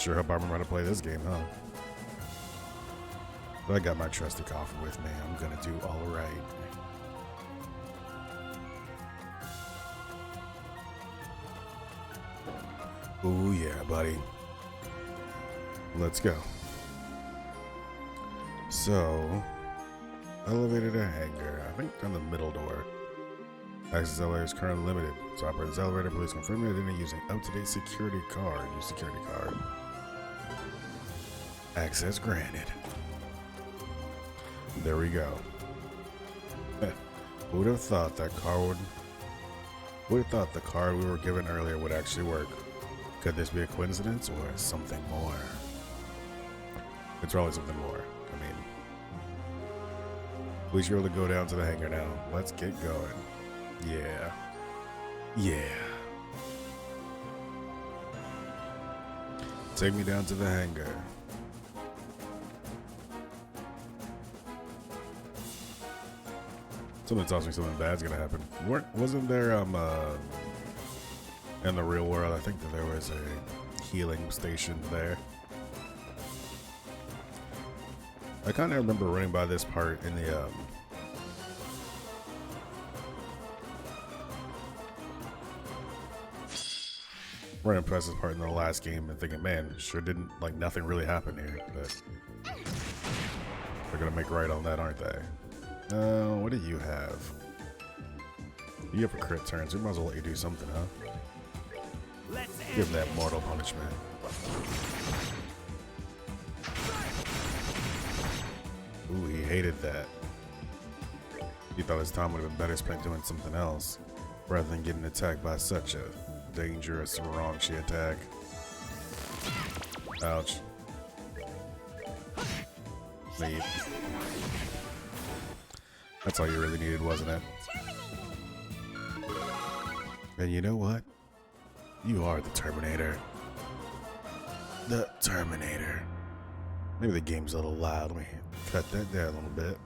sure hope I remember how to play this game, huh? But I got my trusty coffee with me. I'm gonna do all right. Ooh, yeah, buddy. Let's go. So, elevator to hangar. I think down the middle door. Access elevator is currently limited. To operate this elevator, please confirm it identity using up-to-date security card. Use security card. Access granted. There we go. Who would have thought that card would have thought the card we were given earlier would actually work? Could this be a coincidence or something more? It's probably something more. I mean, we should be able to go down to the hangar now. Let's get going. Yeah. Yeah. Take me down to the hangar. Someone tells me something bad's gonna happen. Wasn't there in the real world, I think that there was a healing station there. I kind of remember running by this part in the running past this part in the last game and thinking, man, sure didn't, like, nothing really happened here, but they're gonna make right on that, aren't they? What do you have? You have a crit turn, so we might as well let you do something, huh? Give him that mortal punishment. Ooh, he hated that. He thought his time would have been better spent doing something else, rather than getting attacked by such a dangerous, raunchy attack. Ouch. Leave. That's all you really needed, wasn't it? And you know what? You are the Terminator. The Terminator. Maybe the game's a little loud. Let me cut that down a little bit.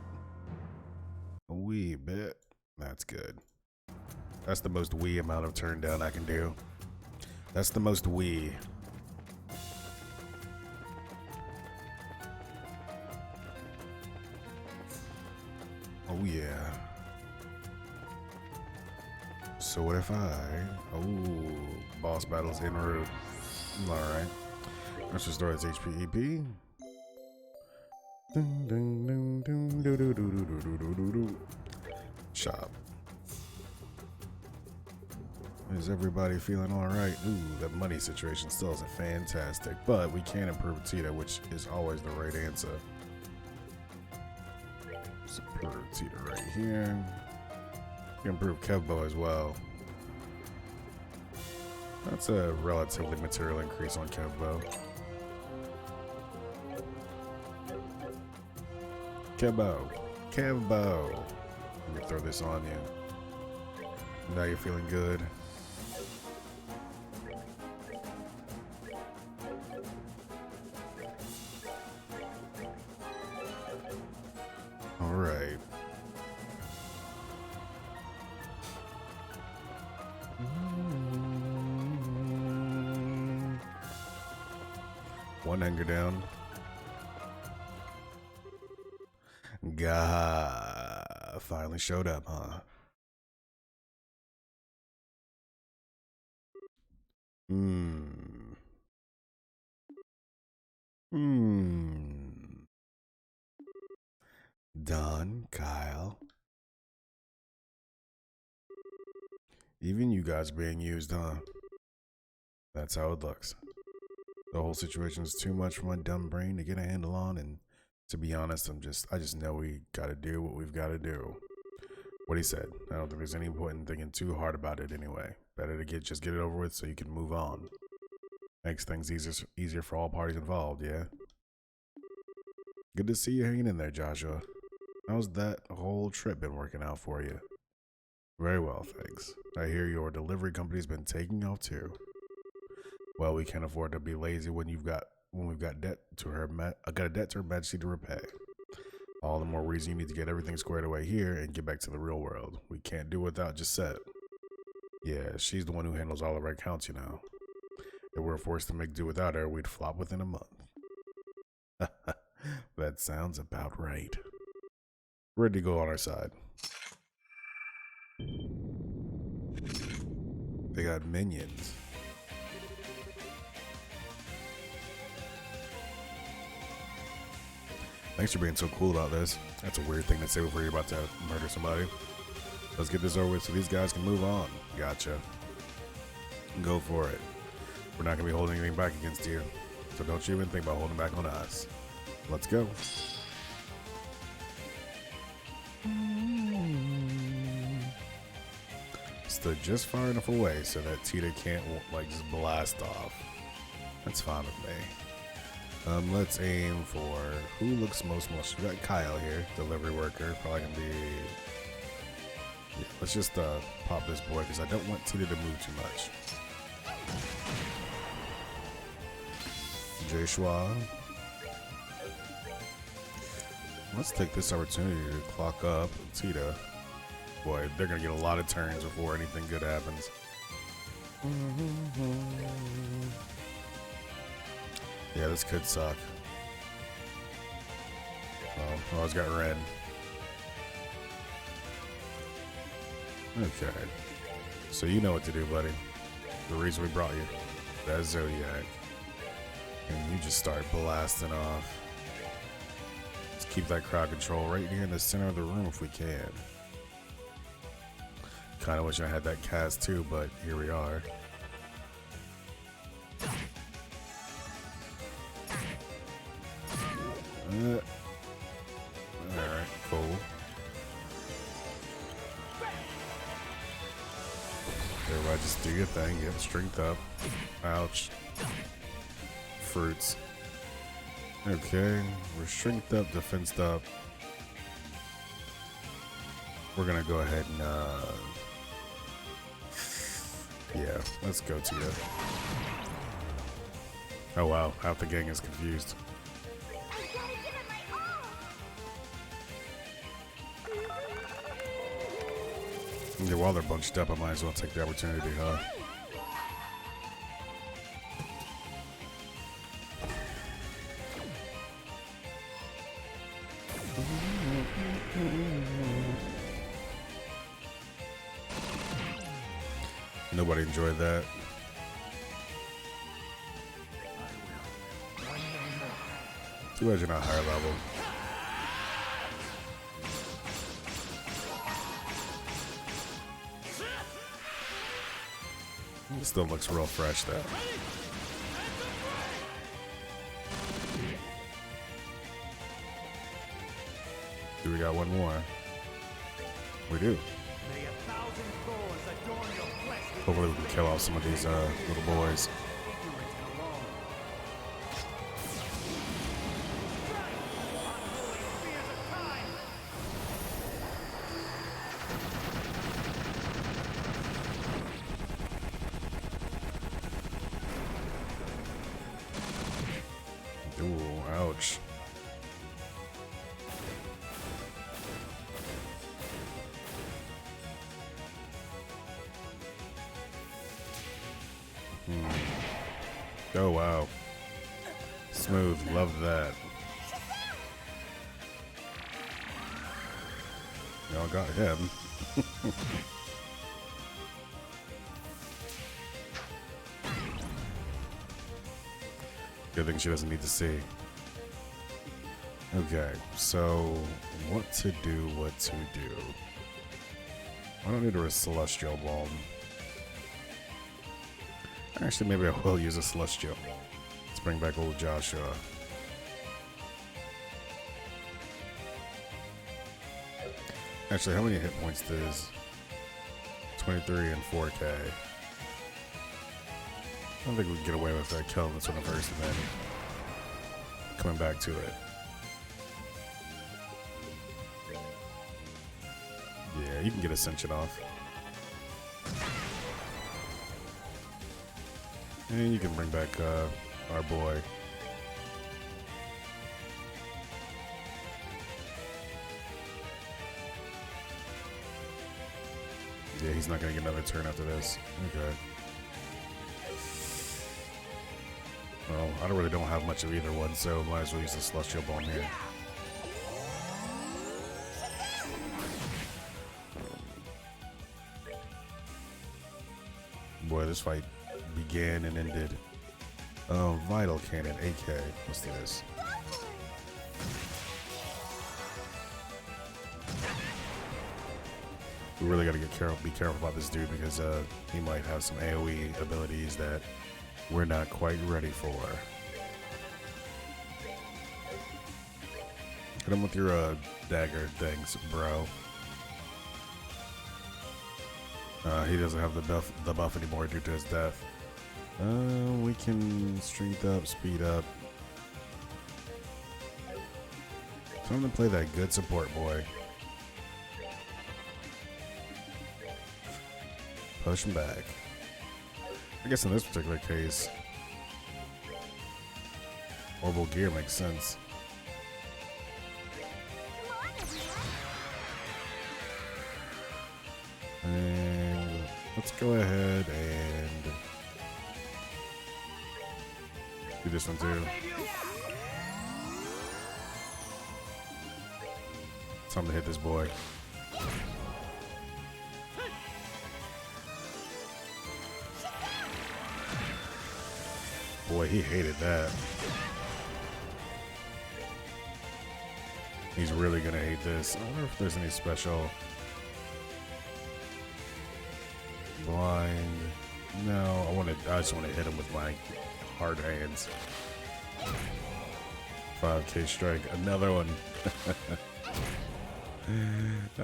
A wee bit. That's good. That's the most wee amount of turn down I can do. That's the most wee. Oh yeah. So what if oh, boss battles en route. Alright. Let's restore its HP EP. Shop. Is everybody feeling alright? Ooh, that money situation still isn't fantastic, but we can improve Tita, which is always the right answer. So improve Tita right here. You can improve Kevbo as well. That's a relatively material increase on Kevbo. Kevbo. Let me throw this on you. Now you're feeling good. All right. One anger down. Gah, finally showed up, huh? Don, Kyle. Even you guys being used, huh? That's how it looks. The whole situation is too much for my dumb brain to get a handle on, and to be honest, I just know we gotta do what we've gotta do. What he said. I don't think there's any point in thinking too hard about it anyway. Better to just get it over with so you can move on. Makes things easier for all parties involved, yeah? Good to see you hanging in there, Joshua. How's that whole trip been working out for you? Very well, thanks. I hear your delivery company's been taking off too. Well, we can't afford to be lazy when we've got debt to Her Majesty to repay. All the more reason you need to get everything squared away here and get back to the real world. We can't do without Gisette. Yeah, she's the one who handles all of our accounts, you know. If we're forced to make do without her, we'd flop within a month. That sounds about right. Ready to go on our side. They got minions. Thanks for being so cool about this. That's a weird thing to say before you're about to murder somebody. Let's get this over with so these guys can move on. Gotcha. Go for it. We're not going to be holding anything back against you. So don't you even think about holding back on us. Let's go. Stood just far enough away so that Tita can't like just blast off. That's fine with me. Let's aim for who looks most. We got Kyle here, delivery worker. Probably gonna be. Yeah, let's just pop this boy because I don't want Tita to move too much. Joshua. Let's take this opportunity to clock up Tita. Boy, they're gonna get a lot of turns before anything good happens. Yeah, this could suck. Oh, I was got red. Okay. So you know what to do, buddy. The reason we brought you. That Zodiac. And you just start blasting off. Let's keep that crowd control right here in the center of the room if we can. Kind of wish I had that cast too, but here we are. Alright, cool. Everybody just do your thing. Get strength up. Ouch. Fruits. Okay, we're strength up, defensed up. We're gonna go ahead and yeah, let's go to you. Oh wow, half the gang is confused. Yeah, while they're bunched up, I might as well take the opportunity, huh? Nobody enjoyed that. Too bad you're not higher level. It still looks real fresh though. Do we got one more? We do. Hopefully we can kill off some of these little boys. Ooh, ouch. Oh wow. Smooth, love that. Y'all got him. Good thing she doesn't need to see. Okay, so what to do, what to do. I don't need a Celestial Bomb. Actually, maybe I will use a Celestial. Let's bring back old Joshua. Actually, how many hit points does 23 and 4K? I don't think we can get away with killing this one first and then coming back to it. Yeah, you can get Ascension off. And you can bring back our boy. Yeah, he's not going to get another turn after this. Okay. Well, I don't have much of either one, so might as well use the Celestial Bomb here. Boy, this fight began and ended. Vital Cannon, AK. Let's do this. We really gotta be careful about this dude because he might have some AoE abilities that we're not quite ready for. Hit him with your dagger things, bro. He doesn't have the buff anymore due to his death. We can strength up, speed up. Time to play that good support boy. Push him back. I guess in this particular case, Orbital Gear makes sense. And let's go ahead and do this one too. Time to hit this boy. Boy, he hated that. He's really gonna hate this. I wonder if there's any special blind. No, I just want to hit him with my hard hands. 5K strike, another one.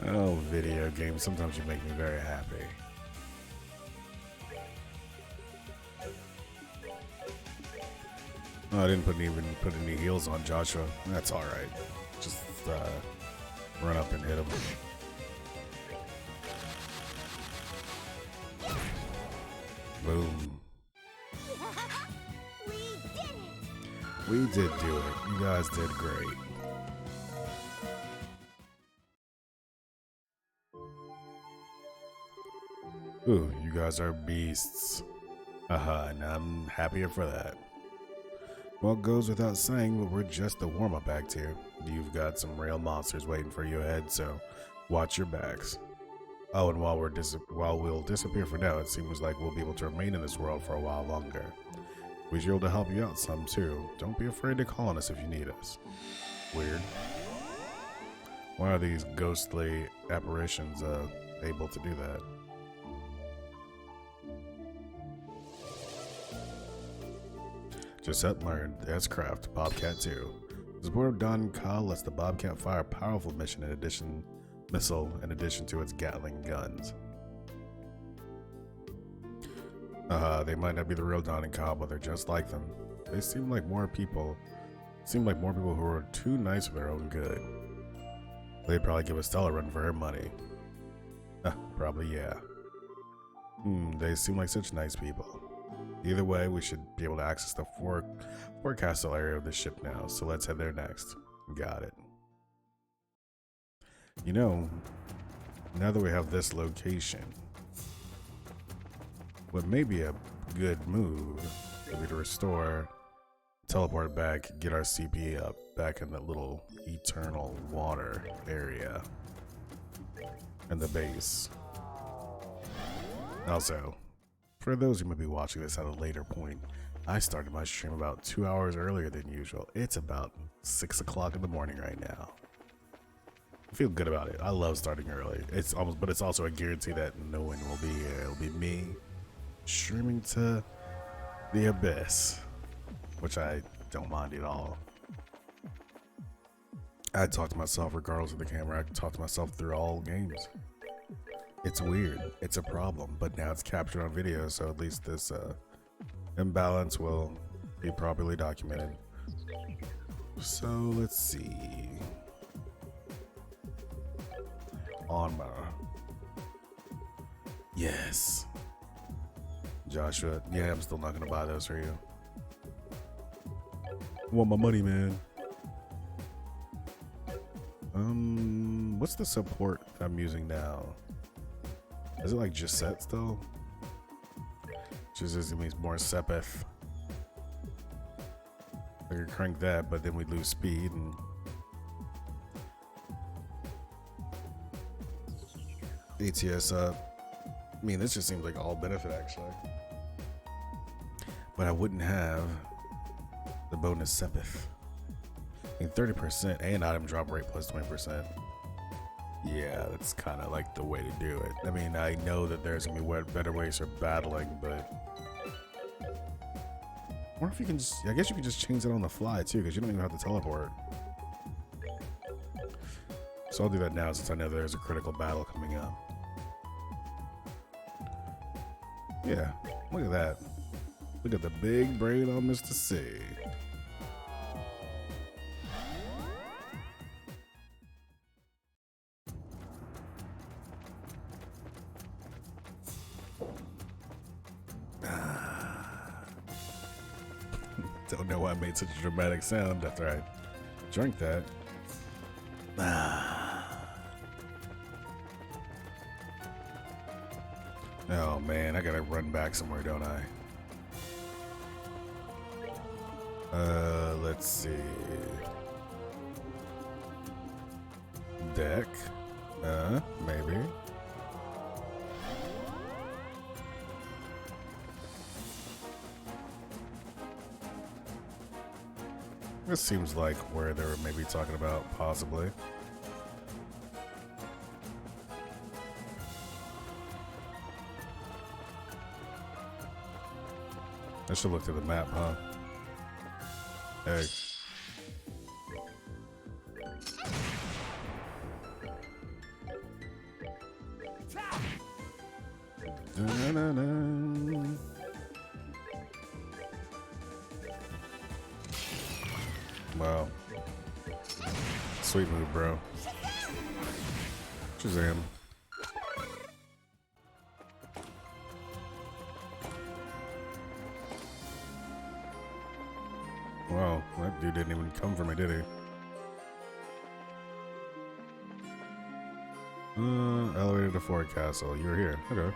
Oh, video games. Sometimes you make me very happy. Oh, I didn't even put any heals on Joshua. That's all right. Just run up and hit him. Boom. We did do it. You guys did great. Ooh, you guys are beasts. And I'm happier for that. Well, it goes without saying, but we're just the warm-up act here. You've got some real monsters waiting for you ahead, so watch your backs. Oh, and while we'll disappear for now, it seems like we'll be able to remain in this world for a while longer. We should be able to help you out some too. Don't be afraid to call on us if you need us. Weird. Why are these ghostly apparitions able to do that? Gisette learned S-Craft, Bobcat 2. The support of Don Ka lets the Bobcat fire a powerful missile in addition to its Gatling guns. They might not be the real Don and Ka, but they're just like them. They seem like more people who are too nice for their own good. They'd probably give Estella a run for her money. Probably, yeah. They seem like such nice people. Either way, we should be able to access the forecastle area of the ship now, so let's head there next. Got it. You know, now that we have this location, what may be a good move would be to restore, teleport back, get our CP up back in that little eternal water area and the base. Also, for those who may be watching this at a later point, I started my stream about 2 hours earlier than usual. It's about 6 o'clock in the morning right now. I feel good about it. I love starting early. But it's also a guarantee that no one will be here. It'll be me streaming to the abyss, which I don't mind at all. I talk to myself regardless of the camera. I can talk to myself through all games. It's weird. It's a problem, but now it's captured on video, so at least this imbalance will be properly documented. So let's see. Armor. Yes. Joshua. Yeah, I'm still not gonna buy those for you. I want my money, man. What's the support I'm using now? Is it like Gisette still? Just means more Sepith. I could crank that, but then we'd lose speed and ATS up. I mean, this just seems like all benefit actually. But I wouldn't have the bonus Sepith. I mean, 30% and item drop rate plus 20%. Yeah, that's kind of like the way to do it. I mean, I know that there's gonna be better ways for battling, but I wonder if you can just, I guess you can just change it on the fly too, because you don't even have to teleport. So I'll do that now since I know there's a critical battle coming up. Yeah, look at that. Look at the big brain on Mr. C. Don't know why I made such a dramatic sound after I drank that. Oh man, I gotta run back somewhere, don't I? Let's see. Deck? Maybe. This seems like where they were maybe talking about, possibly. I should look at the map, huh? Hey. Da-na-na-na. Wow. Sweet move, bro. Shazam. Wow, that dude didn't even come for me, did he? Elevator to Fort Castle. You were here. Okay.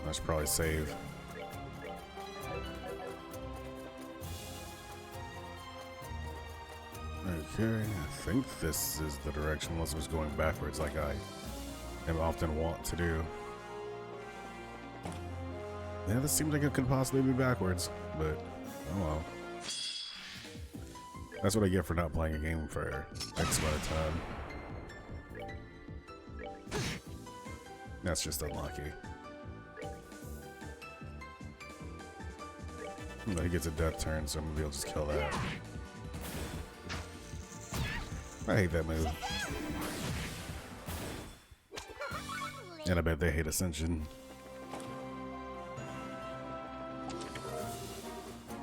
I should probably save. Okay, I think this is the direction unless it was going backwards like I am often want to do. Yeah, this seems like it could possibly be backwards, but oh well. That's what I get for not playing a game for X amount of time. That's just unlucky. He gets a death turn, so maybe I'll just kill that. I hate that move. And I bet they hate Ascension.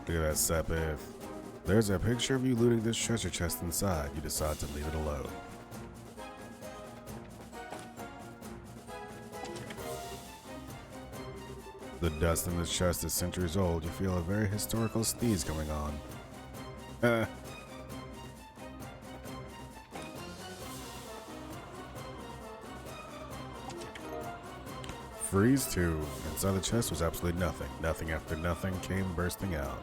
Look at that Sepith. There's a picture of you looting this treasure chest inside. You decide to leave it alone. The dust in this chest is centuries old. You feel a very historical sneeze going on. Freeze 2. Inside the chest was absolutely nothing. Nothing after nothing came bursting out.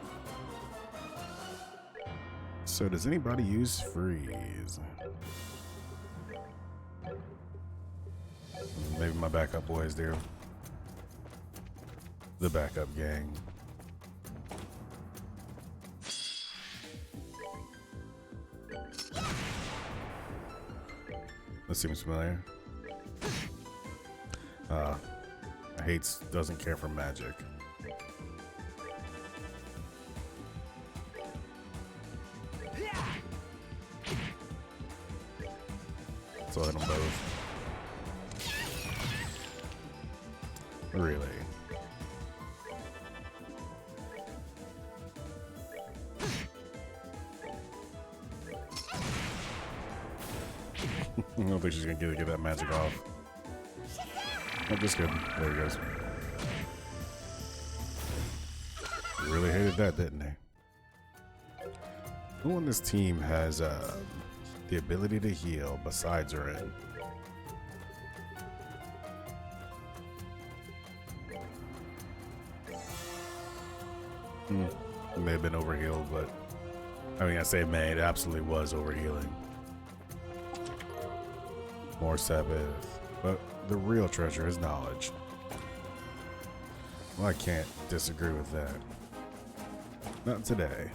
So does anybody use freeze? Maybe my backup boys do. The backup gang. This seems familiar. Hates, doesn't care for magic. So I hit them both. Really? I don't think she's gonna get that magic off. Oh, just kidding. There he goes. Really hated that, didn't they? Who on this team has the ability to heal besides Ren? It may have been overhealed, but I mean, I say may, it absolutely was overhealing. More Sabbath, but the real treasure is knowledge. Well, I can't disagree with that. Not today.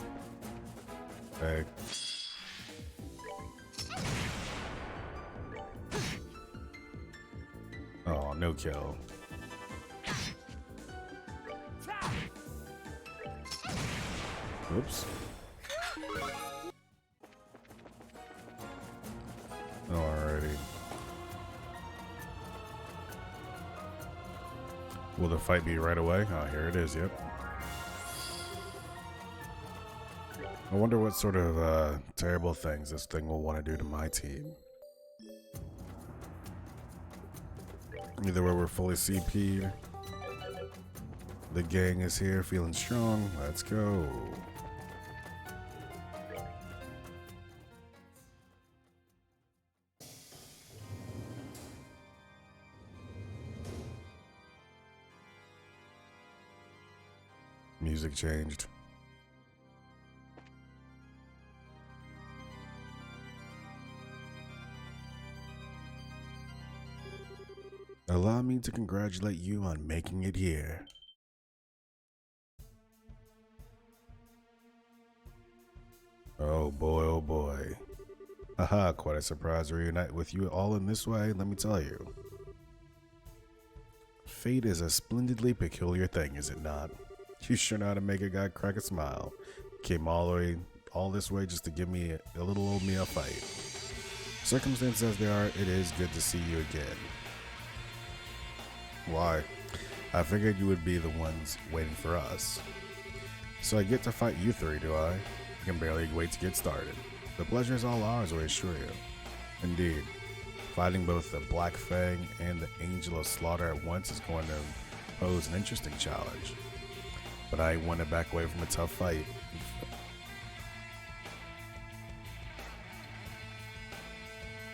Okay. Oh, no kill. Oops. Alrighty. Will the fight be right away? Oh, here it is, yep. I wonder what sort of terrible things this thing will want to do to my team. Either way, we're fully CP'd. The gang is here, feeling strong. Let's go. Music changed. Allow me to congratulate you on making it here. Oh boy, oh boy. Haha, quite a surprise to reunite with you all in this way, let me tell you. Fate is a splendidly peculiar thing, is it not? You sure know how to make a guy crack a smile. Came all this way just to give me a little old me a fight. Circumstances as they are, it is good to see you again. Why? I figured you would be the ones waiting for us. So I get to fight you three, do I? I can barely wait to get started. The pleasure is all ours, I assure you. Indeed. Fighting both the Black Fang and the Angel of Slaughter at once is going to pose an interesting challenge. But I want to back away from a tough fight.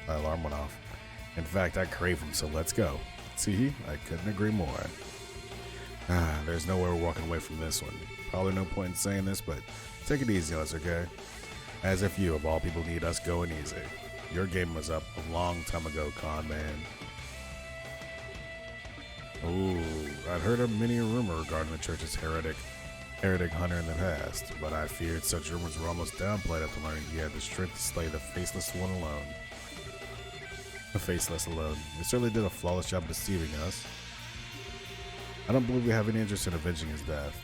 My alarm went off. In fact, I crave them, so let's go. See, I couldn't agree more. There's no way we're walking away from this one. Probably no point in saying this, but take it easy on us, okay? As if you, of all people, need us going easy. Your game was up a long time ago, con man. Ooh, I'd heard of many a rumor regarding the church's heretic hunter in the past, but I feared such rumors were almost downplayed after learning he had the strength to slay the faceless one alone. The faceless alone. He certainly did a flawless job deceiving us. I don't believe we have any interest in avenging his death.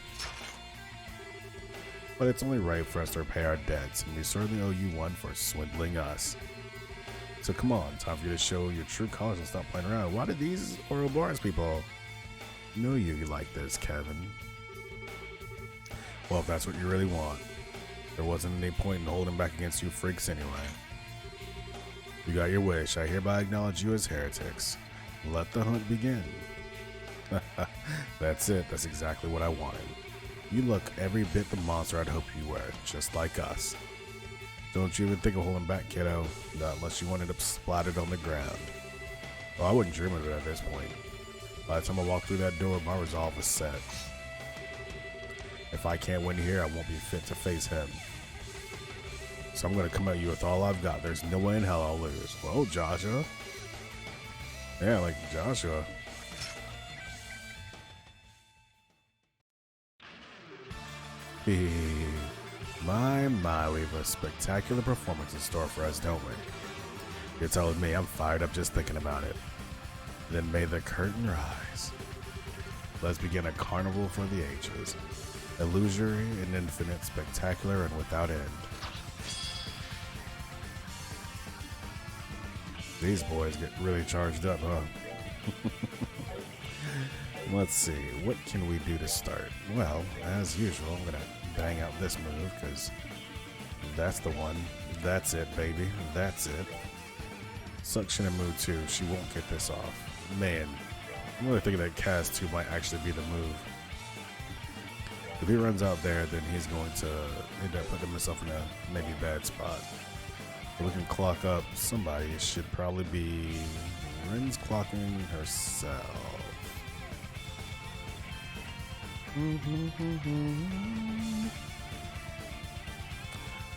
But it's only right for us to repay our debts, and we certainly owe you one for swindling us. So come on, time for you to show your true colors and stop playing around. Why did these Ouroboros people know you like this, Kevin? Well, if that's what you really want, there wasn't any point in holding back against you freaks anyway. You got your wish. I hereby acknowledge you as heretics. Let the hunt begin. That's it. That's exactly what I wanted. You look every bit the monster I'd hoped you were, just like us. Don't you even think of holding back, kiddo. Not unless you wanted to splattered on the ground. Well, I wouldn't dream of it at this point. By the time I walk through that door, my resolve is set. If I can't win here, I won't be fit to face him. So I'm going to come at you with all I've got. There's no way in hell I'll lose. Well, Joshua. Yeah, like Joshua. My, we have a spectacular performance in store for us, don't we? You're telling me I'm fired up just thinking about it. Then may the curtain rise. Let's begin a carnival for the ages. Illusory and infinite, spectacular and without end. These boys get really charged up, huh? Let's see, what can we do to start? Well, as usual, I'm gonna bang out this move, because that's the one. That's it, baby. That's it. Suction and move 2. She won't get this off. Man, I'm really thinking that Kaz 2 might actually be the move. If he runs out there, then he's going to end up putting himself in a maybe bad spot. If we can clock up somebody, it should probably be Ren's clocking herself.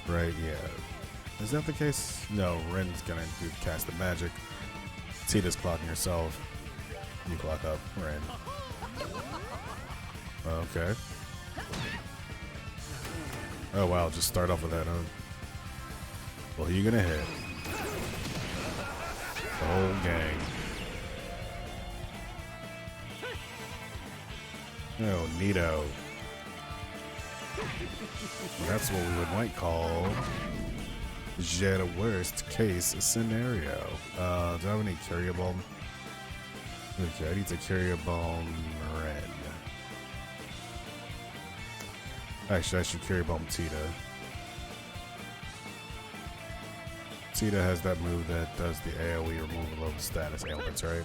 Right, yeah. Is that the case? No, Ren's gonna cast the magic. Tita's clocking herself. You clock up, Ren. Okay. Oh wow, just start off with that, huh? Well, who you gonna hit? The whole gang. Oh, neato. That's what we might call the worst case scenario. Do I have any carrier bomb? Okay, I need to carrier bomb Ren. Actually, I should carry bomb Tita. Tita has that move that does the AoE removal of status ailments, right?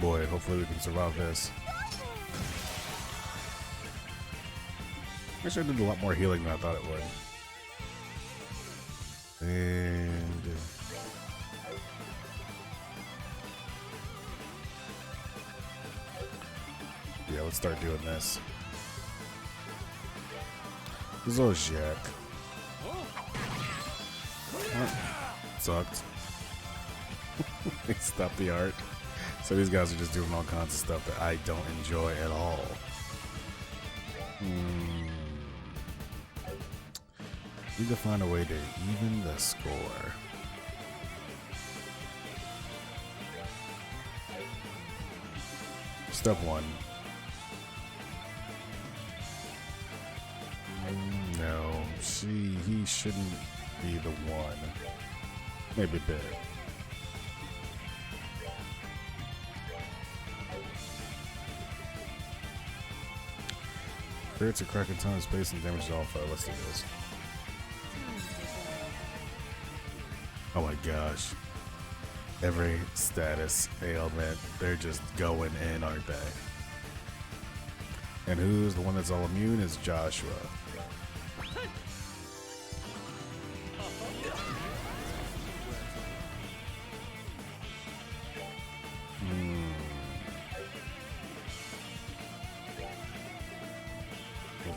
Boy, hopefully we can survive this. Actually, I did a lot more healing than I thought it would. And yeah, let's start doing this. Zodiac. Sucked. They stopped the art. So these guys are just doing all kinds of stuff that I don't enjoy at all. Need to find a way to even the score. Step one. No, he shouldn't be the one. Maybe a bit. Creates a crack in time and space and damages all foe. Let's do this. Oh my gosh. Every status ailment, they're just going in, aren't they? And who's the one that's all immune is Joshua.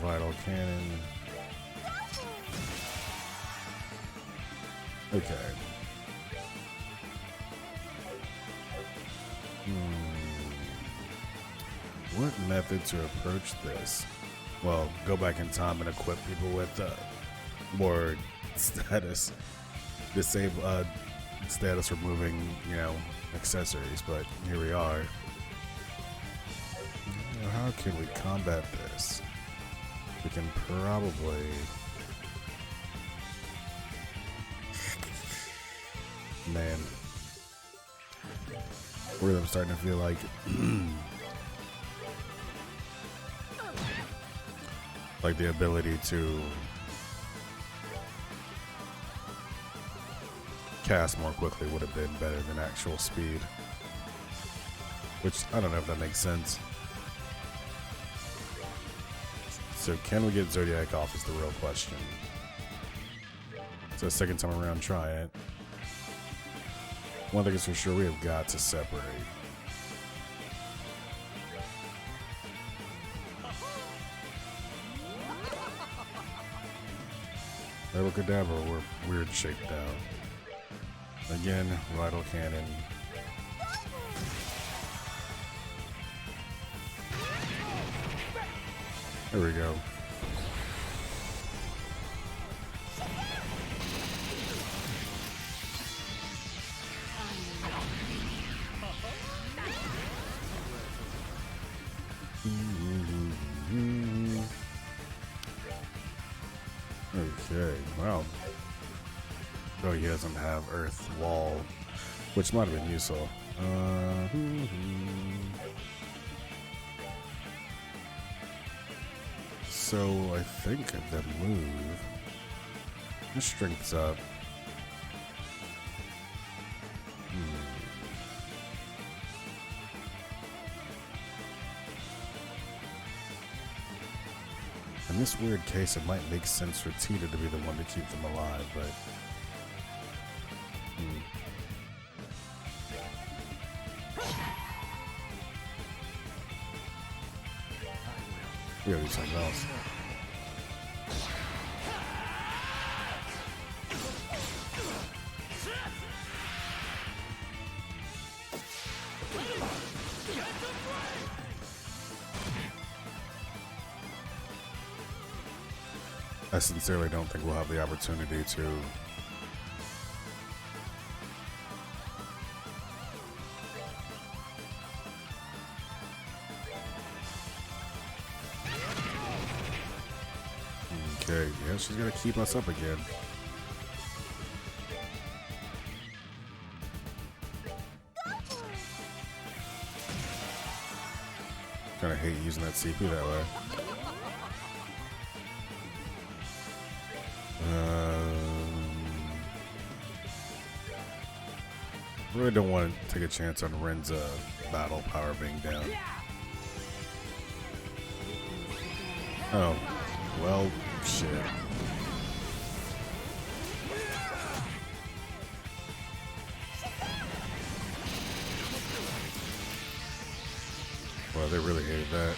Vital cannon. Okay. What method to approach this? Well, go back in time and equip people with more status. Disable status removing, accessories, but here we are. How can we combat this? We can probably... Man. Really, I'm starting to feel like... like the ability to... cast more quickly would have been better than actual speed. Which, I don't know if that makes sense. So can we get Zodiac off is the real question. So second time around, try it. One thing is for sure, we have got to separate. Abracadabra, we're weird shape down. Again, Vital Cannon. There we go. Okay, wow. Oh, he doesn't have Earth Wall, which might have been useful. So I think the move, the strength's up. In this weird case, it might make sense for Tita to be the one to keep them alive, but... We gotta do something else. I sincerely don't think we'll have the opportunity to okay, yeah, she's gonna keep us up again. Kinda hate using that CP that way. Really don't want to take a chance on Ren's battle power being down. Oh, well, shit. Well, they really hated that.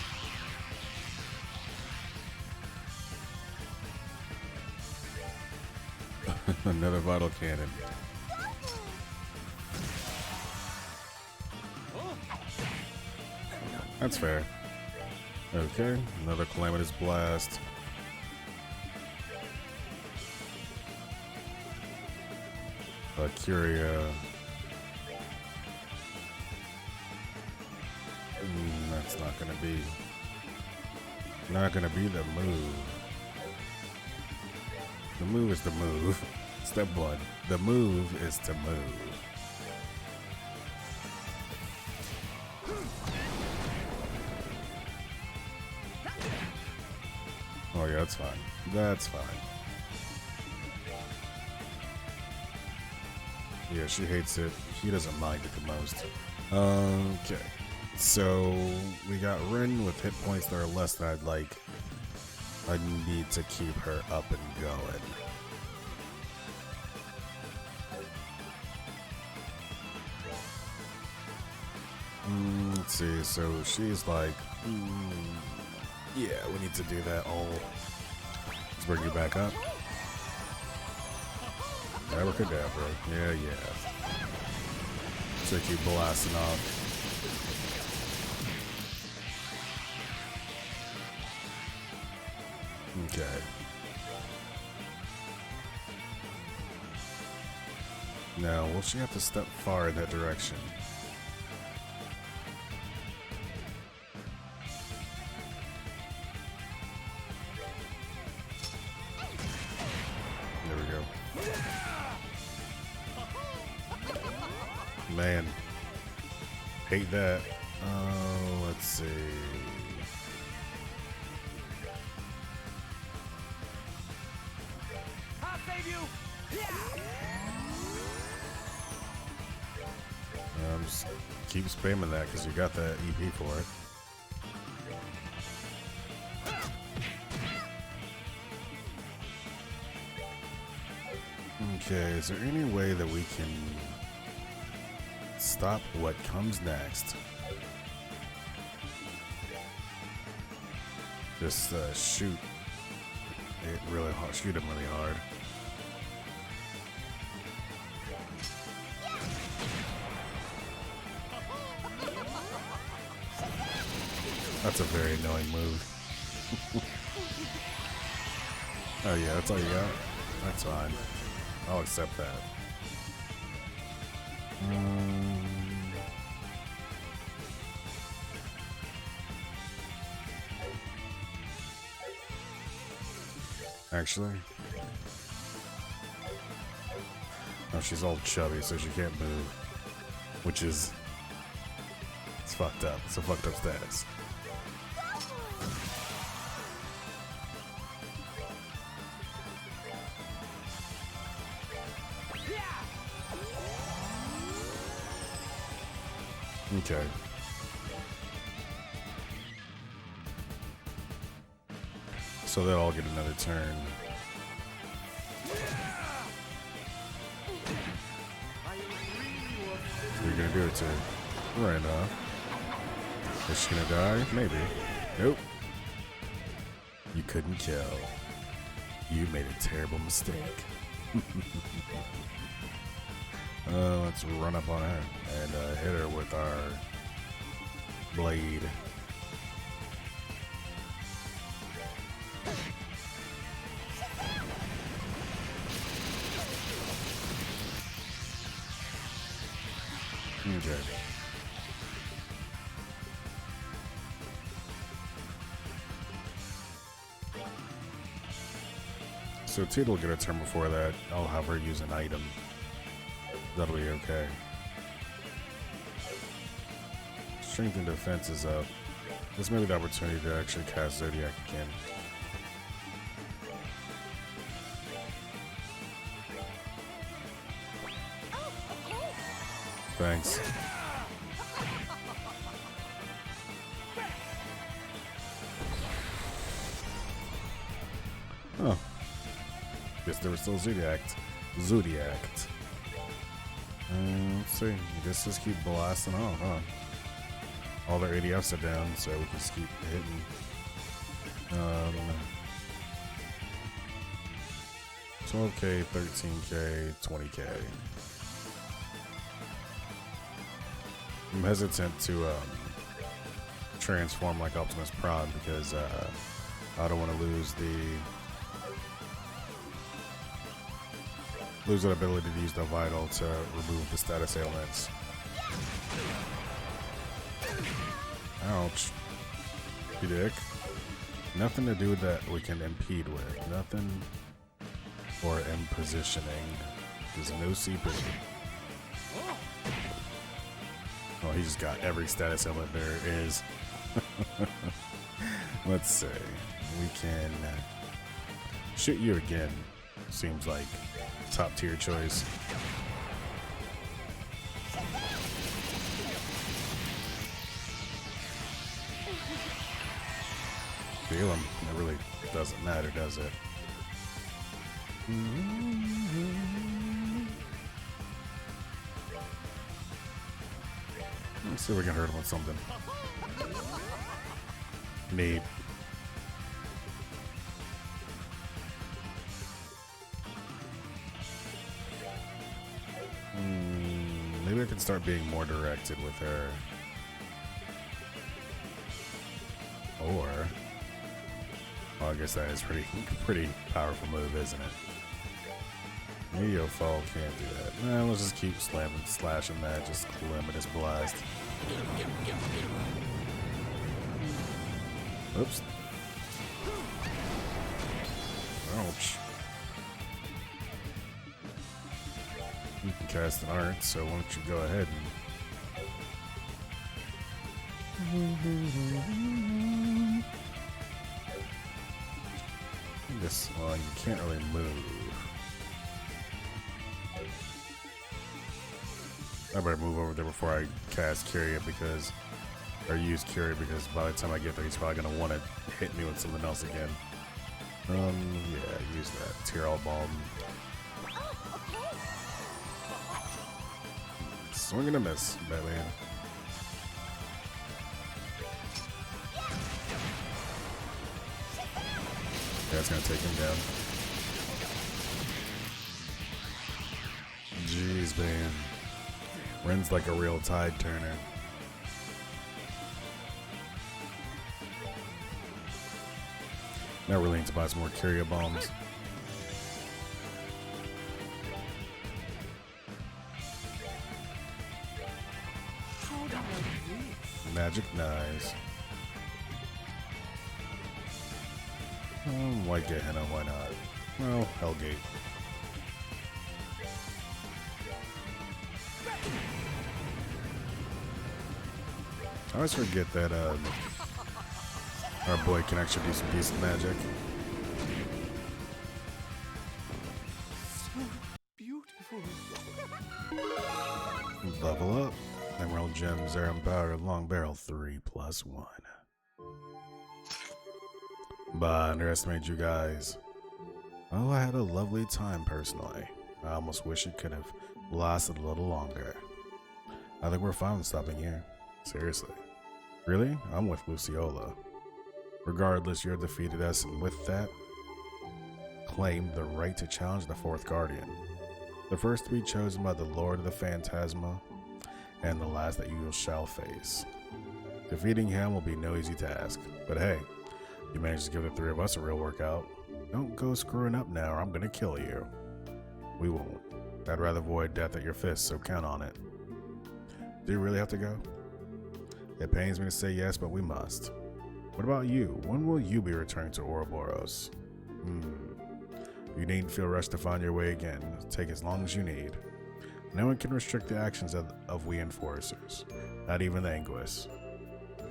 Another vital cannon. That's fair. Okay, another calamitous blast. Curia. That's not gonna be the move. The move is the move. Step one. The move is to move. Oh yeah, that's fine. That's fine. Yeah, she hates it. She doesn't mind it the most. Okay. So we got Ren with hit points that are less than I'd like. I need to keep her up and going. Let's see. So she's like, yeah, we need to do that all. Let's bring you back up. Abracadabra. Yeah. So keep blasting off. Okay. Now, will she have to step far in that direction? There we go. Man. Hate that. Let's see. Just keep spamming that because you got that EP for it. Okay, is there any way that we can stop what comes next? Just shoot it really hard. Shoot him really hard. That's a very annoying move. Oh yeah, that's all you got? That's fine. I'll accept that. Actually. No, she's all chubby, so she can't move. Which is... it's fucked up. It's a fucked up status. Okay. So they'll all get another turn. What are you gonna do it to? Right enough. Is she gonna die? Maybe. Nope. You couldn't kill. You made a terrible mistake. Let's run up on her and hit her with our blade. Okay. So Tita will get a turn before that. I'll have her use an item. That'll be okay. Strength and defense is up. This may be the opportunity to actually cast Zodiac again. Thanks. Oh. Guess there was still Zodiac. Let's see. I guess just keep blasting on, huh? All their ADFs are down, so we can just keep hitting. 12k, 13k, 20k. I'm hesitant to transform like Optimus Prime because I don't want to lose that ability to use the Vital to remove the status ailments. Ouch. You dick. Nothing to do with that we can impede with. Nothing for impositioning. There's no CP. Oh, he just got every status ailment there is. Let's see. We can shoot you again. Seems like top tier choice. Feel him. It really doesn't matter, does it? Let's see if we can hurt him with something. Neat. Maybe I can start being more directed with her. Or, well, I guess that is pretty powerful move, isn't it? Meteor Fall can't do that. Nah, let's just keep slashing that, just Calamitous Blast. Oops. Ouch. You can cast an art, so why don't you go ahead and... This one, you can't really move. I better move over there before I cast Kyria because, or use Kyria because by the time I get there, he's probably gonna want to hit me with something else again. Yeah, use that Tyrell Bomb. Swing and a miss, Batman. That's gonna take him down. Jeez, man. Ren's like a real tide turner. Now really need to buy some more Kyria bombs. Magic Knives. White Gehenna, why not? Well, Hellgate. I always forget that our boy can actually do some decent magic. So beautiful. Level up. Emerald Gems are empowered. Long Barrel 3+1. But I underestimated you guys. Oh, I had a lovely time personally. I almost wish it could have lasted a little longer. I think we're fine with stopping here. Seriously. Really? I'm with Luciola. Regardless, you defeated us, and with that, claimed the right to challenge the fourth Guardian. The first to be chosen by the Lord of the Phantasma, and the last that you shall face. Defeating him will be no easy task, but hey, you managed to give the three of us a real workout. Don't go screwing up now or I'm gonna kill you. We won't. I'd rather avoid death at your fists, so count on it. Do you really have to go? It pains me to say yes, but we must. What about you? When will you be returning to Ouroboros? You needn't feel rushed to find your way again. Take as long as you need. No one can restrict the actions of we enforcers, not even the Anguis.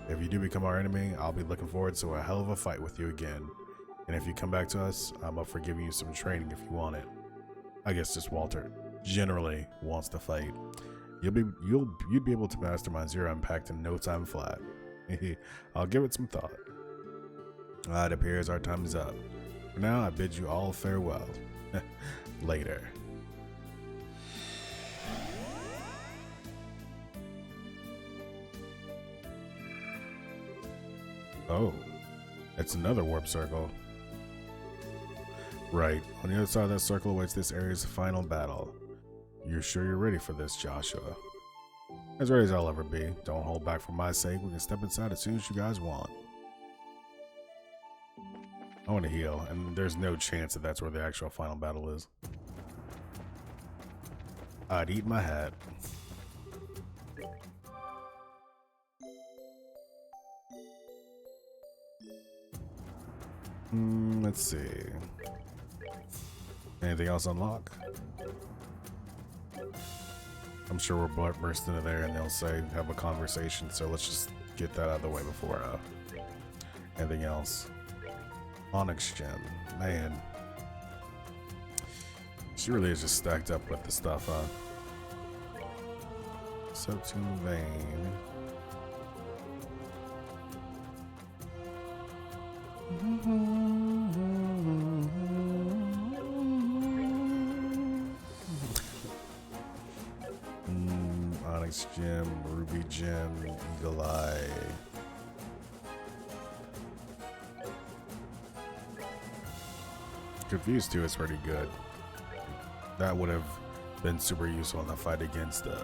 If you do become our enemy, I'll be looking forward to a hell of a fight with you again. And if you come back to us, I'm up for giving you some training if you want it. I guess just Walter generally wants to fight. You'd be able to mastermind Zero Impact in no time flat. I'll give it some thought. It appears our time is up. For now, I bid you all farewell. Later. Oh, it's another warp circle. Right, on the other side of that circle awaits this area's final battle. You're sure you're ready for this, Joshua? As ready as I'll ever be. Don't hold back for my sake. We can step inside as soon as you guys want. I want to heal, and there's no chance that that's where the actual final battle is. I'd eat my hat. Let's see. Anything else unlock? I'm sure we'll burst into there and they'll say, have a conversation, so let's just get that out of the way before anything else. Onyx Gem. Man. She really is just stacked up with the stuff, huh? Subtune Vein. Onyx Gem, Ruby Gem, Eagle Eye. Confused 2 is pretty good. That would have been super useful in the fight against the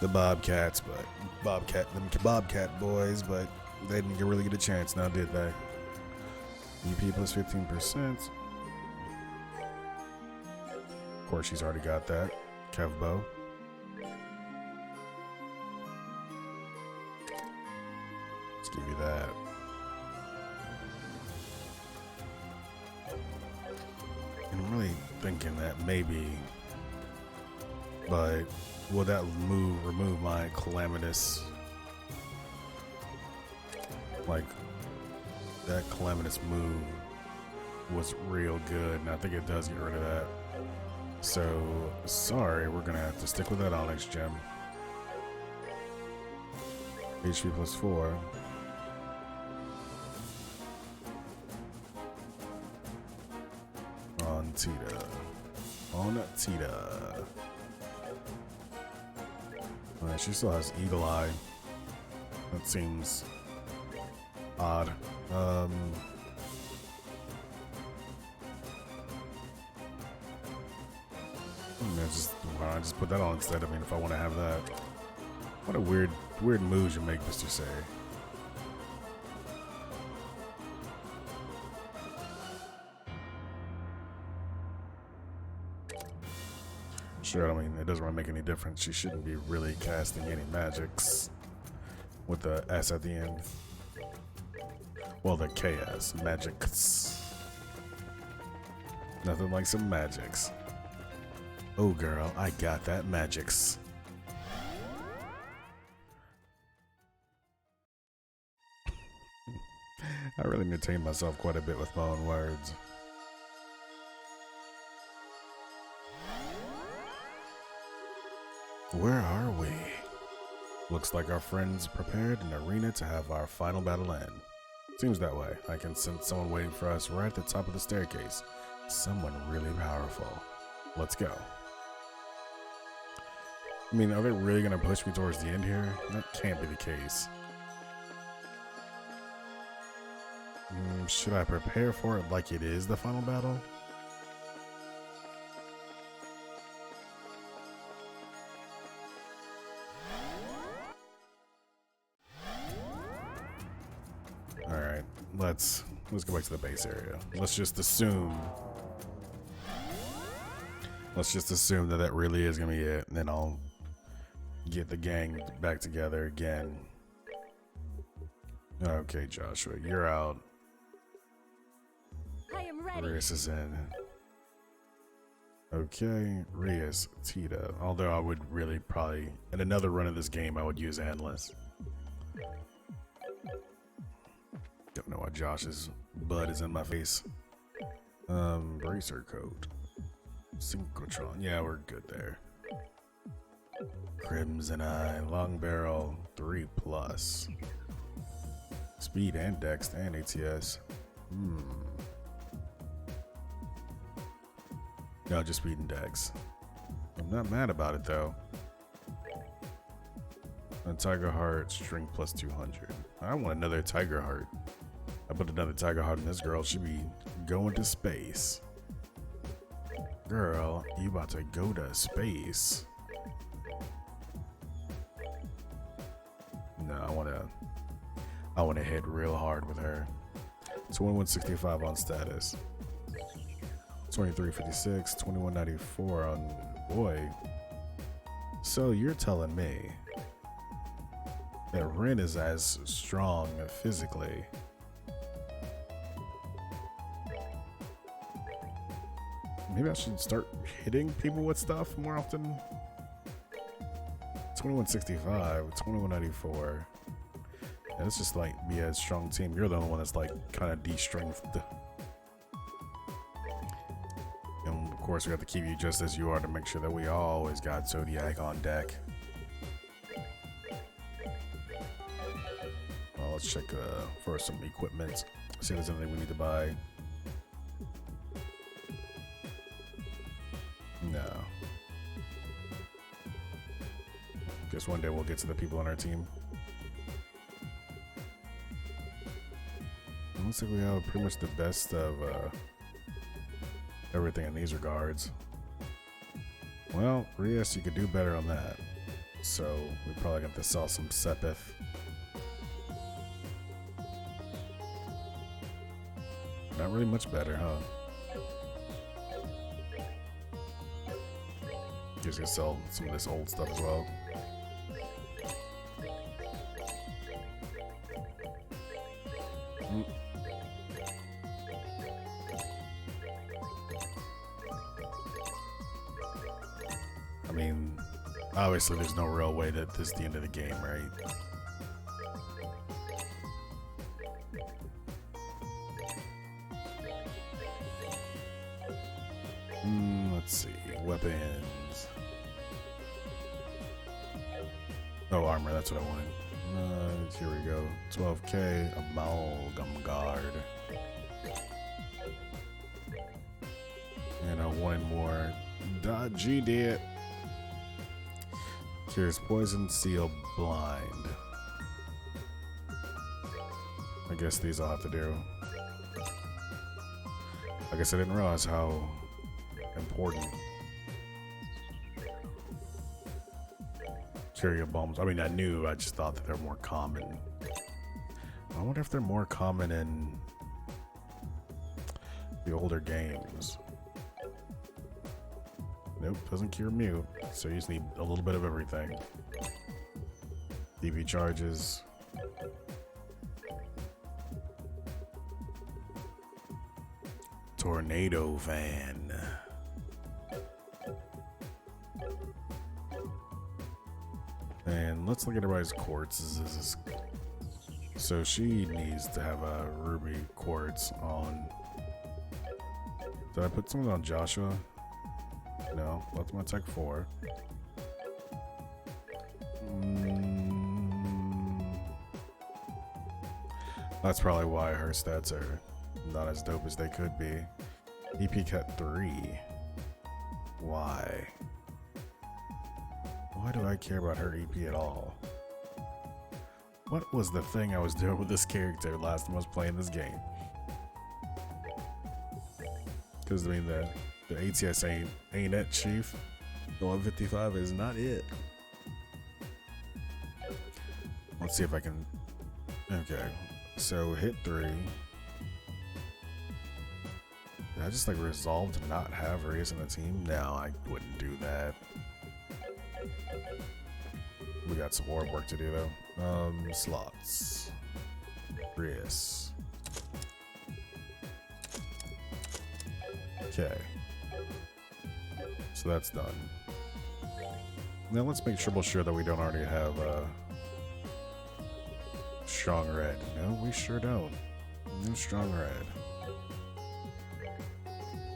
Bobcats, but Bobcat boys, but they didn't really get a chance now, did they? EP plus 15%. Of course, she's already got that. Kevbo. Let's give you that. And I'm really thinking that maybe, but will that remove my calamitous? Like, that calamitous move was real good, and I think it does get rid of that. So, sorry, we're gonna have to stick with that Onyx Gem. HP plus 4. On Tita. Alright, she still has Eagle Eye. That seems odd. Why not just put that on instead? I mean, if I want to have that. What a weird move you make, Mr. Say. Sure, I mean, it doesn't really make any difference. She shouldn't be really casting any magics with the S at the end. Well, the KS, magics. Nothing like some magics. Oh, girl, I got that magics. I really entertain myself quite a bit with my own words. Where are we? Looks like our friends prepared an arena to have our final battle end. Seems that way. I can sense someone waiting for us right at the top of the staircase. Someone really powerful. Let's go. I mean, are they really going to push me towards the end here? That can't be the case. Should I prepare for it like it is the final battle? All right, let's go back to the base area. Let's just assume that really is gonna be it, and then I'll get the gang back together again. Okay, Joshua, you're out. I am ready. Rias is in. Okay, Rias, Tita. Although I would really probably, in another run of this game, I would use Endless. Don't know why Josh's butt is in my face. Bracer coat. Synchrotron. Yeah, we're good there. Crimson Eye, Long Barrel, 3+. Speed and Dex and ATS. No, just Speed and Dex. I'm not mad about it though. A Tiger Heart, String plus 200. I want another Tiger Heart. I put another Tiger Heart in this girl. She'd be going to space. Girl, you about to go to space. No, I wanna hit real hard with her. 2165 on status. 2356, 2194 on boy. So you're telling me that Ren is as strong physically. Maybe I should start hitting people with stuff more often. 2165, 2194. Yeah, it's just like be a strong team. You're the only one that's like kind of de-strengthed. And of course, we have to keep you just as you are to make sure that we always got Zodiac on deck. Well, let's check for some equipment. See if there's anything we need to buy. No. Guess one day we'll get to the people on our team. It looks like we have pretty much the best of everything in these regards. Well, Rias, you could do better on that. So we probably have to sell some Sepith. Not really much better, huh? Just gonna sell some of this old stuff as well. I mean, obviously there's no real way that this is the end of the game, right? Let's see. Weapons. Oh, armor, that's what I wanted. Here we go. 12k, Amalgam Guard. And I wanted more. Dodgy did. Cures Poison, Seal, Blind. I guess these I'll have to do. I guess I didn't realize how important carrier bombs. I mean, I knew, I just thought that they're more common. I wonder if they're more common in the older games. Nope, doesn't cure mute, so you just need a little bit of everything. DP charges. Tornado fan. And let's look at everybody's quartz. So she needs to have a ruby quartz on. Did I put something on Joshua? No, that's my tech 4. That's probably why her stats are not as dope as they could be. EP cut 3. Why? Why do I care about her EP at all? What was the thing I was doing with this character last time I was playing this game? Because, I mean, the ATS ain't it, Chief. The 155 is not it. Let's see if I can... Okay. So, hit 3. Did I just, like, resolve to not have Reyes in the team? No, I wouldn't do that. We got some more work to do, though. Slots. Reyes. Okay. So that's done. Now let's make triple sure that we don't already have strong red. No, we sure don't. No strong red.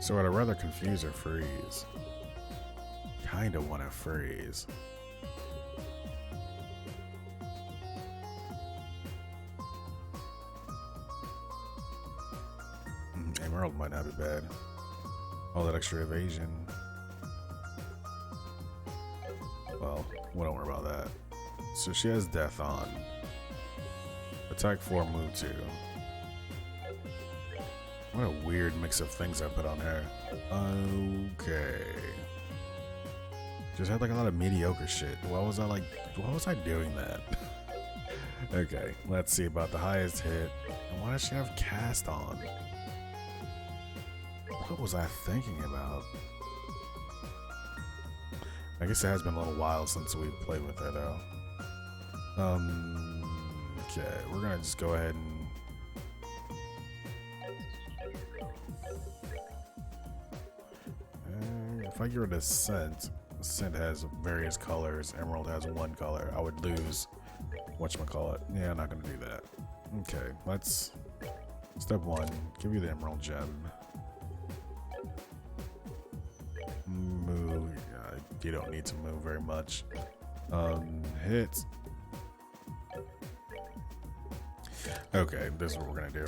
So I'd rather confuse or freeze. Kinda wanna freeze. Emerald might not be bad. All that extra evasion. Well, we don't worry about that. So she has death on. Attack 4, move 2. What a weird mix of things I put on her. Okay. Just had like a lot of mediocre shit. Why was I doing that? Okay, let's see about the highest hit. And why does she have cast on? What was I thinking about? I guess it has been a little while since we played with her though. Okay, we're gonna just go ahead and if I get rid of scent has various colors, Emerald has one color. I would lose whatchamacallit. Yeah, I'm not gonna do that. Okay, let's step 1, give you the Emerald gem. Move. You don't need to move very much. Hit. Okay, this is what we're gonna do.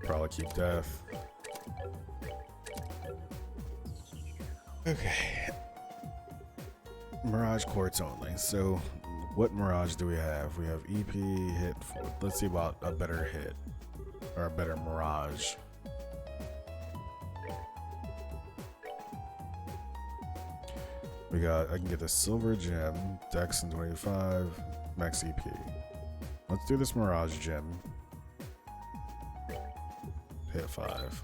Probably keep death. Okay. Mirage Quartz only. So, what Mirage do we have? We have EP, hit. Let's see about a better hit. Or a better Mirage. We got, I can get the silver gem, Dex and 25, max EP. Let's do this Mirage gem. Hit 5.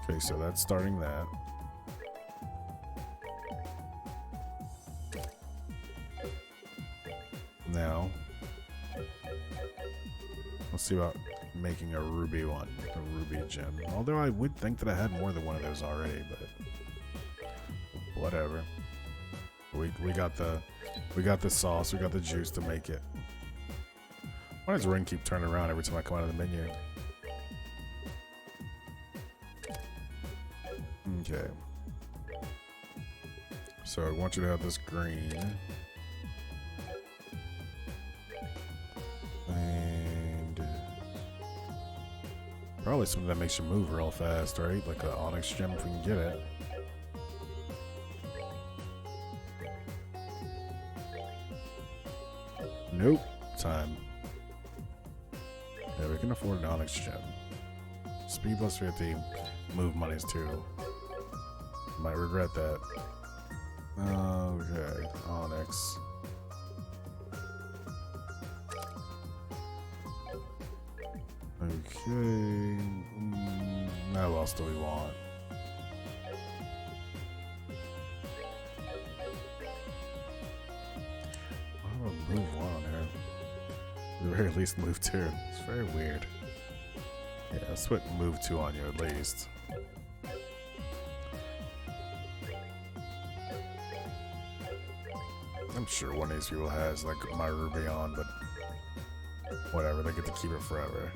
Okay, so that's starting that. Now, let's see about making a ruby one, a ruby gem. Although I would think that I had more than one of those already, but whatever. We got the sauce, we got the juice to make it. Why does Ring keep turning around every time I come out of the menu? Okay. So I want you to have this green. And probably something that makes you move real fast, right? Like an Onyx gem if we can get it. Nope. Time. Yeah, we can afford an Onyx gem. Speed plus 50. Move monies too. Might regret that. Okay. Onyx. Okay. Now what else do we want? Move 1 on here. At the very least, move 2. It's very weird. Yeah, let's put move 2 on you at least. I'm sure one of these people has like my ruby on, but whatever, they get to keep it forever.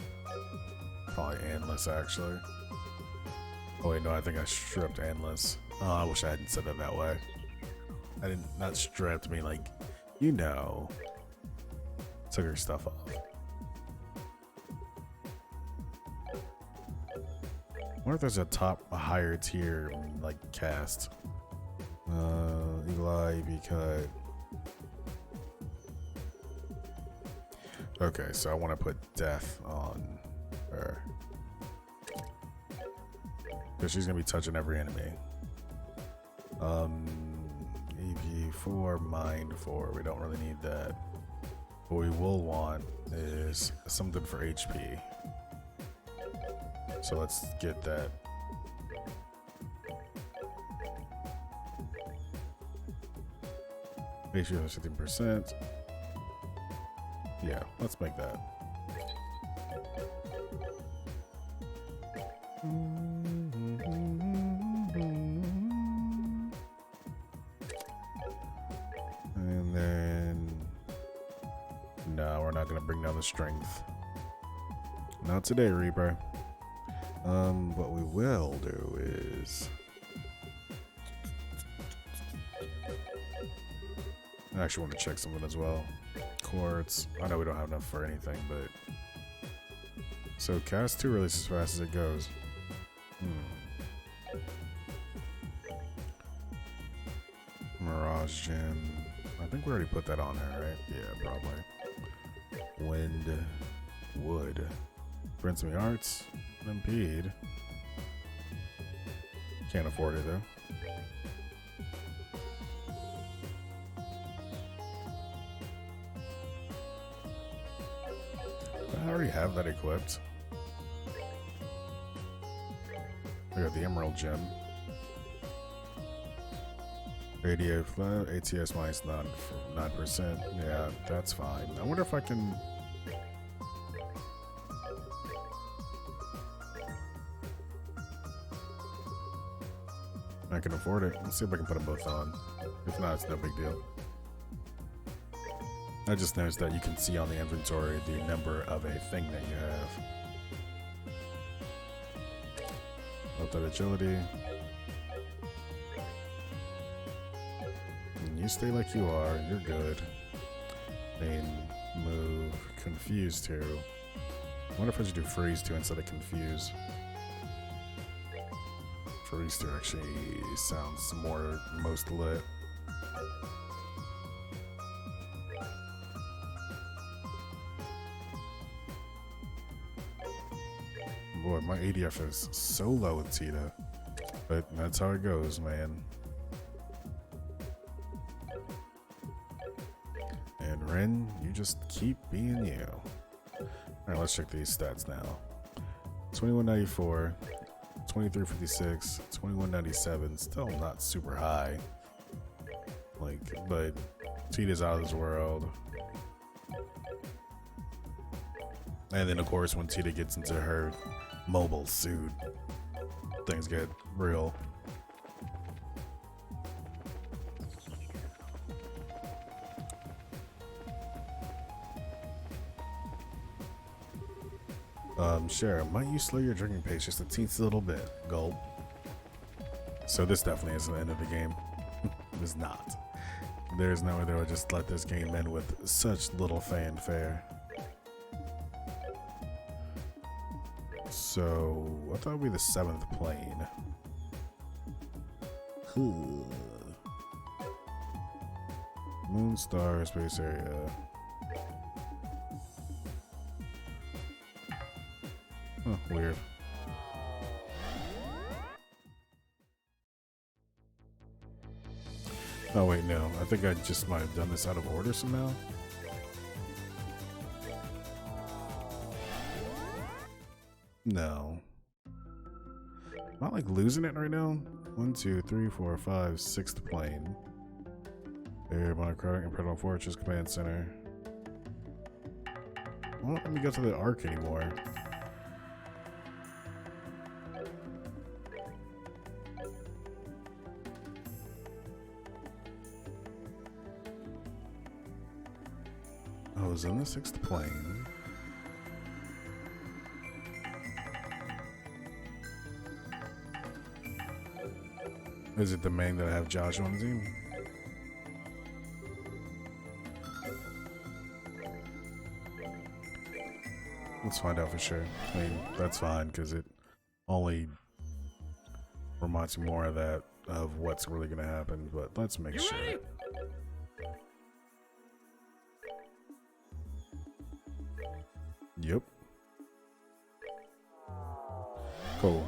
Probably endless actually. Oh wait, no, I think I stripped endless. Oh, I wish I hadn't said it that way. I didn't, not stripped, I mean like, you know, took her stuff off. I wonder if there's a higher tier, like, cast. Eagle July be cut. Okay, so I want to put death on her. Because she's going to be touching every enemy. EP 4, Mind 4. We don't really need that. What we will want is something for HP. So let's get that. HP is 15%. Yeah, let's make that. And then no, we're not gonna bring down the strength. Not today, Reaper. What we will do is I actually want to check something as well. Quartz. I know we don't have enough for anything, but so cast 2 release as fast as it goes. Mirage Gem. I think we already put that on there, right? Yeah, probably. Wind, wood, Prince of Hearts, Impede. Can't afford it though. I already have that equipped. I got the Emerald Gem. Radio flow, ATS minus 9%. Yeah, that's fine. I wonder if I can. I can afford it. Let's see if I can put them both on. If not, it's no big deal. I just noticed that you can see on the inventory the number of a thing that you have. Let that agility. And you stay like you are, you're good. Main move, confuse 2. I wonder if I should do freeze 2 instead of confuse. Freeze 2 actually sounds more most lit. Boy, my ADF is so low with Tita, but that's how it goes, man. And Ren, you just keep being you. Alright, let's check these stats now. 2194, 2356, 2197, still not super high. Like, but Tita's out of this world. And then of course when Tita gets into her mobile suit, things get real. Sure, might you slow your drinking pace just a teensy little bit? Gulp. So this definitely isn't the end of the game. It's not. There's no way they would just let this game end with such little fanfare. So I thought it would be the 7th plane. Moon, star, space area. Oh, weird. Oh wait, no. I think I just might have done this out of order somehow. No. I'm not like losing it right now. 1, 2, 3, 4, 5, 6th plane. Air Monochronic Imperial Fortress Command Center. Why don't let me go to the Ark anymore? I was in the 6th plane. Is it the main that I have Josh on the team? Let's find out for sure. I mean, that's fine because it only reminds me more of that of what's really gonna happen, but let's make sure. Ready? Yep. Cool.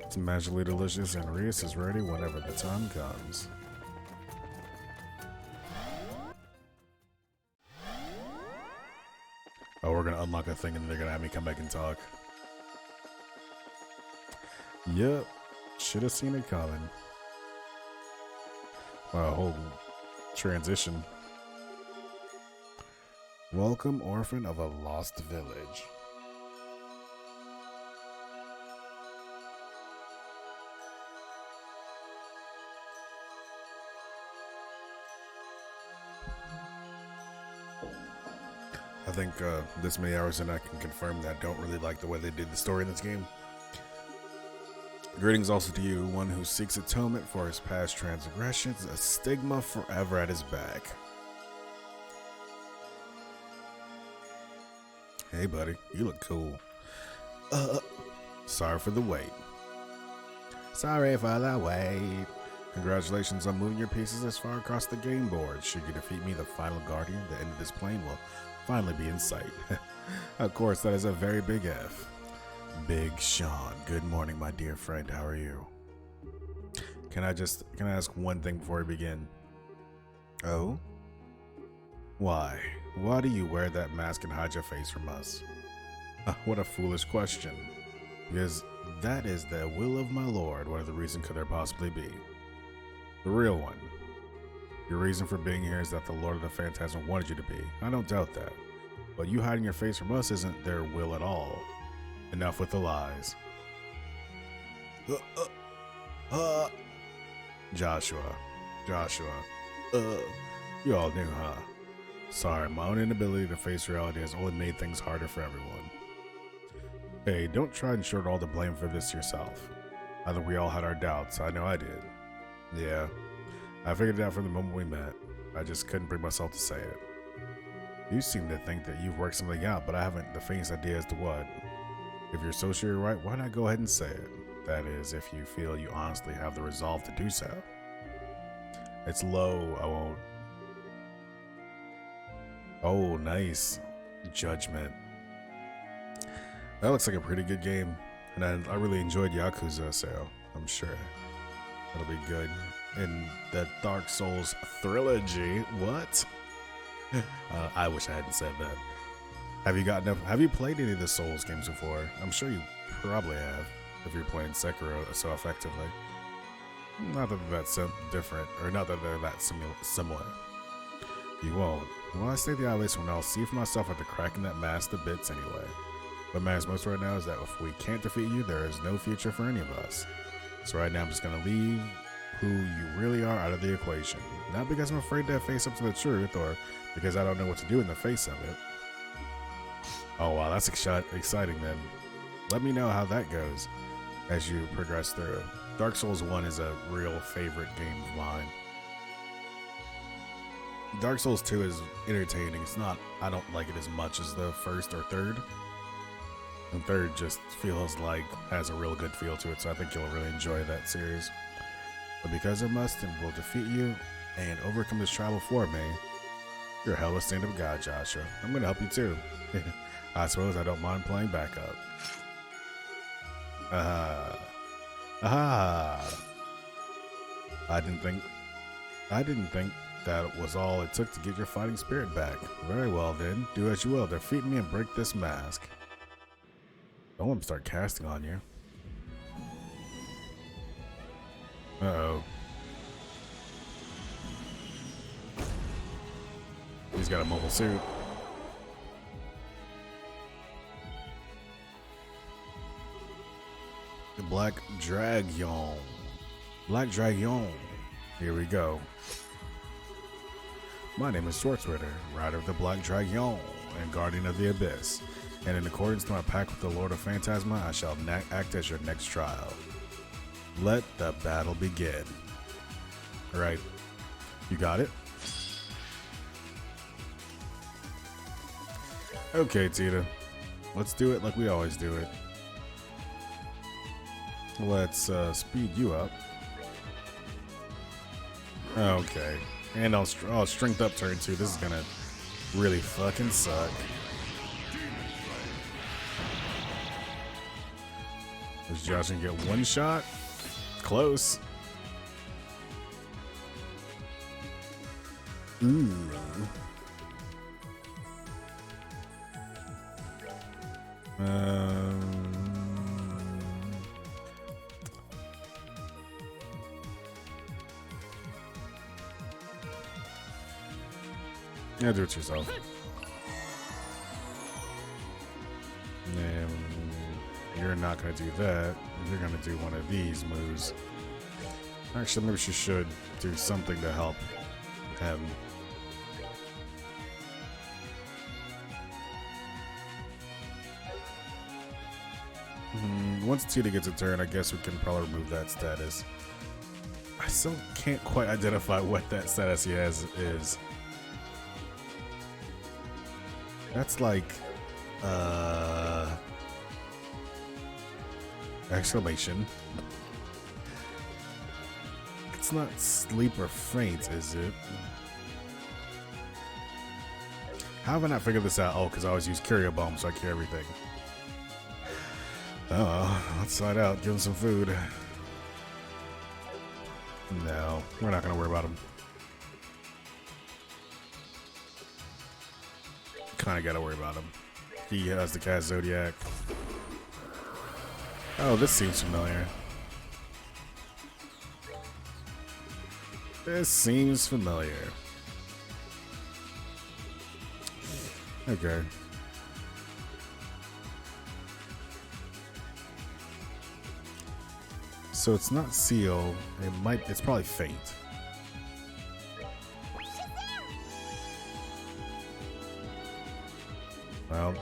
It's magically delicious, and Rias is ready whenever the time comes. Oh, we're gonna unlock a thing and they're gonna have me come back and talk. Yep. Should have seen it coming. Wow, whole transition. Welcome, orphan of a lost village. I think this many hours and I can confirm that I don't really like the way they did the story in this game. Greetings also to you, one who seeks atonement for his past transgressions, a stigma forever at his back. Hey buddy, you look cool. Sorry for the wait. Sorry for the wait. Congratulations on moving your pieces as far across the game board. Should you defeat me, the final guardian, the end of this plane will finally be in sight. Of course, that is a very big F. Big Sean. Good morning, my dear friend. How are you? Can I ask one thing before we begin? Oh? Why? Why do you wear that mask and hide your face from us? What a foolish question. Because that is the will of my lord. What other reason could there possibly be? The real one. Your reason for being here is that the Lord of the Phantasm wanted you to be. I don't doubt that. But you hiding your face from us isn't their will at all. Enough with the lies. Joshua. You all knew, huh? Sorry, my own inability to face reality has only made things harder for everyone. Hey, don't try and short all the blame for this yourself. I think we all had our doubts. I know I did. Yeah, I figured it out from the moment we met. I just couldn't bring myself to say it. You seem to think that you've worked something out, but I haven't the faintest idea as to what. If you're so sure you're right, why not go ahead and say it? That is, if you feel you honestly have the resolve to do so. It's low, I won't. Oh, nice. Judgment. That looks like a pretty good game. And I really enjoyed Yakuza, so I'm sure it'll be good. In the Dark Souls trilogy. What? I wish I hadn't said that. Have you played any of the Souls games before? I'm sure you probably have, if you're playing Sekiro so effectively. Not that they're that different, or not that they're that similar. You won't. Well, I state the obvious when I'll see for myself after cracking that mask to bits anyway. What matters most right now is that if we can't defeat you, there is no future for any of us. So right now I'm just gonna leave who you really are out of the equation. Not because I'm afraid to face up to the truth, or because I don't know what to do in the face of it. Oh wow, that's exciting then. Let me know how that goes as you progress through. Dark Souls 1 is a real favorite game of mine. Dark Souls 2 is entertaining. I don't like it as much as the first or third. And third just feels like has a real good feel to it, so I think you'll really enjoy that series. But because I must and will defeat you and overcome this trial for me, you're a hell of a stand-up guy, Joshua. I'm gonna help you too. I suppose I don't mind playing backup. I didn't think that was all it took to get your fighting spirit back. Very well then, do as you will. Defeat me and break this mask. Don't let him start casting on you. Uh-oh. He's got a mobile suit. The Black Dragon. Black Dragon. Here we go. My name is Swordswitter, Rider of the Black Dragon and Guardian of the Abyss. And in accordance to my pact with the Lord of Phantasma, I shall act as your next trial. Let the battle begin. Alright. You got it? Okay, Tita. Let's do it like we always do it. Let's speed you up. Okay. And I'll strength up turn 2. This is gonna really fucking suck. Is Josh gonna get one shot? Close. Ooh. Yeah, do it yourself. You're not gonna do that. You're gonna do one of these moves. Actually, maybe she should do something to help him. Once Tita gets a turn, I guess we can probably remove that status. I still can't quite identify what that status he has is. That's like, exclamation. It's not sleep or faint, is it? How have I not figured this out? Oh, because I always use carrier bomb, so I carry everything. Oh, let's slide out, give him some food. No, we're not going to worry about him. Kind of got to worry about him. He has the cast Zodiac. Oh, this seems familiar. This seems familiar. Okay. So it's not Seal. It's probably Faint. Well.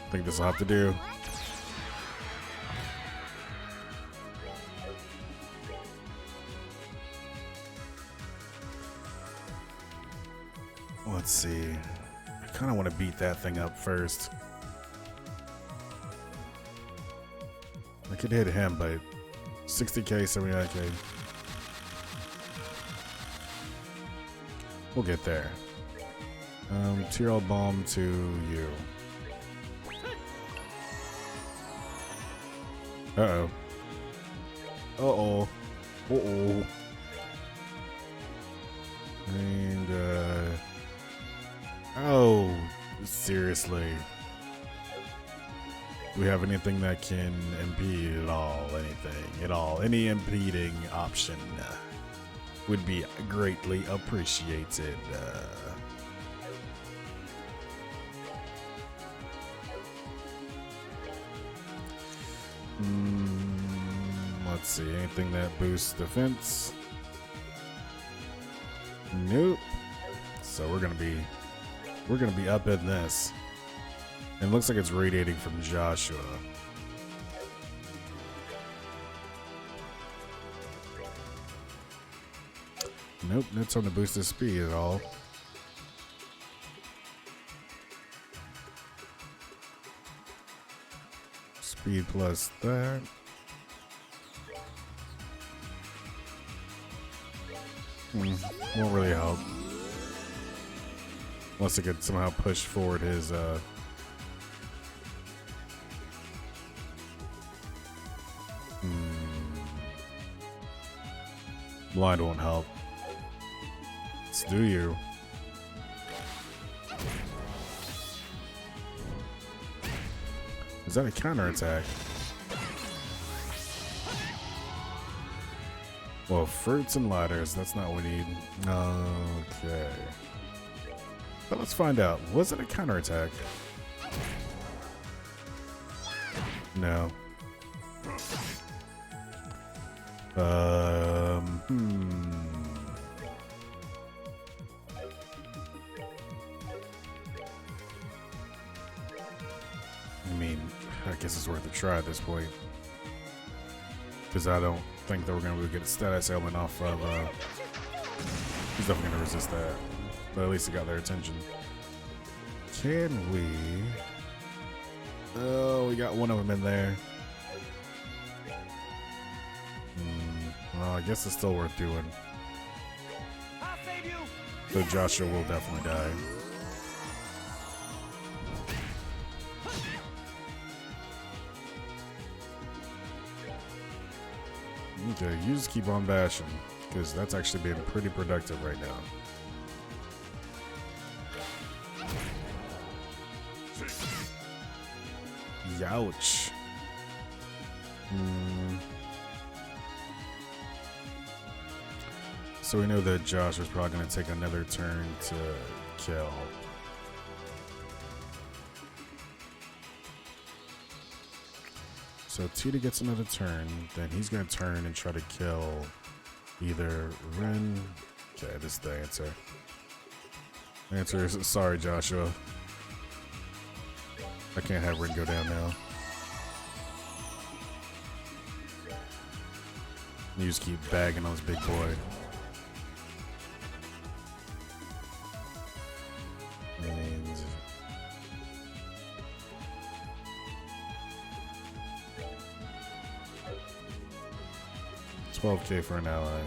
I think this will have to do. Let's see. I kind of want to beat that thing up first. I could hit him, but 60k, 79k. We'll get there. Tyrell Bomb to you. Uh-oh. Uh-oh. Uh-oh. And, oh, seriously. Do we have anything that can impede at all? Anything at all? Any impeding option would be greatly appreciated. Let's see, anything that boosts defense? Nope. So we're gonna be up in this. And it looks like it's radiating from Joshua. Nope, no time to boost his speed at all. Speed plus that. Won't really help. Unless it could somehow push forward his Blind won't help. Let's do you. Is that a counterattack? Well, fruits and ladders, that's not what we need. Okay. But let's find out. Was it a counterattack? No. I mean, I guess it's worth a try at this point. Because I don't think that we're gonna be able to get a status ailment off of. He's definitely gonna resist that, but at least he got their attention. Can we? Oh, we got one of them in there. Well, I guess it's still worth doing. So Joshua will definitely die. Okay, you just keep on bashing, because that's actually being pretty productive right now. Youch. So we know that Josh was probably going to take another turn to kill. So Tita gets another turn, then he's going to turn and try to kill either Ren. Okay, this is the answer. The answer is sorry, Joshua. I can't have Ren go down now. You just keep bagging on this big boy. And 12K for an ally.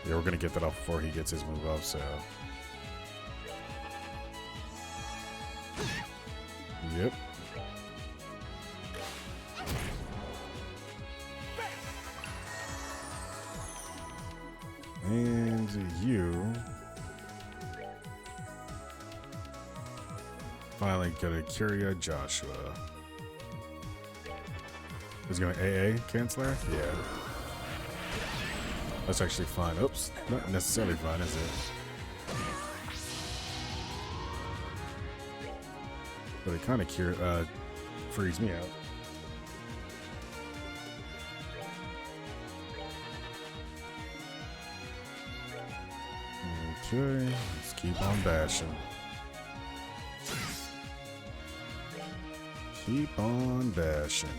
Yeah, we're gonna get that off before he gets his move off, so. Yep. And you finally got a Kyria Joshua. Is going AA canceler? Yeah. That's actually fine. Oops, not necessarily fine, is it? But it kind of frees me out. Okay, let's keep on bashing. Keep on bashing.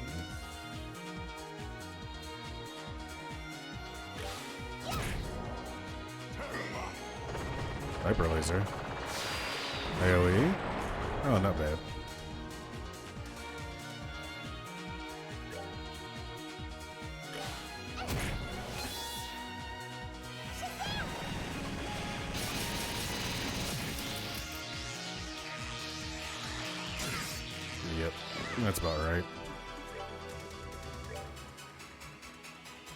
Viper laser. AoE? Oh, not bad. Yep, that's about right.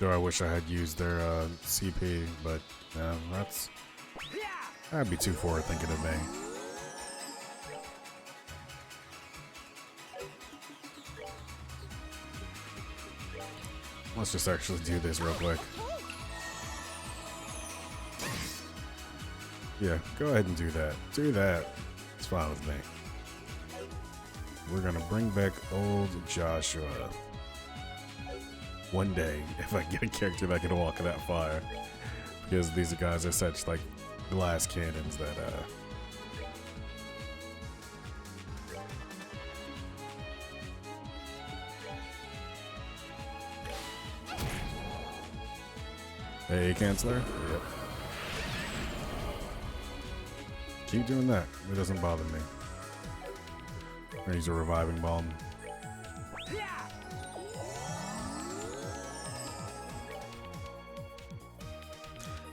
Though I wish I had used their CP, but that'd be too forward thinking of me. Let's just actually do this real quick. Yeah, go ahead and do that. Do that. It's fine with me. We're gonna bring back old Joshua. One day, if I get a character that can walk in that fire. Because these guys are such like glass cannons that Hey, canceler? Yep. Keep doing that. It doesn't bother me. I use a reviving bomb.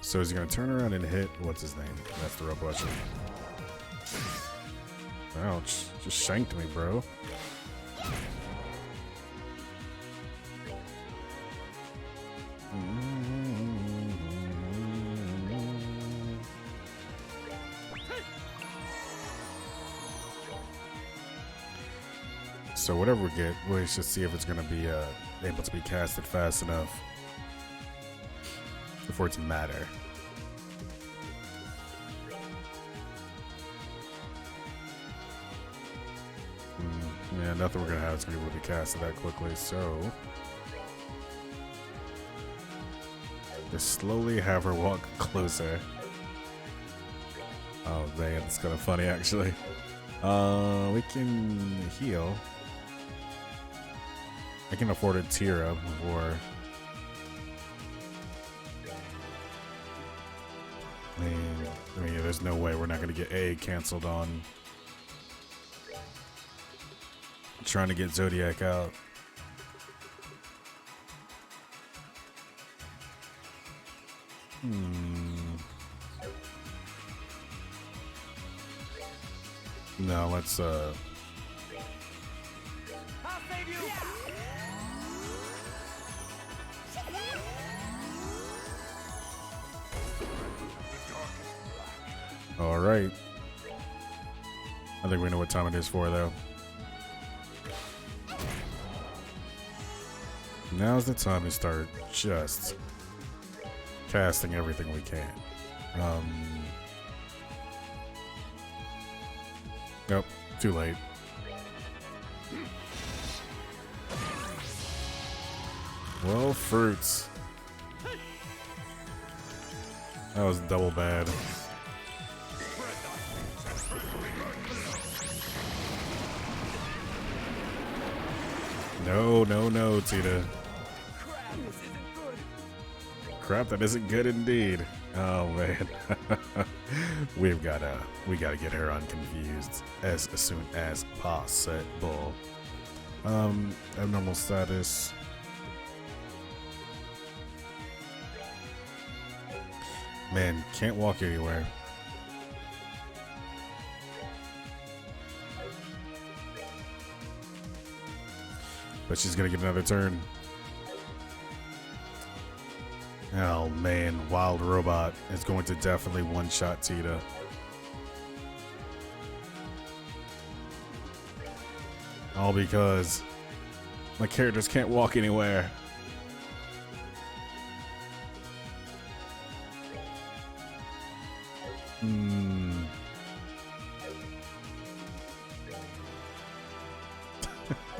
So is he gonna turn around and hit what's his name? That's the real question. Ouch. Just shanked me, bro. So whatever we get, we'll just see if it's gonna be able to be casted fast enough for it to matter. Yeah, nothing we're gonna have is gonna be able to be casted that quickly, so just slowly have her walk closer. Oh man, it's kind of funny actually. We can heal. I can afford a Tira or I mean, there's no way we're not gonna get A canceled on trying to get Zodiac out. No, let's I'll save you. all right. I think we know what time it is for, though. Now's the time to start just casting everything we can. Nope, too late. Well, fruits. That was double bad. No, no, no, Tita. Crap, that isn't good indeed. Oh man, we gotta get her unconfused as soon as possible. Abnormal status. Man, can't walk anywhere. But she's gonna get another turn. Oh man, Wild Robot is going to definitely one-shot Tita. All because my characters can't walk anywhere.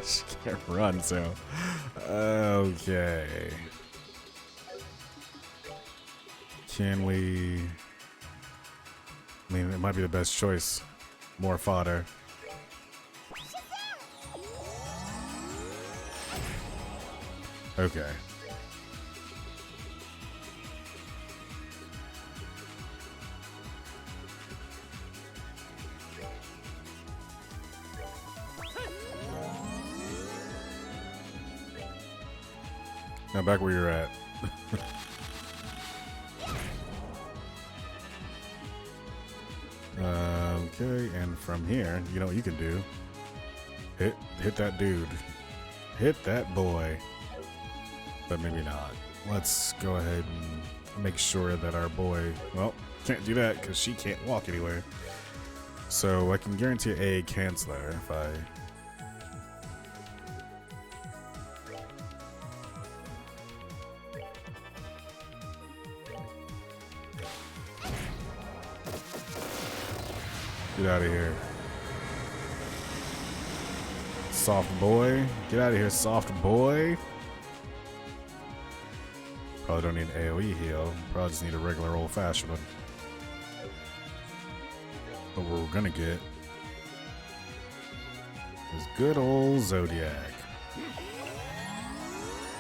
She can't run, so okay. Can we? I mean, it might be the best choice. More fodder. Okay. Now back where you're at. Okay, and from here, you know what you can do? Hit that dude. Hit that boy. But maybe not. Let's go ahead and make sure that our boy, well, can't do that because she can't walk anywhere. So I can guarantee a canceler if I... Get out of here. Soft boy. Get out of here, soft boy. Probably don't need an AoE heal. Probably just need a regular old-fashioned one. But what we're gonna get is good old Zodiac.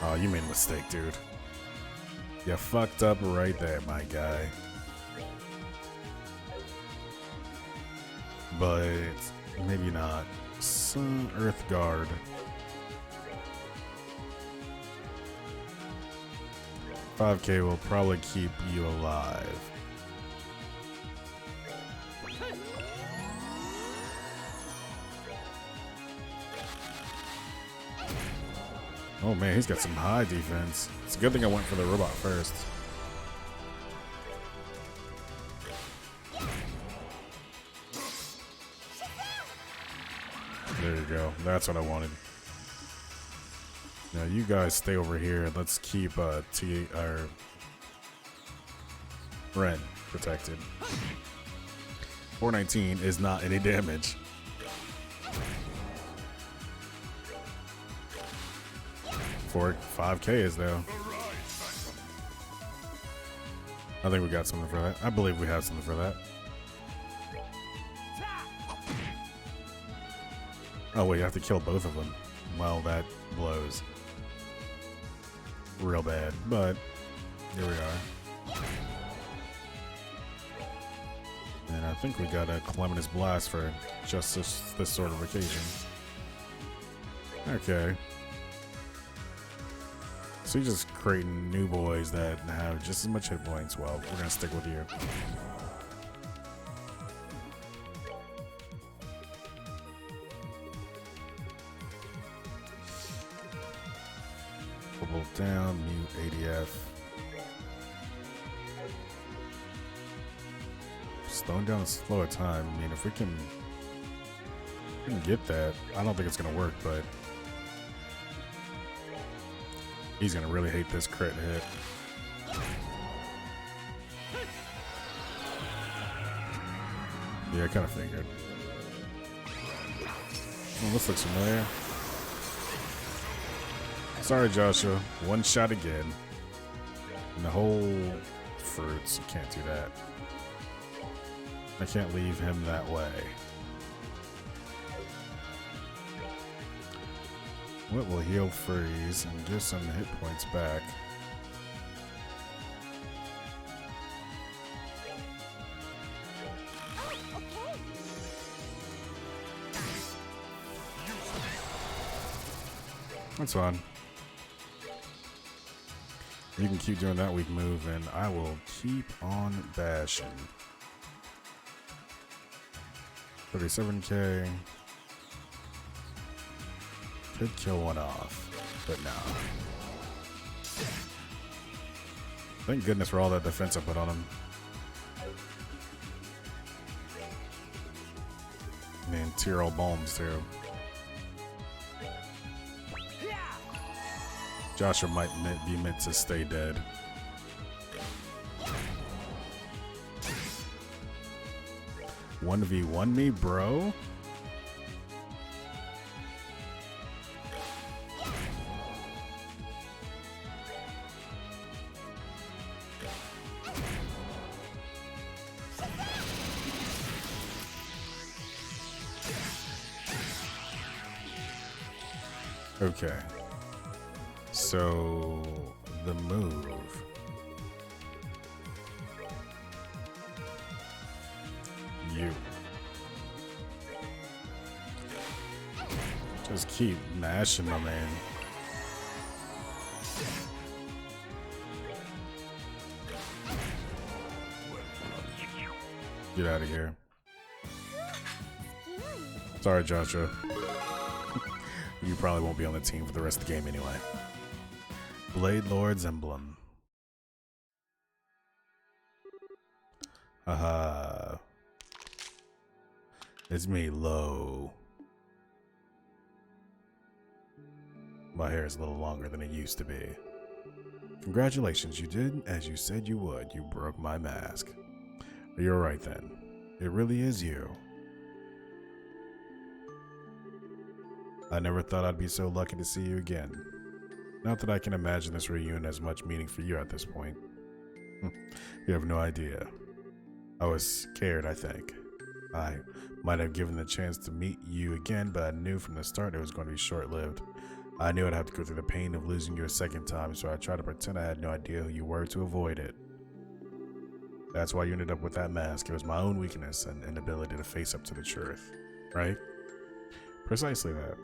Oh, you made a mistake, dude. You fucked up right there, my guy. But maybe not. Sun Earth Guard. $5K will probably keep you alive. Oh man, he's got some high defense. It's a good thing I went for the robot first. There you go. That's what I wanted. Now you guys stay over here. Let's keep our Ren protected. 419 is not any damage. For 5K is though. I think we got something for that. I believe we have something for that. Oh wait, you have to kill both of them while that blows. real bad, but here we are. And I think we got a Calamitous Blast for just this sort of occasion. Okay. So you're just creating new boys that have just as much hit points. Well, we're gonna stick with you. Bubble down, mute ADF. Slowing down a slower time. I mean, if we can get that, I don't think it's gonna work, but he's gonna really hate this crit hit. Yeah, I kind of figured. Oh, this looks familiar. Sorry, Joshua. One shot again. And the whole fruits. You can't do that. I can't leave him that way. What will heal freeze and give some hit points back? That's fine. You can keep doing that weak move, and I will keep on bashing. 37k. Could kill one off, but no. Thank goodness for all that defense I put on him. Man, Tyrell bombs too. Joshua might be meant to stay dead. One v1 me, bro? Okay. So the move. You. Just keep mashing my man. Get out of here. Sorry, Joshua. You probably won't be on the team for the rest of the game anyway. Blade Lord's Emblem. Haha. It's me, Lo. My hair is a little longer than it used to be. Congratulations, you did as you said you would. You broke my mask. You're right then. It really is you. I never thought I'd be so lucky to see you again. Not that I can imagine this reunion has much meaning for you at this point. You have no idea. I was scared, I think. I might have given the chance to meet you again, but I knew from the start it was going to be short-lived. I knew I'd have to go through the pain of losing you a second time, so I tried to pretend I had no idea who you were to avoid it. That's why you ended up with that mask. It was my own weakness and inability to face up to the truth. Right? Precisely that.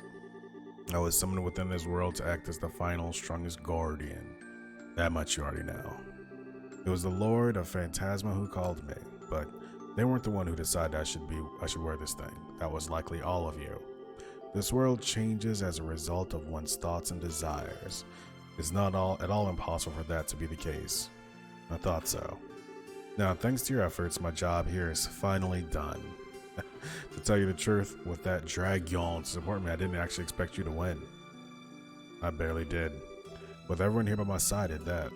I was summoned within this world to act as the final, strongest guardian. That much you already know. It was the Lord of Phantasma who called me, but they weren't the one who decided I should wear this thing. That was likely all of you. This world changes as a result of one's thoughts and desires. It's not at all impossible for that to be the case. I thought so. Now, thanks to your efforts, my job here is finally done. To tell you the truth, with that Dragon to support me, I didn't actually expect you to win. I barely did. With everyone here by my side at that.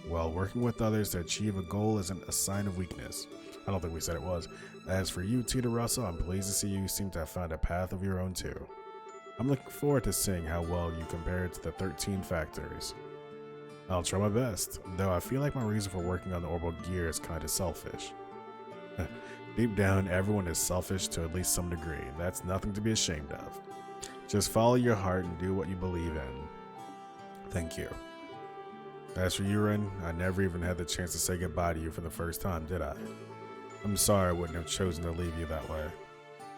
Well, working with others to achieve a goal isn't a sign of weakness. I don't think we said it was. As for you, Tita Russell, I'm pleased to see you seem to have found a path of your own too. I'm looking forward to seeing how well you compare to the 13 factors. I'll try my best, though I feel like my reason for working on the orbital gear is kind of selfish. Deep down, everyone is selfish to at least some degree. That's nothing to be ashamed of. Just follow your heart and do what you believe in. Thank you. As for you, Ren, I never even had the chance to say goodbye to you for the first time, did I? I'm sorry I wouldn't have chosen to leave you that way.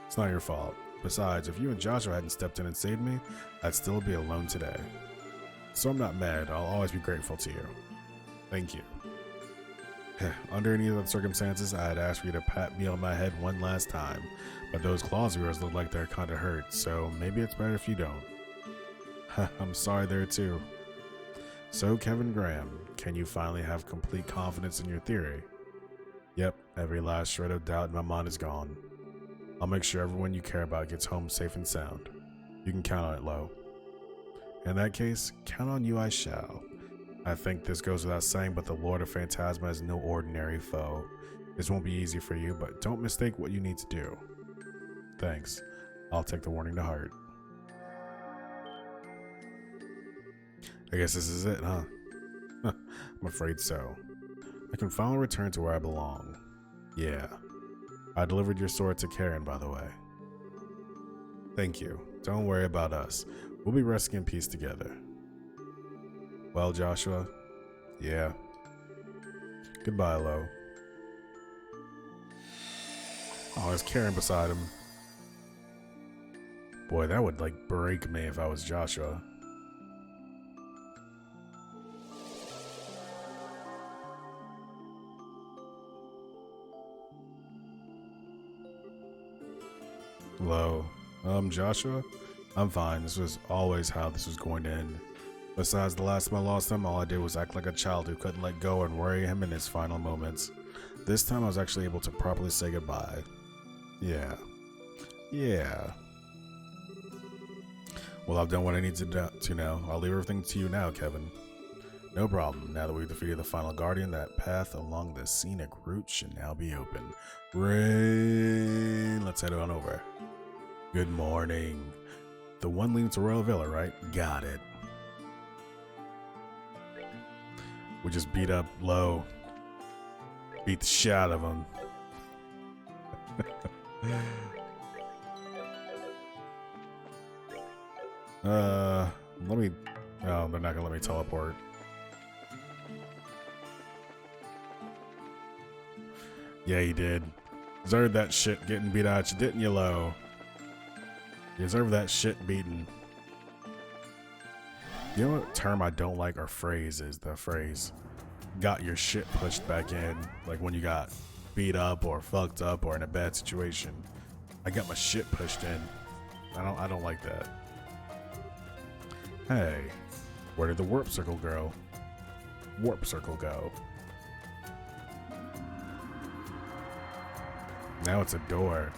It's not your fault. Besides, if you and Joshua hadn't stepped in and saved me, I'd still be alone today. So I'm not mad. I'll always be grateful to you. Thank you. Under any other circumstances, I'd ask for you to pat me on my head one last time, but those claws of yours look like they're kinda hurt, so maybe it's better if you don't. I'm sorry there too. So, Kevin Graham, can you finally have complete confidence in your theory? Yep, every last shred of doubt in my mind is gone. I'll make sure everyone you care about gets home safe and sound. You can count on it, Lo. In that case, count on you I shall. I think this goes without saying, but the Lord of Phantasma is no ordinary foe. This won't be easy for you, but don't mistake what you need to do. Thanks. I'll take the warning to heart. I guess this is it, huh? I'm afraid so. I can finally return to where I belong. Yeah. I delivered your sword to Karen, by the way. Thank you. Don't worry about us. We'll be resting in peace together. Well, Joshua? Yeah. Goodbye, Lo. Oh, there's Karen beside him. Boy, that would, like, break me if I was Joshua. Lo. Joshua? I'm fine. This was always how this was going to end. Besides, the last time I lost him, all I did was act like a child who couldn't let go and worry him in his final moments. This time I was actually able to properly say goodbye. Yeah. Well, I've done what I need to now. I'll leave everything to you now, Kevin. No problem. Now that we've defeated the final guardian, that path along the scenic route should now be open. Rain! Let's head on over. Good morning. The one leading to Royal Villa, right? Got it. We just beat up Lo. Beat the shit out of him. Let me... Oh, they're not gonna let me teleport. Yeah, you did. Deserved that shit getting beat out you, didn't you, Lo? You deserve that shit beaten. You know what term I don't like or phrase is? The phrase, got your shit pushed back in. Like when you got beat up or fucked up or in a bad situation. I got my shit pushed in. I don't like that. Hey, where did the warp circle go? Warp circle go. Now it's a door.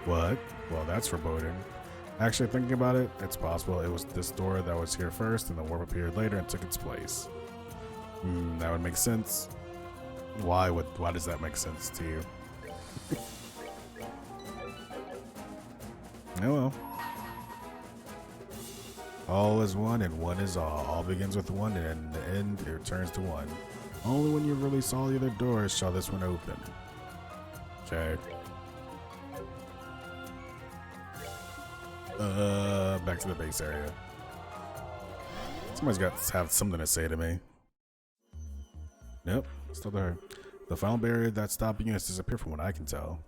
What? Well, that's foreboding. Actually, thinking about it, it's possible it was this door that was here first and the warp appeared later and took its place. That would make sense. Why does that make sense to you? Oh well. All is one and one is all. All begins with one and in the end it returns to one. Only when you release all the other doors shall this one open. Okay. Back to the base area. Somebody's got to have something to say to me. Nope, still there. The final barrier that stopped you has disappeared from what I can tell.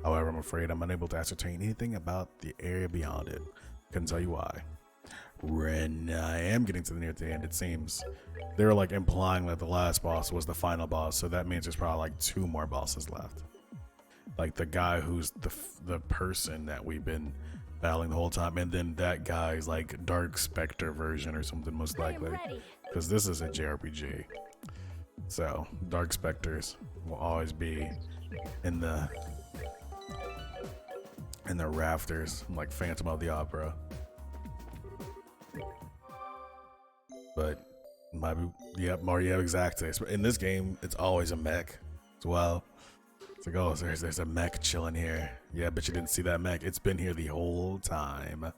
However, I'm afraid I'm unable to ascertain anything about the area beyond it. Couldn't tell you why. Ren, I am getting to the near the end, it seems. They're like implying that the last boss was the final boss, so that means there's probably like 2 more bosses left. Like the guy who's the person that we've been battling the whole time, and then that guy's like Dark Spectre version or something, most likely. Because this is a JRPG. So, Dark Specters will always be in the rafters, like Phantom of the Opera. But, yeah, exactly. In this game, it's always a mech as well. It's like, oh, there's a mech chilling here. Yeah, but you didn't see that mech. It's been here the whole time.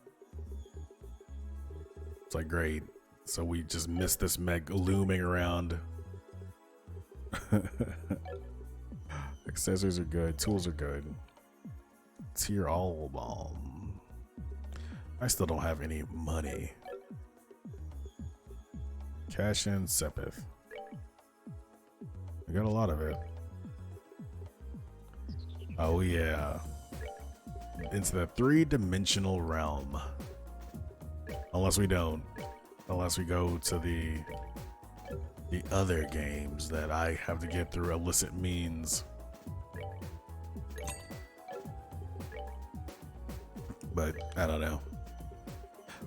It's like, great. So we just missed this mech looming around. Accessories are good. Tools are good. Tier all bomb. I still don't have any money. Cash in Sepith. We got a lot of it. Oh yeah. Into the 3-dimensional realm. Unless we don't. Unless we go to the other games that I have to get through illicit means. But I don't know.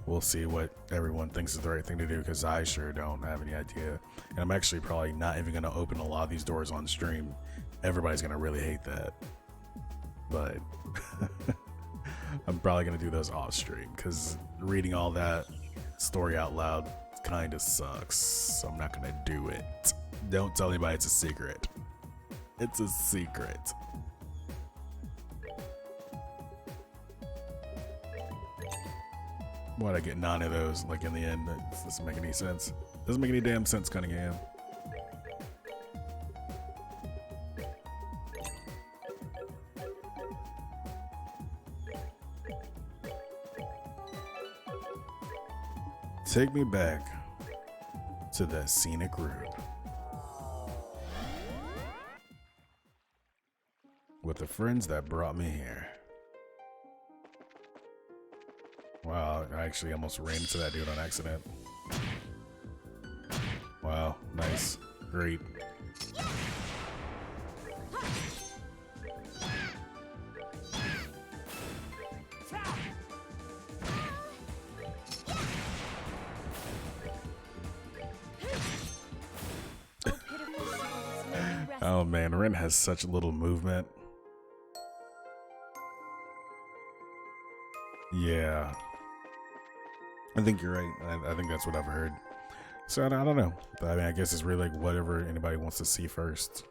We'll see what everyone thinks is the right thing to do, because I sure don't have any idea. And I'm actually probably not even going to open a lot of these doors on stream. Everybody's going to really hate that. But I'm probably going to do those off stream, because reading all that story out loud kind of sucks. So I'm not going to do it. Don't tell anybody, it's a secret. It's a secret. Why'd I get 9 of those, like, in the end? That doesn't make any sense. Doesn't make any damn sense, Cunningham. Take me back to the scenic route. With the friends that brought me here. Wow, I actually almost ran into that dude on accident. Wow, nice. Great. Oh man, Ren has such little movement. Yeah. I think you're right. I think that's what I've heard. So I don't know. But, I mean, I guess it's really like whatever anybody wants to see first.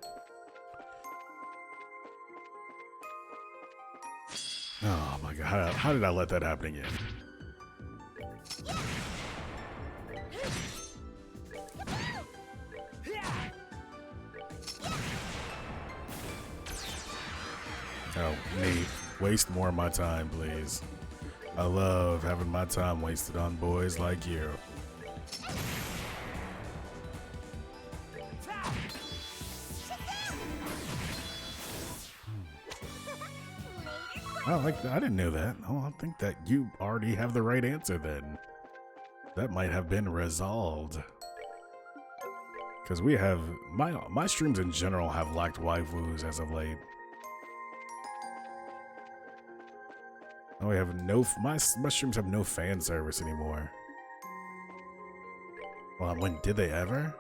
Oh my god, how did I let that happen again? Oh, Nate, waste more of my time, please. I love having my time wasted on boys like you. I like that. I didn't know that. Oh, I think that you already have the right answer then. That might have been resolved. Because we have my streams in general have lacked waifus as of late. Oh, we have no. My streams have no fan service anymore. Well, when did they ever?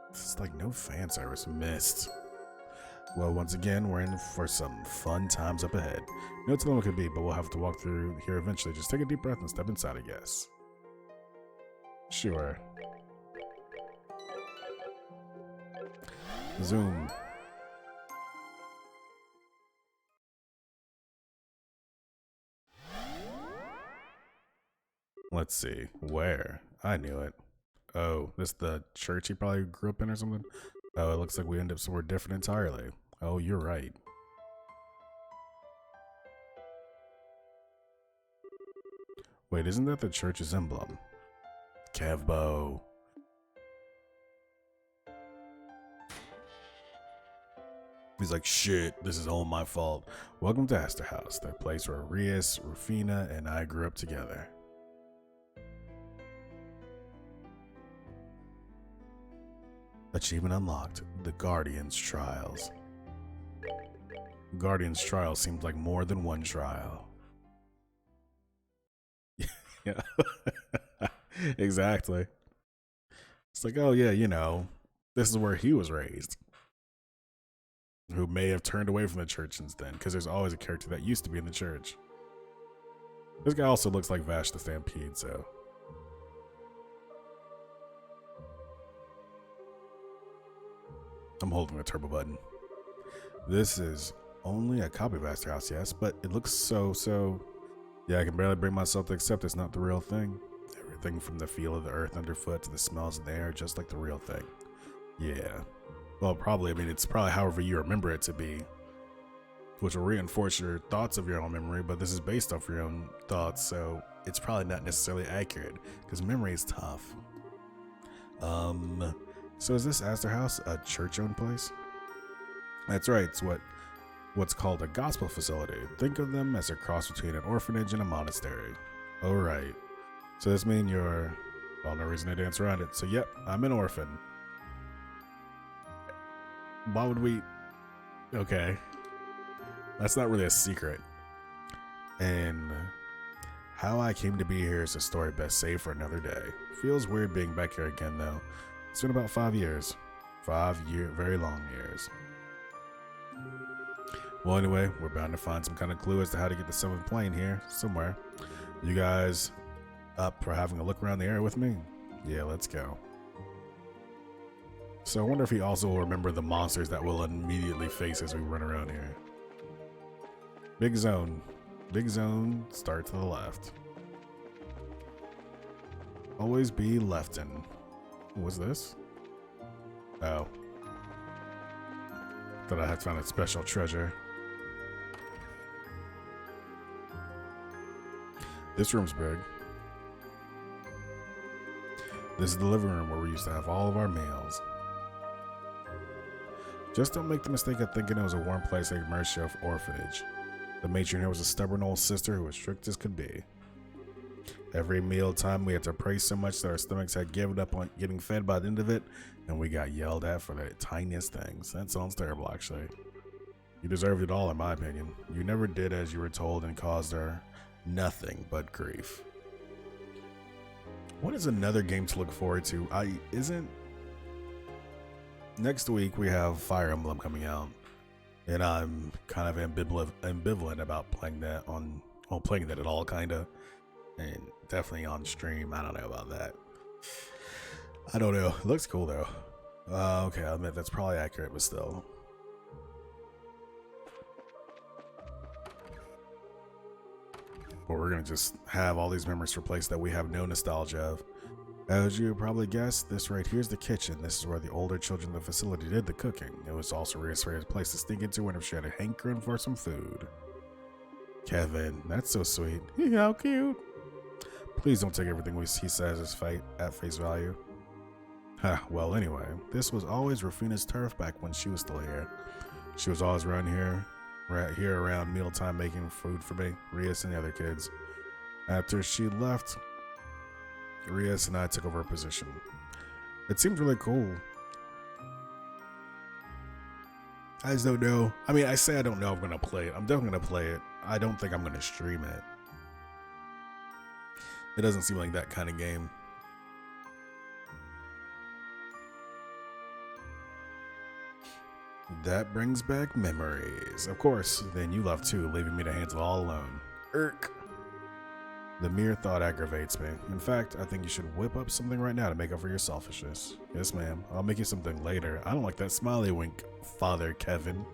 It's like no fan service. Missed. Well, once again, we're in for some fun times up ahead. No telling what it could be, but we'll have to walk through here eventually. Just take a deep breath and step inside, I guess. Sure. Zoom. Let's see. Where? I knew it. Oh, this the church he probably grew up in or something? Oh, it looks like we end up somewhere different entirely. Oh, you're right. Wait, isn't that the church's emblem? Kevbo. He's like, shit, this is all my fault. Welcome to Astor House, the place where Rias, Rufina, and I grew up together. Achievement unlocked. The Guardian's Trials. Guardian's Trial seems like more than one trial. Yeah. Exactly. It's like, oh yeah, you know, this is where he was raised. Who may have turned away from the church since then, because there's always a character that used to be in the church. This guy also looks like Vash the Stampede, so. I'm holding the turbo button. This is only a copy of Astor House, yes, but it looks so. Yeah, I can barely bring myself to accept it's not the real thing. Everything from the feel of the earth underfoot to the smells in the air, just like the real thing. Yeah. Well, probably, I mean, it's probably however you remember it to be, which will reinforce your thoughts of your own memory, but this is based off your own thoughts, so it's probably not necessarily accurate because memory is tough. So is this Astor House a church-owned place? That's right. It's what's called a gospel facility. Think of them as a cross between an orphanage and a monastery. All right. So this means you're, well, no reason to dance around it. So yep, I'm an orphan. Why would we? Okay. That's not really a secret. And how I came to be here is a story best saved for another day. Feels weird being back here again though. It's been about 5 years. 5 years, very long years. Well, anyway, we're bound to find some kind of clue as to how to get the 7th plane here somewhere. You guys up for having a look around the area with me? Yeah, let's go. So I wonder if he also will remember the monsters that we'll immediately face as we run around here. Big zone. Big zone, start to the left. Always be leftin'. What's this? Oh. Thought I had found a special treasure. This room's big. This is the living room where we used to have all of our meals. Just don't make the mistake of thinking it was a warm place like Mercia Orphanage. The matron here was a stubborn old sister who was strict as could be. Every meal time we had to pray so much that our stomachs had given up on getting fed by the end of it, and we got yelled at for the tiniest things. That sounds terrible, actually. You deserved it all, in my opinion. You never did as you were told and caused her nothing but grief. What is another game to look forward to? Next week we have Fire Emblem coming out, and I'm kind of ambivalent about playing that at all, kinda, and definitely on stream. I don't know about that. I don't know. It looks cool though. Okay, I'll admit that's probably accurate, but still. But we're gonna just have all these memories for places that we have no nostalgia of. As you probably guessed, this right here is the kitchen. This is where the older children in the facility did the cooking. It was also Rhea's favorite place to sneak into whenever she had a hankering for some food. Kevin, that's so sweet. How cute. Please don't take everything he says at face value. Well, anyway, this was always Rufina's turf back when she was still here. She was always around here around mealtime making food for me, Rhea's, and the other kids. After she left, Rhea's and I took over her position. It seemed really cool. I just don't know. I mean, I say I don't know if I'm going to play it. I'm definitely going to play it. I don't think I'm going to stream it. It doesn't seem like that kind of game. That brings back memories. Of course, then you left too, leaving me to handle it all alone. Irk. The mere thought aggravates me. In fact, I think you should whip up something right now to make up for your selfishness. Yes, ma'am. I'll make you something later. I don't like that smiley wink, Father Kevin.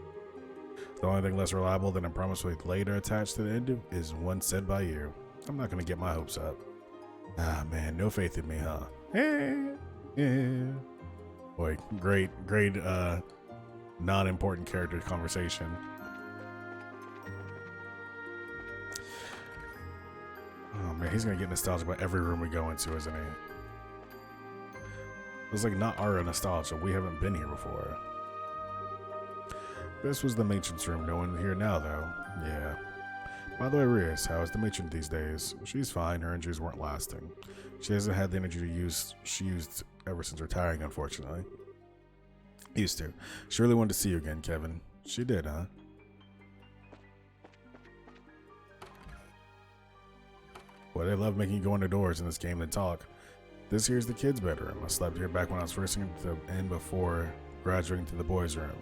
The only thing less reliable than a promise with later attached to the end is one said by you. I'm not going to get my hopes up. Ah, man, no faith in me, huh? Yeah. Boy, great, non-important character conversation. Oh man, he's gonna get nostalgic about every room we go into, isn't he? It's like not our nostalgia. We haven't been here before. This was the matron's room. No one here now, though. Yeah. By the way, Rhea's, how is the matron these days? She's fine. Her injuries weren't lasting. She hasn't had the energy she used ever since retiring, unfortunately. Used to. She really wanted to see you again, Kevin. She did, huh? Boy, they love making you go indoors in this game and talk. This here's the kids' bedroom. I slept here back when I was first in before graduating to the boys' room.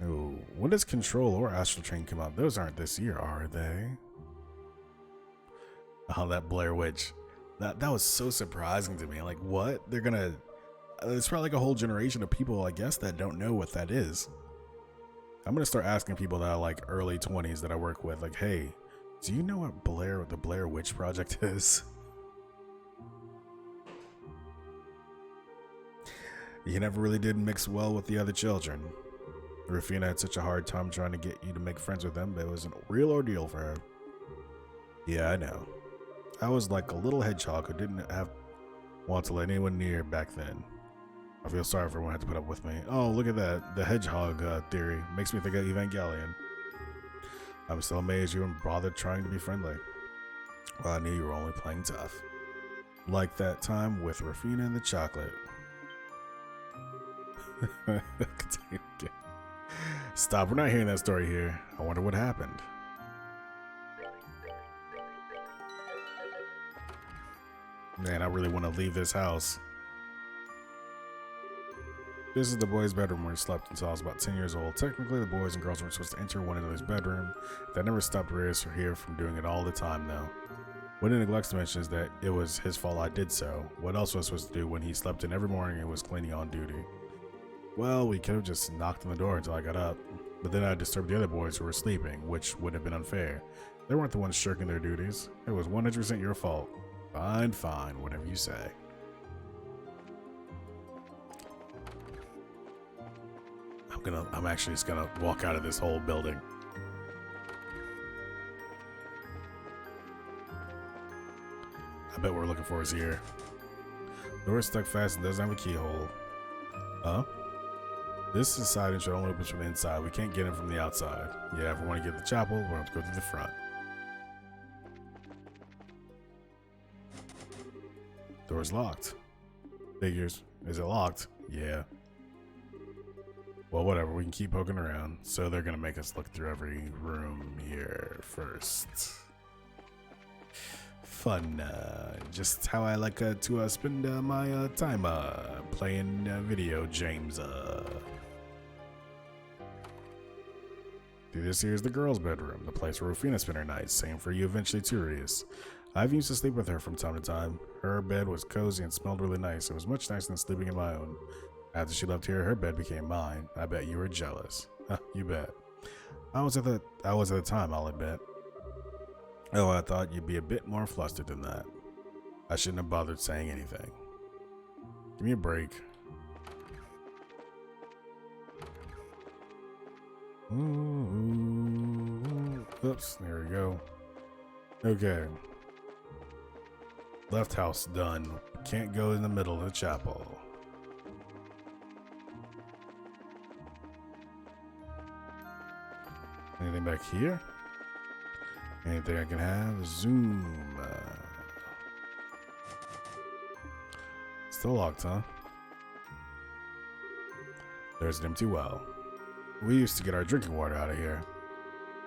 Ooh, when does Control or Astral Chain come out? Those aren't this year, are they? Oh, that Blair Witch. That was so surprising to me. Like, what? They're gonna... It's probably like a whole generation of people, I guess, that don't know what that is. I'm gonna start asking people that are like early 20s that I work with, like, hey, do you know what the Blair Witch Project is? You never really did mix well with the other children. Rufina had such a hard time trying to get you to make friends with them, but it was a real ordeal for her. Yeah, I know. I was like a little hedgehog who didn't want to let anyone near back then. I feel sorry for everyone who had to put up with me. Oh, look at that. The hedgehog theory makes me think of Evangelion. I'm still amazed you even bothered trying to be friendly. Well, I knew you were only playing tough. Like that time with Rufina and the chocolate. Stop, we're not hearing that story here. I wonder what happened. Man, I really want to leave this house. This is the boys' bedroom where he slept until I was about 10 years old. Technically, the boys and girls were supposed to enter one another's bedroom. That never stopped Reyes here from doing it all the time, though. What he neglects to mention is that it was his fault I did so. What else was I supposed to do when he slept in every morning and was cleaning on duty? Well, we could have just knocked on the door until I got up. But then I'd disturb the other boys who were sleeping, which would have been unfair. They weren't the ones shirking their duties. It was 100% your fault. Fine, fine, whatever you say. I'm actually just gonna walk out of this whole building. I bet what we're looking for is here. The door is stuck fast and doesn't have a keyhole. Huh? This is side and should only open from the inside. We can't get in from the outside. Yeah, if we want to get to the chapel, we're going to have to go through the front. Door's locked. Figures. Is it locked? Yeah. Well, whatever. We can keep poking around. So they're going to make us look through every room here first. Fun. Just how I like to spend my time playing video games. This here's the girls' bedroom, the place where Rufina spent her nights. Same for you eventually too, Reyes. I've used to sleep with her from time to time. Her bed was cozy and smelled really nice. It was much nicer than sleeping in my own. After she left here, her bed became mine. I bet you were jealous. You bet. I was at the time, I'll admit. Oh, I thought you'd be a bit more flustered than that. I shouldn't have bothered saying anything. Give me a break. Oops, there we go. Okay. Left house done. Can't go in the middle of the chapel. Anything back here? Anything I can have? Zoom. Still locked, huh? There's an empty well. We used to get our drinking water out of here.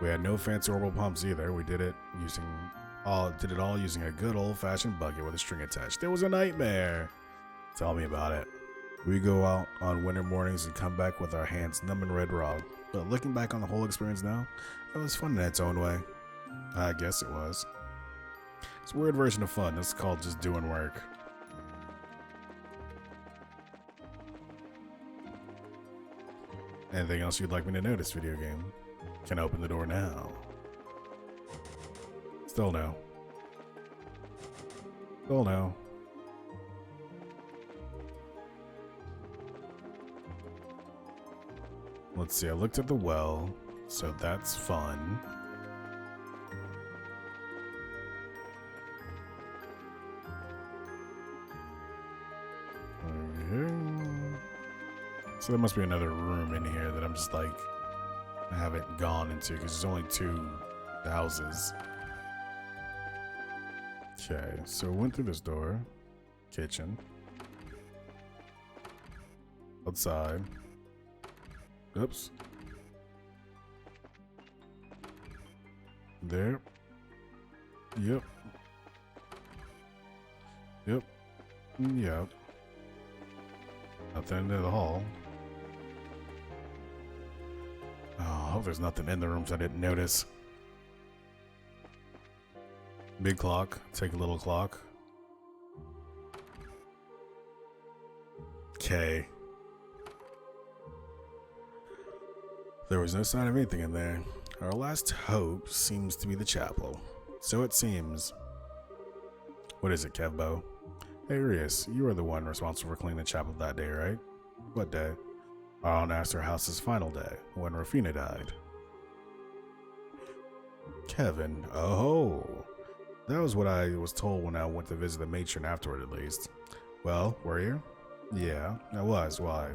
We had no fancy orbital pumps either. We did it all using a good old-fashioned bucket with a string attached. It was a nightmare. Tell me about it. We go out on winter mornings and come back with our hands numb and red raw. But looking back on the whole experience now, it was fun in its own way. I guess it was. It's a weird version of fun. This is called just doing work. Anything else you'd like me to notice, video game? Can I open the door now? Still no. Still no. Let's see, I looked at the well, so that's fun. So there must be another room in here that I'm just like, I haven't gone into because there's only 2 houses. Okay, so went through this door. Kitchen. Outside. Oops. There. Yep. Yep. Yep. Nothing into the hall. Oh, I hope there's nothing in the rooms I didn't notice. Big clock. Take a little clock. Okay. There was no sign of anything in there. Our last hope seems to be the chapel. So it seems. What is it, Kevbo? Hey, Reyes, you are the one responsible for cleaning the chapel that day, right? What day? on Astor House's final day, when Rufina died. Kevin, oh, that was what I was told when I went to visit the matron afterward, at least. Well, were you? Yeah, I was. Why?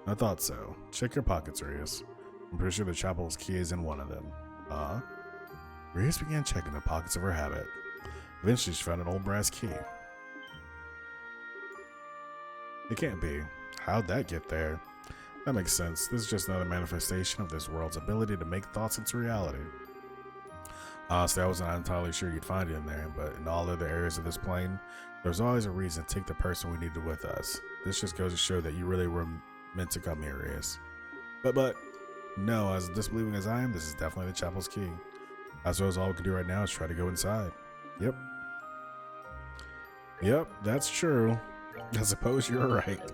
I thought so. Check your pockets, Rias. I'm pretty sure the chapel's key is in one of them. Rias began checking the pockets of her habit. Eventually, she found an old brass key. It can't be. How'd that get there? That makes sense. This is just another manifestation of this world's ability to make thoughts into reality. Honestly, I was not entirely sure you'd find it in there, but in all other areas of this plane, there's always a reason to take the person we needed with us. This just goes to show that you really were meant to come here, Rias. But, no, as disbelieving as I am, this is definitely the chapel's key. I suppose all we can do right now is try to go inside. Yep, that's true. I suppose you're right.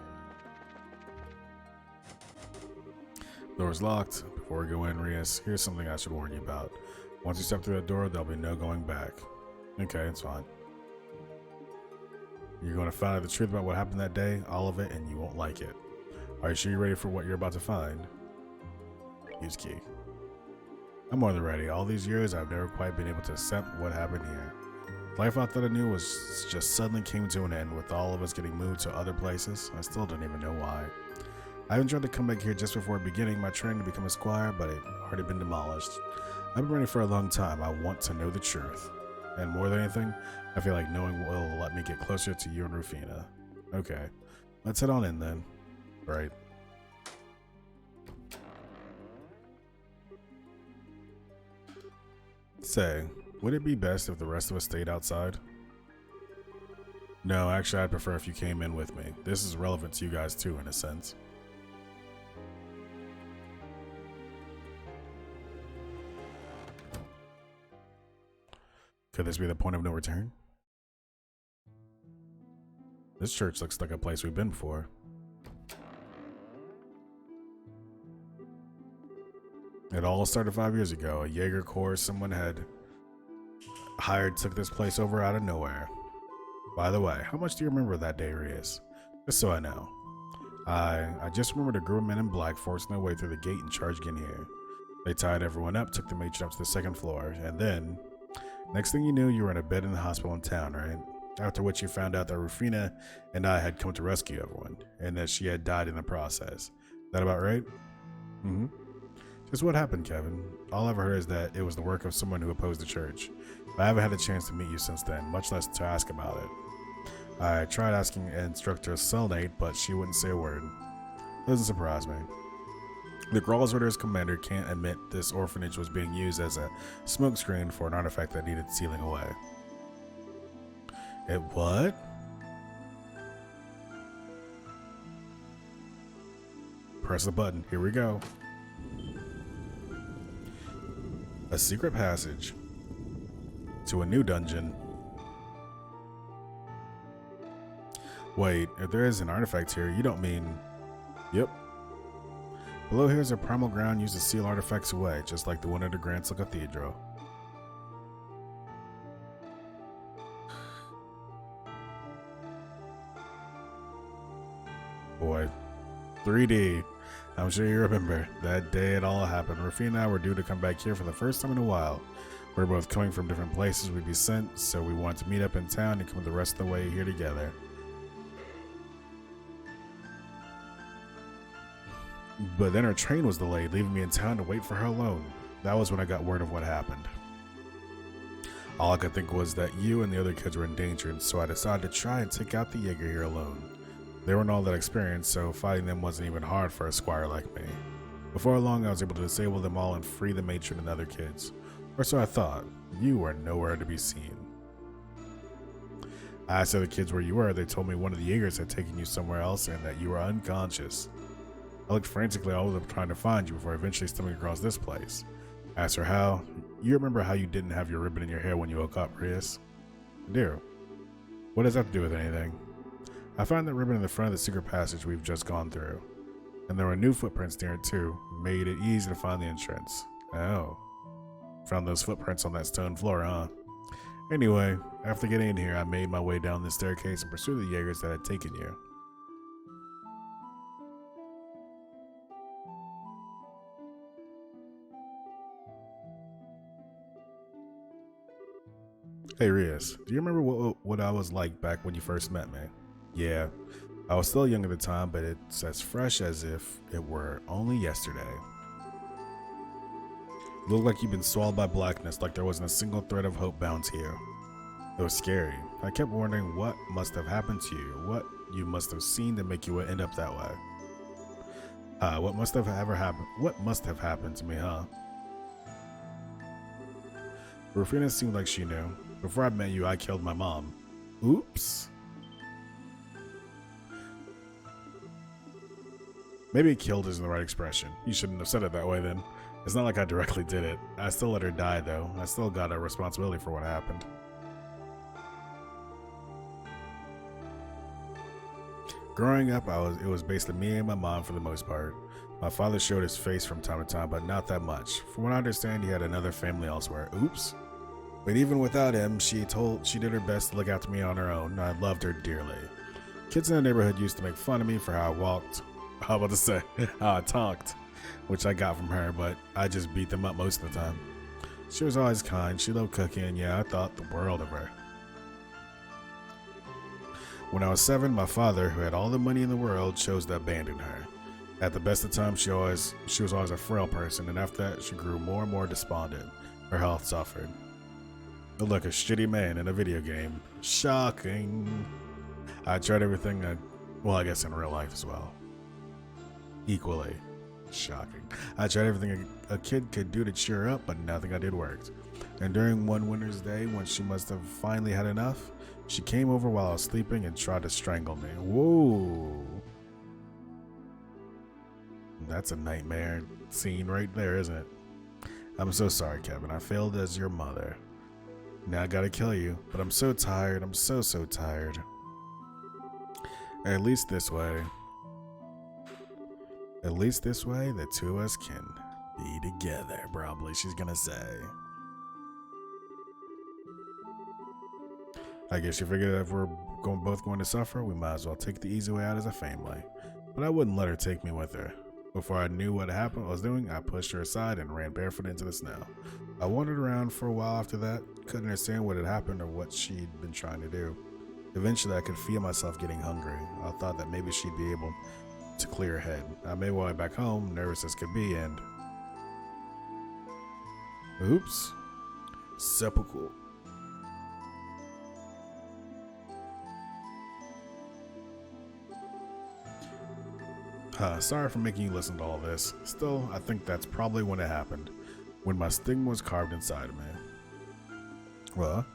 Door's locked. Before we go in, Rias, here's something I should warn you about. Once you step through that door, there'll be no going back. Okay, it's fine. You're going to find out the truth about what happened that day, all of it, and you won't like it. Are you sure you're ready for what you're about to find? Use key. I'm more than ready. All these years, I've never quite been able to accept what happened here. Life I thought I knew was just suddenly came to an end with all of us getting moved to other places. I still don't even know why. I even tried to come back here just before beginning my training to become a squire, but it had already been demolished. I've been ready for a long time. I want to know the truth. And more than anything, I feel like knowing will let me get closer to you and Rufina. Okay, let's head on in then. Right. Say, would it be best if the rest of us stayed outside? No, actually I'd prefer if you came in with me. This is relevant to you guys too, in a sense. Could this be the point of no return? This church looks like a place we've been before. It all started 5 years ago. A Jaeger Corps someone had hired took this place over out of nowhere. By the way, how much do you remember that day, Rias? Just so I know. I just remembered a group of men in black forcing their way through the gate and charging in here. They tied everyone up, took the matron up to the second floor, and then, next thing you knew, you were in a bed in the hospital in town, right? After which you found out that Rufina and I had come to rescue everyone, and that she had died in the process. That about right? Mm-hmm. Just what happened, Kevin. All I've heard is that it was the work of someone who opposed the church. But I haven't had a chance to meet you since then, much less to ask about it. I tried asking instructor Selnate, but she wouldn't say a word. Doesn't surprise me. The Gralls Order's commander can't admit this orphanage was being used as a smokescreen for an artifact that needed sealing away. It what? Press the button. Here we go. A secret passage to a new dungeon. Wait, if there is an artifact here, you don't mean... Yep. Below here is a primal ground used to seal artifacts away, just like the one at the Grancel Cathedral. Boy, 3D. I'm sure you remember that day it all happened. Rufina and I were due to come back here for the first time in a while. We're both coming from different places we'd be sent, so we wanted to meet up in town and come the rest of the way here together. But then her train was delayed, leaving me in town to wait for her alone. That was when I got word of what happened. All I could think was that you and the other kids were in danger, and so I decided to try and take out the Jaeger here alone. They weren't all that experienced, so fighting them wasn't even hard for a squire like me. Before long, I was able to disable them all and free the matron and other kids. Or so I thought. You were nowhere to be seen. I asked the other kids where you were. They told me one of the Jaegers had taken you somewhere else and that you were unconscious. I looked frantically all over trying to find you before eventually stumbling across this place. I asked her how. You remember how you didn't have your ribbon in your hair when you woke up, Rias? I do. What does that have to do with anything? I found that ribbon in the front of the secret passage we've just gone through. And there were new footprints near it too. Made it easy to find the entrance. Oh. Found those footprints on that stone floor, huh? Anyway, after getting in here, I made my way down the staircase and pursued the Jaegers that had taken you. Hey Rias, do you remember what I was like back when you first met me? Yeah, I was still young at the time, but it's as fresh as if it were only yesterday. You look like you've been swallowed by blackness, like there wasn't a single thread of hope bound to you. It was scary. I kept wondering what must have happened to you, what you must have seen to make you end up that way. What must have happened? What must have happened to me, huh? Rufina seemed like she knew. Before I met you, I killed my mom. Oops. Maybe killed isn't the right expression. You shouldn't have said it that way then. It's not like I directly did it. I still let her die though. I still got a responsibility for what happened. Growing up, it was basically me and my mom for the most part. My father showed his face from time to time, but not that much. From what I understand, he had another family elsewhere. Oops. But even without him, she did her best to look after me on her own. I loved her dearly. Kids in the neighborhood used to make fun of me for how I walked. How about to say how I talked, which I got from her, but I just beat them up most of the time. She was always kind. She loved cooking, and yeah, I thought the world of her. When I was 7, my father, who had all the money in the world, chose to abandon her. At the best of times, she was always a frail person, and after that, she grew more and more despondent. Her health suffered. Looked like a shitty man in a video game. Shocking. I tried everything, I guess in real life as well. Equally shocking. I tried everything a kid could do to cheer her up, but nothing I did worked. And during one winter's day, when she must have finally had enough, she came over while I was sleeping and tried to strangle me. Whoa. That's a nightmare scene right there, isn't it? I'm so sorry, Kevin. I failed as your mother. Now I gotta kill you, but I'm so tired. I'm so tired. At least this way, the two of us can be together, probably, she's gonna say. I guess you figured that if we're both going to suffer, we might as well take the easy way out as a family. But I wouldn't let her take me with her. Before I knew what I was doing, I pushed her aside and ran barefoot into the snow. I wandered around for a while after that, couldn't understand what had happened or what she'd been trying to do. Eventually, I could feel myself getting hungry. I thought that maybe she'd be able to clear her head. I made my way back home, nervous as could be, and... Oops. Seppuku. Sorry for making you listen to all this. Still, I think that's probably when it happened. When my stigma was carved inside of me. What?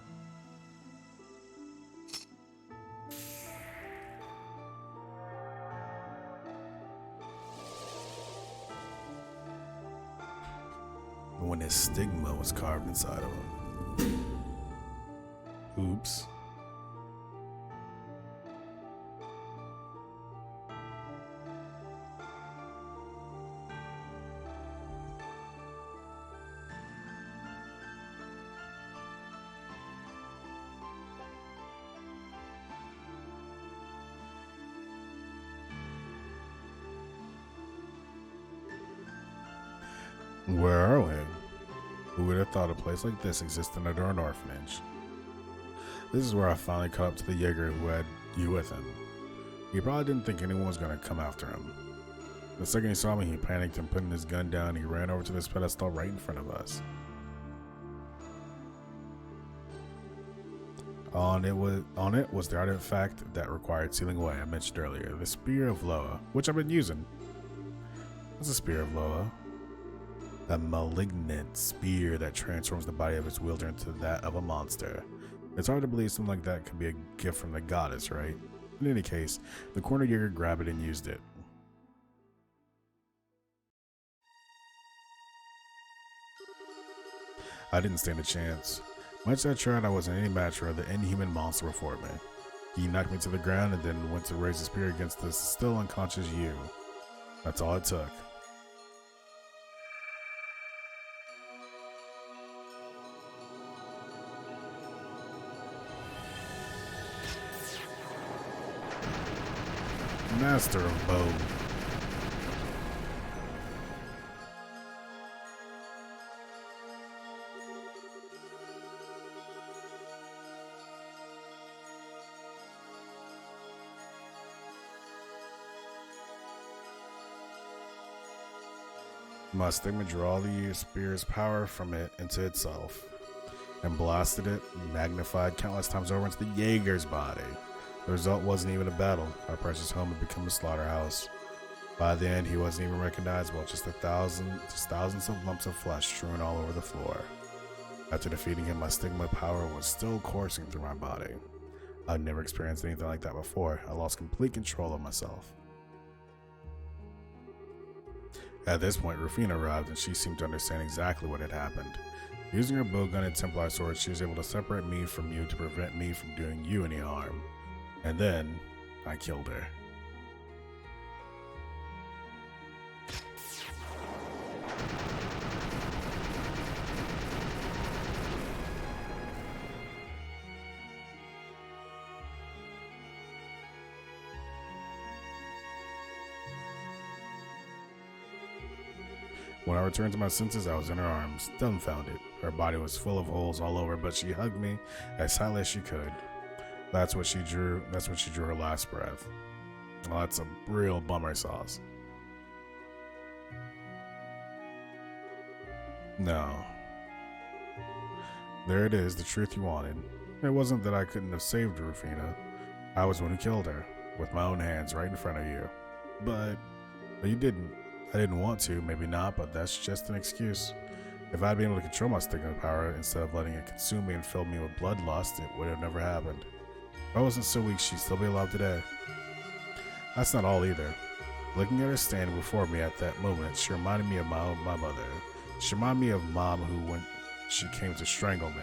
When his stigma was carved inside of him. Oops. Where are we? Who would have thought a place like this existed under an orphanage? This is where I finally caught up to the Jaeger who had you with him. He probably didn't think anyone was going to come after him. The second he saw me, he panicked and putting his gun down, he ran over to this pedestal right in front of us. On it was the artifact that required sealing away I mentioned earlier, the Spear of Loa, which I've been using. What's the Spear of Loa? A malignant spear that transforms the body of its wielder into that of a monster. It's hard to believe something like that could be a gift from the goddess, right? In any case, the corner Jaeger grabbed it and used it. I didn't stand a chance. Much as I tried, I wasn't any match for the inhuman monster before me. He knocked me to the ground and then went to raise the spear against the still unconscious you. That's all it took. Master of Bow. My stigma drew all the spear's power from it into itself and blasted it, magnified countless times over into the Jaeger's body. The result wasn't even a battle. Our precious home had become a slaughterhouse. By the end, he wasn't even recognizable, just thousands of lumps of flesh strewn all over the floor. After defeating him, my stigma power was still coursing through my body. I'd never experienced anything like that before. I lost complete control of myself. At this point, Rufina arrived, and she seemed to understand exactly what had happened. Using her bowgun and Templar sword, she was able to separate me from you to prevent me from doing you any harm. And then, I killed her. When I returned to my senses, I was in her arms, dumbfounded. Her body was full of holes all over, but she hugged me as silently as she could. That's what she drew her last breath. Well, that's a real bummer sauce. No. There it is, the truth you wanted. It wasn't that I couldn't have saved Rufina. I was the one who killed her, with my own hands right in front of you. But you didn't. I didn't want to, maybe not, but that's just an excuse. If I'd been able to control my stigma power instead of letting it consume me and fill me with bloodlust, it would have never happened. If I wasn't so weak, she'd still be alive today. That's not all either. Looking at her standing before me at that moment, she reminded me of my mother. She reminded me of Mom when she came to strangle me.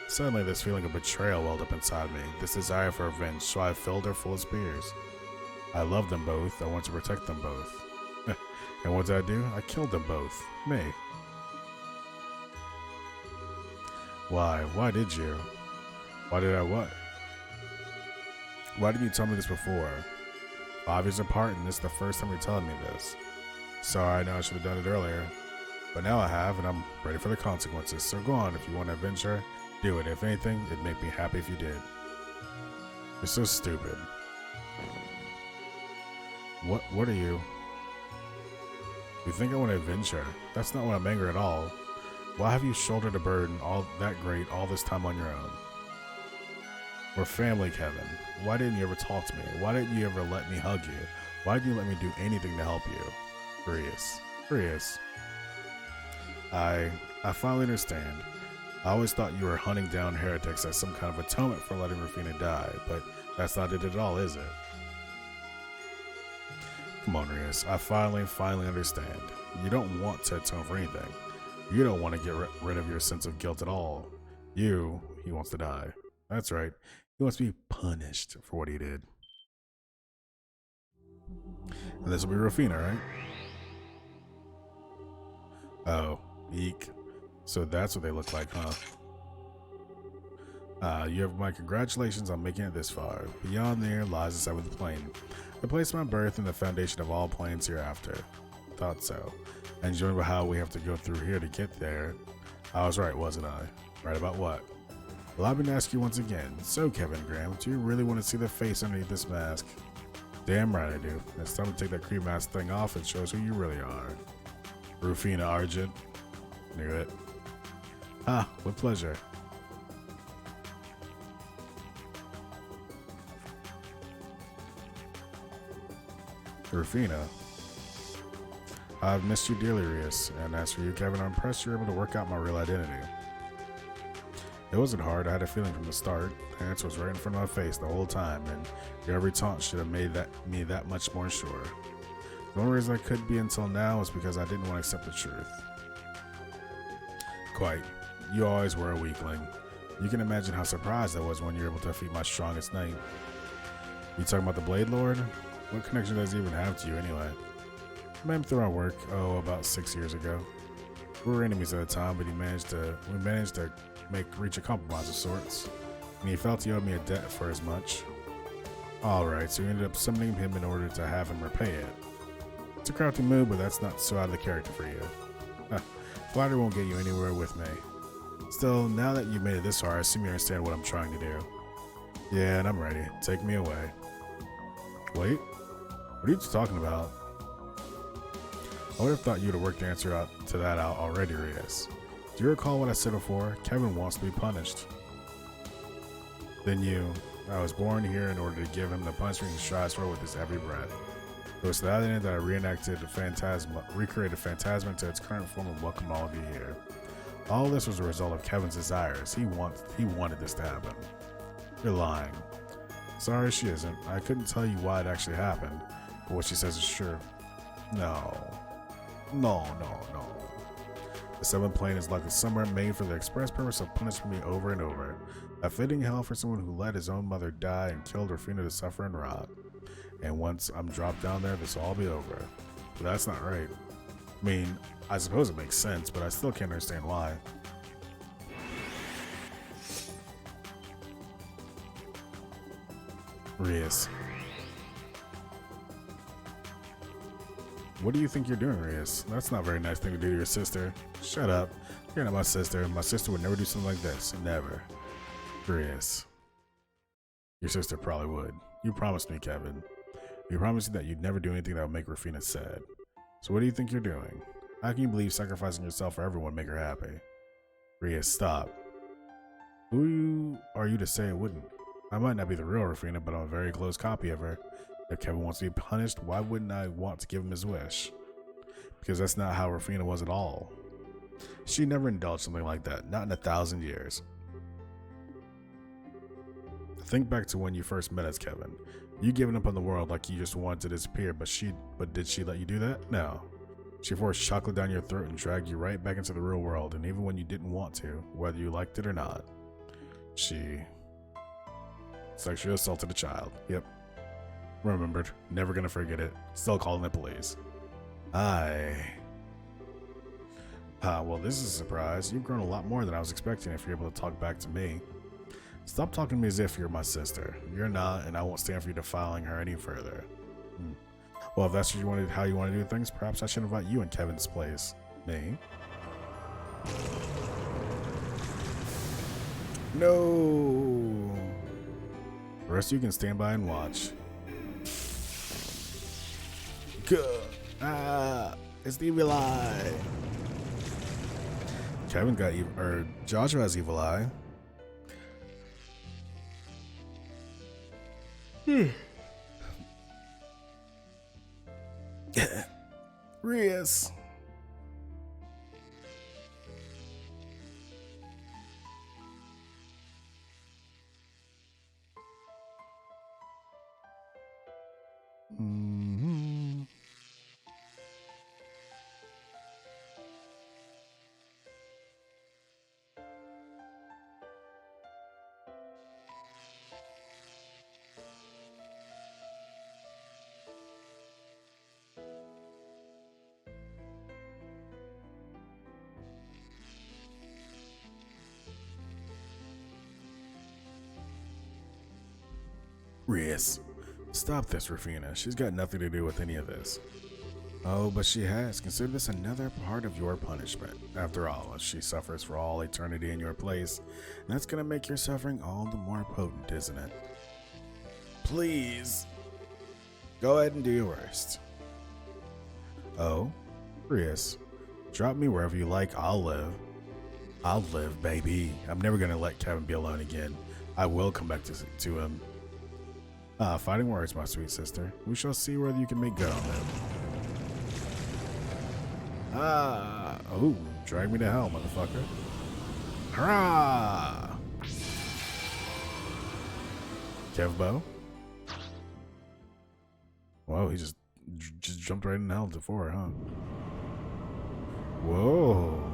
Suddenly, this feeling of betrayal welled up inside me, this desire for revenge, so I filled her full of spears. I loved them both. I wanted to protect them both. And what did I do? I killed them both. Me. Why? Why did you? Why did I what? Why didn't you tell me this before? 5 years apart, and this is the first time you're telling me this. Sorry, I know I should have done it earlier. But now I have, and I'm ready for the consequences. So go on, if you want to avenge her, do it. If anything, it'd make me happy if you did. You're so stupid. What are you? You think I want to avenge her? That's not what I'm angry at all. Why have you shouldered a burden all that great all this time on your own? We're family, Kevin. Why didn't you ever talk to me? Why didn't you ever let me hug you? Why didn't you let me do anything to help you? Rias. I finally understand. I always thought you were hunting down heretics as some kind of atonement for letting Rufina die, but that's not it at all, is it? Come on, Rias. I finally understand. You don't want to atone for anything. You don't want to get rid of your sense of guilt at all. He wants to die. That's right. He wants to be punished for what he did. And this will be Rufina, right? Oh, eek. So that's what they look like, huh? You have my congratulations on making it this far. Beyond there lies the seventh plane. The place of my birth and the foundation of all planes hereafter. Thought so. And joined with how we have to go through here to get there. I was right, wasn't I? Right about what? Well, I've been asking you once again. So, Kevin Graham, do you really want to see the face underneath this mask? Damn right I do. It's time to take that creep mask thing off and show us who you really are. Rufina Argent. Knew it. Ah, with pleasure. Rufina. I've missed you dearly, Rias, and as for you, Kevin, I'm impressed you were able to work out my real identity. It wasn't hard. I had a feeling from the start. The answer was right in front of my face the whole time, and your every taunt should have made me that much more sure. The only reason I couldn't be until now was because I didn't want to accept the truth. Quite. You always were a weakling. You can imagine how surprised I was when you were able to defeat my strongest knight. You talking about the Blade Lord? What connection does he even have to you anyway? I met him through our work, about 6 years ago. We were enemies at the time, but we managed to reach a compromise of sorts. And he felt he owed me a debt for as much. Alright, so you ended up summoning him in order to have him repay it. It's a crafty move, but that's not so out of the character for you. Flattery won't get you anywhere with me. Still, now that you've made it this far, I assume you understand what I'm trying to do. Yeah, and I'm ready. Take me away. Wait? What are you talking about? I would have thought you'd have worked the answer out to that out already, Reyes. Do you recall what I said before? Kevin wants to be punished. Then I was born here in order to give him the punishment he strives for with his every breath. It was to that end that I recreated Phantasma to its current form and welcomed all of you here. All this was a result of Kevin's desires. He wanted this to happen. You're lying. Sorry, she isn't. I couldn't tell you why it actually happened, but what she says is true. No. The seventh plane is like a summer made for the express purpose of punishing me over and over. A fitting hell for someone who let his own mother die and killed Rufina to suffer and rot. And once I'm dropped down there, this will all be over. But that's not right. I mean, I suppose it makes sense, but I still can't understand why. Reyes. What do you think you're doing, Reyes? That's not a very nice thing to do to your sister. Shut up. You're not my sister. My sister would never do something like this. Never. Reyes. Your sister probably would. You promised me, Kevin. You promised me that you'd never do anything that would make Rufina sad. So what do you think you're doing? How can you believe sacrificing yourself for everyone would make her happy? Reyes, stop. Who are you to say it wouldn't? I might not be the real Rufina, but I'm a very close copy of her. If Kevin wants to be punished, why wouldn't I want to give him his wish? Because that's not how Rufina was at all. She never indulged something like that, not in 1,000 years. Think back to when you first met us, Kevin. You giving up on the world like you just wanted to disappear, but did she let you do that? No. She forced chocolate down your throat and dragged you right back into the real world, and even when you didn't want to, whether you liked it or not. She sexually assaulted a child. Yep. Remembered. Never gonna forget it. Still calling the police. Well, this is a surprise. You've grown a lot more than I was expecting if you're able to talk back to me. Stop talking to me as if you're my sister. You're not, and I won't stand for you defiling her any further. Well, if that's how you want to do things, perhaps I should invite you in Kevin's place. Me? No! The rest of you can stand by and watch. It's the evil eye. Kevin got Joshua has evil eye. Reyes. Reyes, stop this, Rufina. She's got nothing to do with any of this. Oh, but she has. Consider this another part of your punishment. After all, if she suffers for all eternity in your place, that's gonna make your suffering all the more potent, isn't it? Please, go ahead and do your worst. Oh, Reyes, drop me wherever you like. I'll live. I'll live, baby. I'm never gonna let Kevin be alone again. I will come back to him. Fighting words, my sweet sister. We shall see whether you can make good on them. Oh, drag me to hell, motherfucker. Hurrah! Kevbo? Whoa, he just jumped right in hell before, huh? Whoa.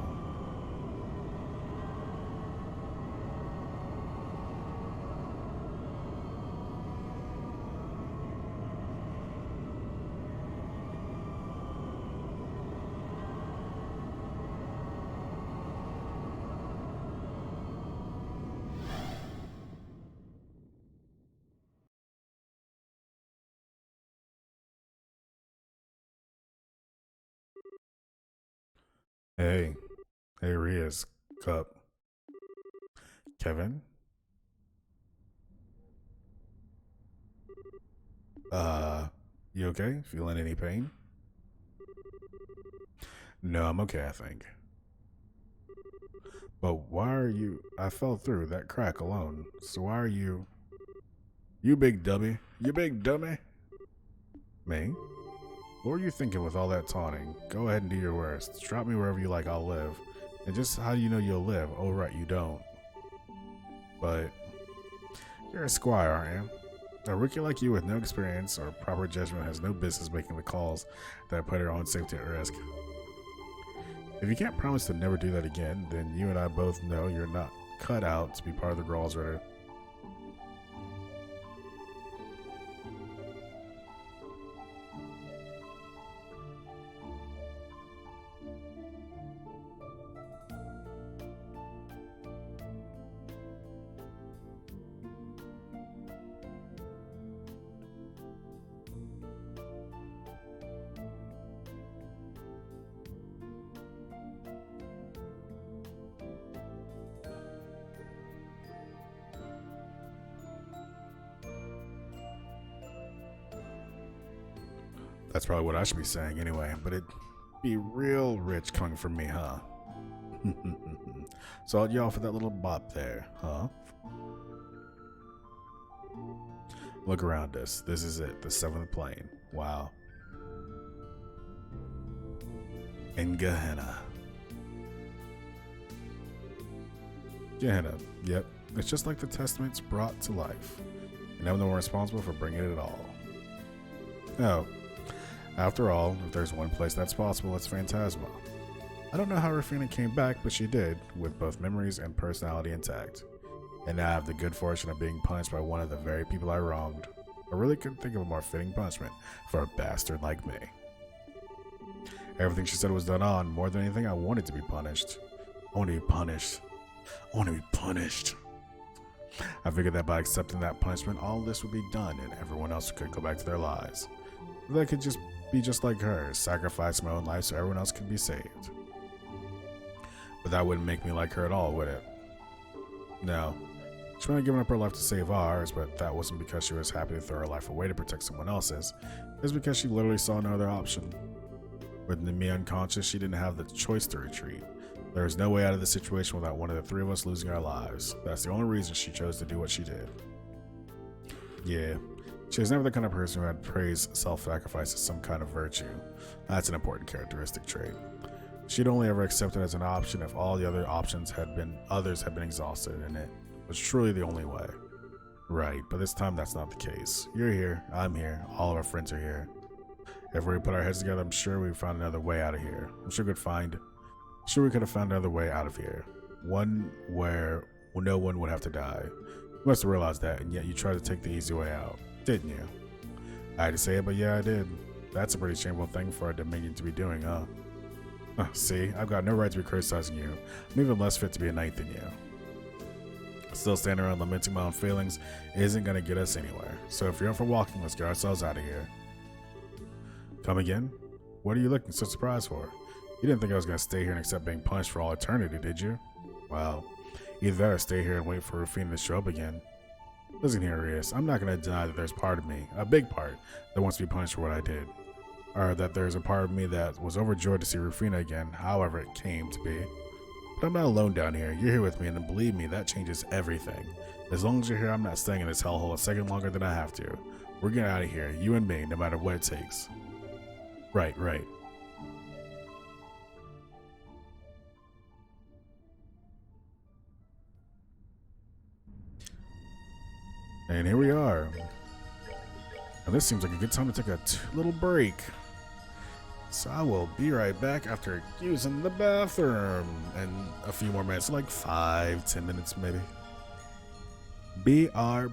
Hey, Reyes, Cup. Kevin? You okay? Feeling any pain? No, I'm okay, I think. But why are you? I fell through that crack alone. So why are you? You big dummy. You big dummy. Me? What were you thinking with all that taunting? Go ahead and do your worst. Drop me wherever you like, I'll live. And just how do you know you'll live? Oh, right, you don't. But you're a squire, aren't you? A rookie like you with no experience or proper judgment has no business making the calls that put her own safety at risk. If you can't promise to never do that again, then you and I both know you're not cut out to be part of the Gralsritter. That's probably what I should be saying anyway, but it'd be real rich coming from me, huh? So I'll yell for that little bop there, huh? Look around us. This is it, the seventh plane. Wow. In Gehenna. Gehenna, yep. It's just like the Testament's brought to life. And I'm the one responsible for bringing it all. Oh. After all, if there's one place that's possible, it's Phantasma. I don't know how Rufina came back, but she did, with both memories and personality intact. And now I have the good fortune of being punished by one of the very people I wronged. I really couldn't think of a more fitting punishment for a bastard like me. Everything she said was done on. More than anything, I wanted to be punished. I want to be punished. I want to be punished. I figured that by accepting that punishment, all this would be done and everyone else could go back to their lives. That I could just be just like her, sacrifice my own life so everyone else could be saved. But that wouldn't make me like her at all, would it? No. She might have given up her life to save ours, but that wasn't because she was happy to throw her life away to protect someone else's. It was because she literally saw no other option. With me unconscious, she didn't have the choice to retreat. There was no way out of the situation without one of the three of us losing our lives. That's the only reason she chose to do what she did. Yeah. She was never the kind of person who had praised self-sacrifice as some kind of virtue. That's an important characteristic trait. She'd only ever accepted it as an option if all the other options others had been exhausted, and it was truly the only way. Right, but this time that's not the case. You're here, I'm here, all of our friends are here. If we put our heads together, I'm sure we found another way out of here. I'm sure we could have found another way out of here. One where no one would have to die. You must have realized that, and yet you tried to take the easy way out. Didn't you? I hate to say it, but yeah, I did. That's a pretty shameful thing for a Dominion to be doing, huh? See, I've got no right to be criticizing you. I'm even less fit to be a knight than you. Still standing around lamenting my own feelings isn't going to get us anywhere. So if you're up for walking, let's get ourselves out of here. Come again? What are you looking so surprised for? You didn't think I was going to stay here and accept being punished for all eternity, did you? Well, either that or stay here and wait for Rufina to show up again. Listen here, Rias. I'm not going to deny that there's part of me, a big part, that wants to be punished for what I did. Or that there's a part of me that was overjoyed to see Rufina again, however it came to be. But I'm not alone down here. You're here with me, and believe me, that changes everything. As long as you're here, I'm not staying in this hellhole a second longer than I have to. We're getting out of here, you and me, no matter what it takes. Right. And here we are. Now this seems like a good time to take a little break. So I will be right back after using the bathroom in a few more minutes, like 5-10 minutes maybe. BRB.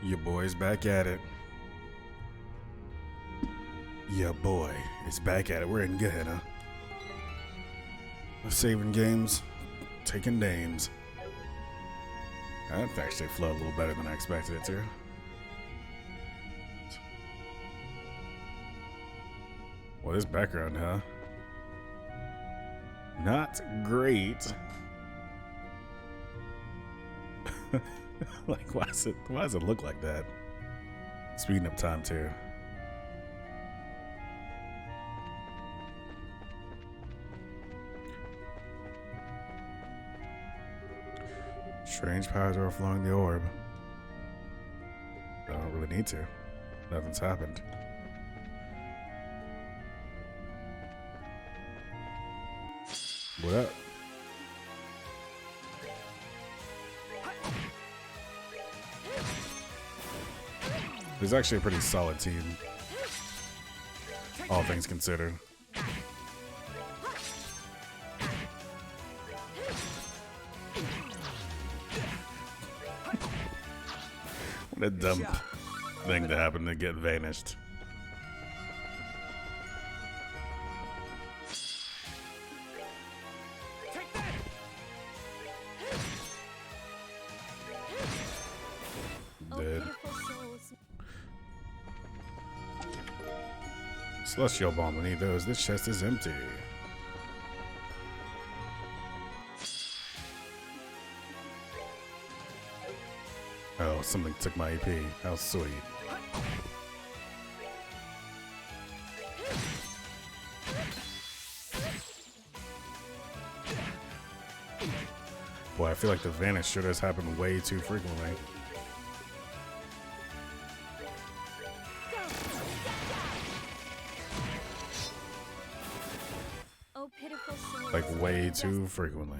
Your boy's back at it. Your boy is back at it. We're in good, huh? We're saving games, taking names. That actually flowed a little better than I expected it to. Well, this background, huh? Not great. Like, why does it look like that? Speeding up time too. Strange powers are overflowing the orb. I don't really need to. Nothing's happened. What up? It's actually a pretty solid team, all things considered. What a dumb thing to happen to get vanished. Dead. Celestial bomb, I need those. This chest is empty. Oh, something took my AP. How sweet. Boy, I feel like the vanish should have happened way too frequently. Like way too frequently.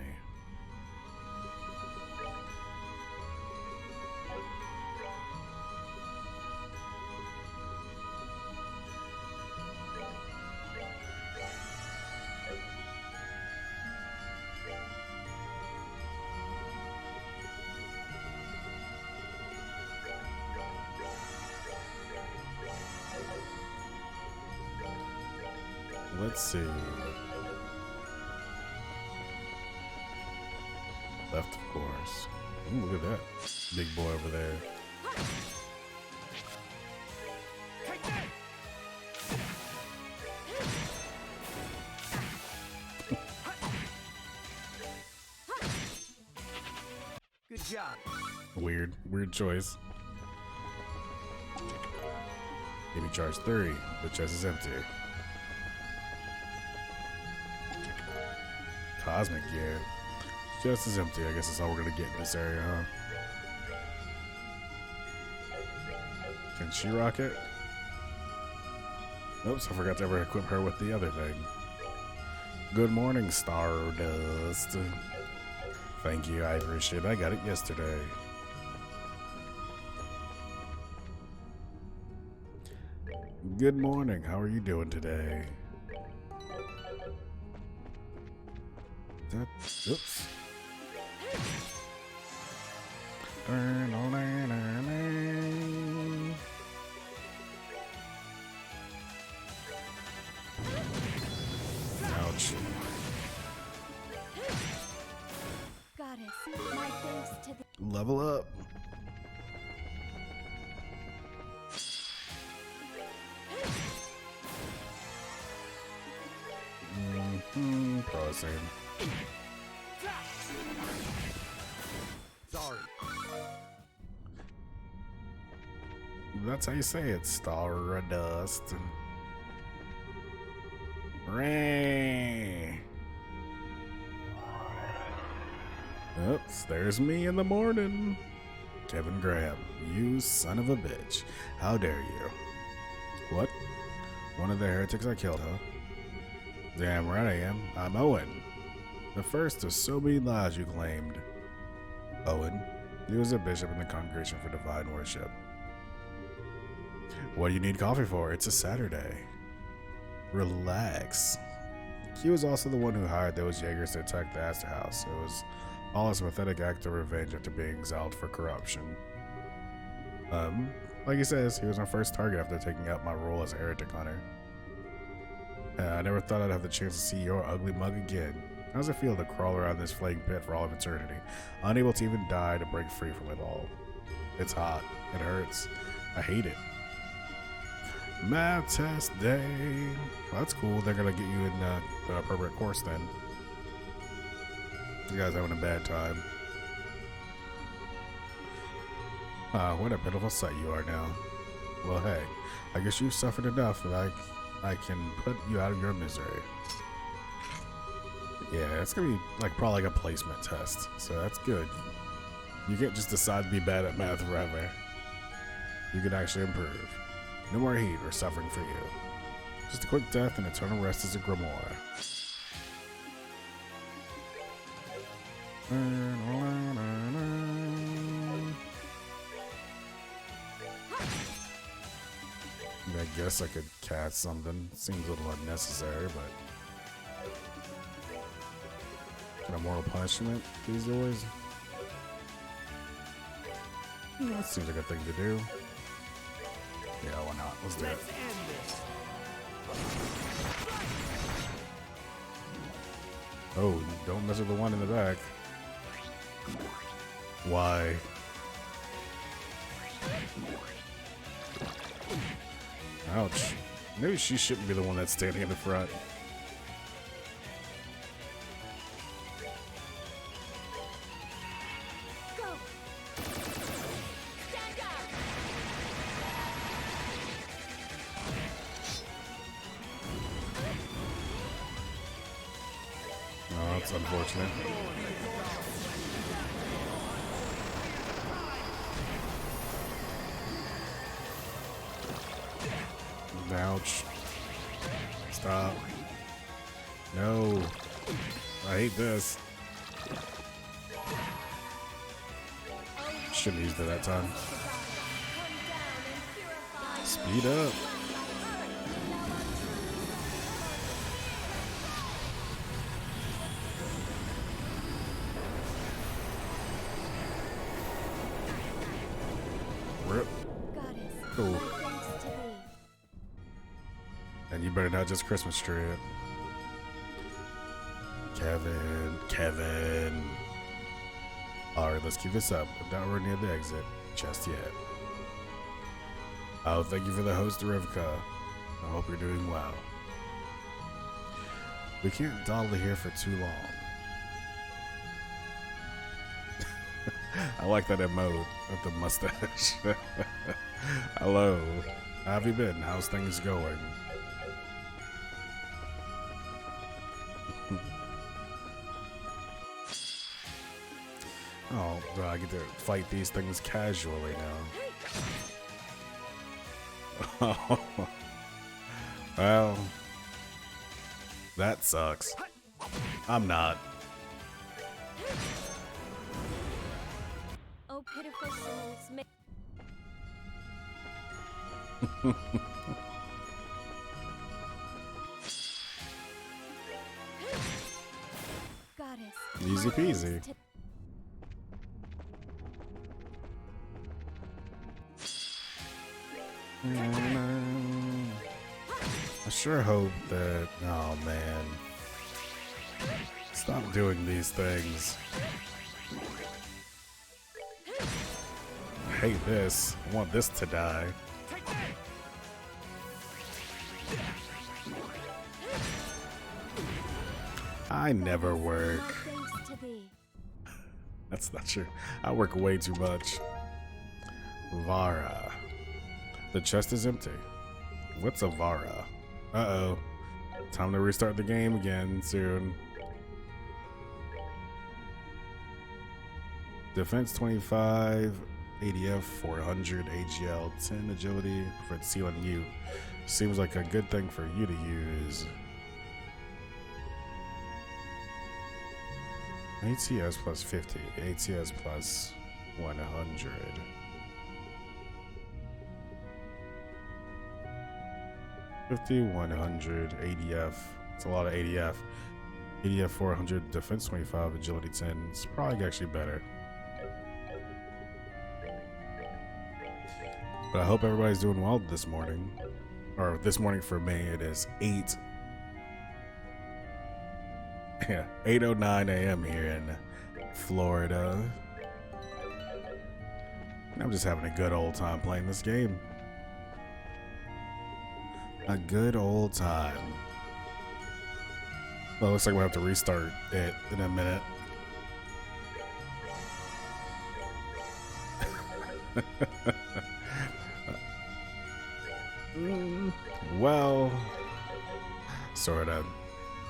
Let's see. Left, of course. Ooh, look at that big boy over there. Good job. Weird choice. Give me charge 3. The chest is empty. Cosmic gear. Chest is empty. I guess that's all we're gonna get in this area, huh? Can she rock it? Oops, I forgot to ever equip her with the other thing. Good morning, Stardust. Thank you, I appreciate it. I got it yesterday. Good morning. How are you doing today? Oops. Ouch. Goddess, my thanks to the Level up. Processing. Sorry. That's how you say it, Stardust. Ray. Oops, there's me in the morning. Kevin Graham, you son of a bitch. How dare you? What? One of the heretics I killed, huh? Damn right I am. I'm Owen. The first of so many lies you claimed. Owen, he was a bishop in the Congregation for Divine Worship. What do you need coffee for? It's a Saturday. Relax. He was also the one who hired those Jaegers to attack the Astor House. It was all as a pathetic act of revenge after being exiled for corruption. Like he says, he was my first target after taking out my role as a heretic hunter. I never thought I'd have the chance to see your ugly mug again. How does it feel to crawl around this flaying pit for all of eternity, unable to even die to break free from it all? It's hot. It hurts. I hate it. Math test day. Well, that's cool. They're gonna get you in the appropriate course then. You guys having a bad time. What a pitiful sight you are now. Well, hey, I guess you've suffered enough that I can put you out of your misery. Yeah, it's gonna be like probably like a placement test, so that's good. You can't just decide to be bad at math forever. You can actually improve. No more heat or suffering for you. Just a quick death and eternal rest as a grimoire. I guess I could cast something. Seems a little unnecessary, but... Can a mortal punishment these days? Yeah, that seems like a thing to do. Yeah, why not? Let's do it. Oh, don't mess with the one in the back. Why? Ouch. Maybe she shouldn't be the one that's standing in the front. Go. Stand up. Oh, that's unfortunate. Ouch. Stop. No. I hate this. Shouldn't have used it that time. Speed up. Rip. Goddess, Cool. my thanks to thee. And you better not just Christmas tree it. Kevin. Alright, let's keep this up. But we're near the exit just yet. Oh, thank you for the host, Rivka. I hope you're doing well. We can't dawdle here for too long. I like that emote with the mustache. Hello. How have you been? How's things going? Oh, bro, I get to fight these things casually now. Well, that sucks. I'm not. Oh, pitiful souls, may Goddess, Easy my peasy. thanks to- I sure hope that... Oh, man. Stop doing these things. I hate this. I want this to die. I never work. My thanks to thee. That's not true. I work way too much. Vara. The chest is empty. What's a Vara? Uh-oh. Time to restart the game again soon. Defense 25, ADF 400, AGL 10, agility, preferred seal and mute. Seems like a good thing for you to use. ATS plus 50, ATS plus 100. $50, 100, ADF. It's a lot of ADF. EDF 400, defense 25, agility 10. It's probably actually better. But I hope everybody's doing well this morning. Or this morning for me, it is 8:09 a.m. here in Florida. And I'm just having a good old time playing this game. A good old time. Well, it looks like we'll have to restart it in a minute. Well, sort of.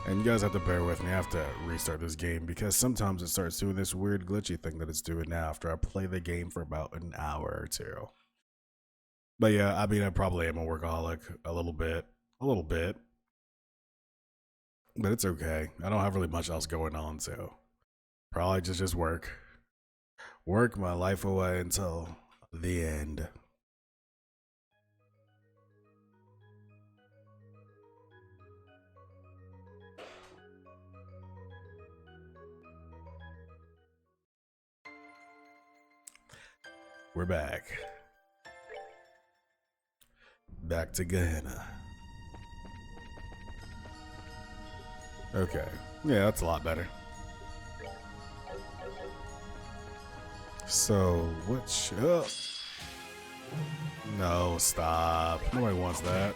And you guys have to bear with me. I have to restart this game because sometimes it starts doing this weird glitchy thing that it's doing now after I play the game for about an hour or two. But yeah, I mean, I probably am a workaholic a little bit. But it's okay. I don't have really much else going on, so probably just work. Work my life away until the end. We're back. Back to Gehenna. Okay. Yeah, that's a lot better. So, oh. No, stop. Nobody wants that.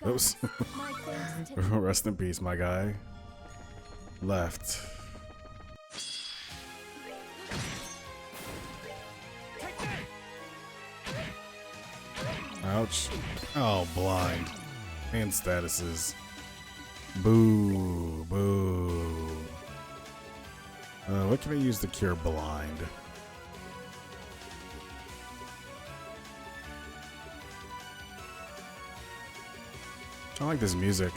Oops. My thanks to Rest in peace, my guy. Left. Ouch. Oh, blind. And statuses. Boo. Boo. What can I use to cure blind? I like this music.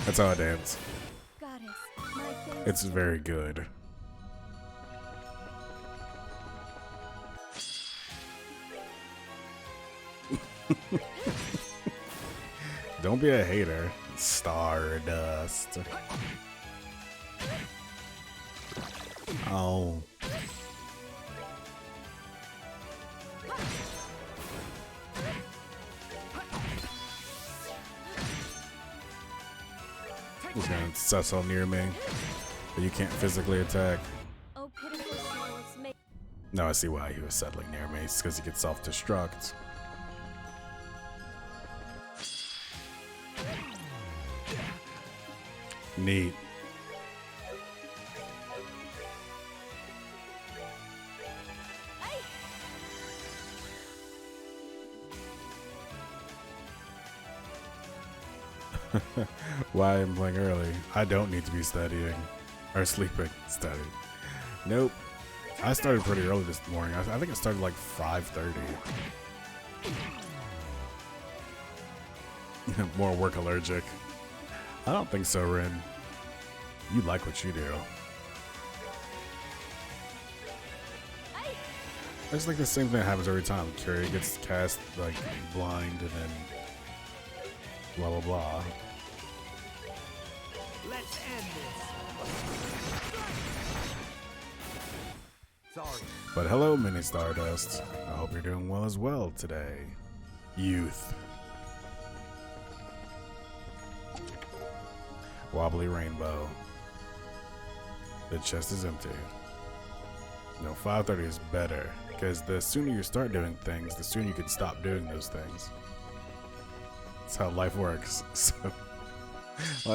That's how I dance. Goddess, my thanks. It's very good. Don't be a hater. Stardust. Oh. He's gonna settle near me, but you can't physically attack. Oh, pitiful souls, make No, I see why he was settling near me. It's because he could self-destruct. Neat. Why I'm playing early. I don't need to be studying. Or sleeping. Studying. Nope. I started pretty early this morning. I think it started like 5:30. More work allergic. I don't think so, Rin. You like what you do. It's like the same thing that happens every time. Curie gets cast like blind and then blah blah blah. Let's end this. Sorry. But hello, Mini Stardust. I hope you're doing well as well today. Youth. Wobbly Rainbow. The chest is empty. No, 5:30 is better, because the sooner you start doing things, the sooner you can stop doing those things. That's how life works. So, well,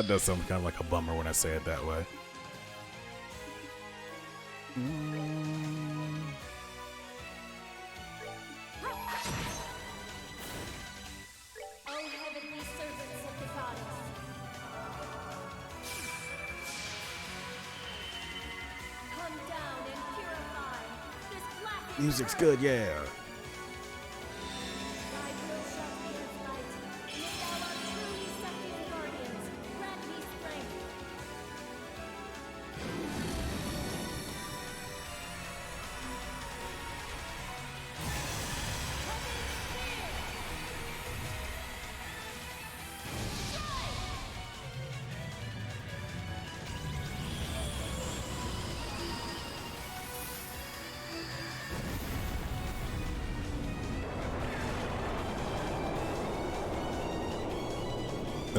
that does sound kind of like a bummer when I say it that way. oh heavenly servants of the goddess. Come down and purify this black Music's good, yeah. Thy will shall be as light. May thou our truly Sephian guardians grant me strength.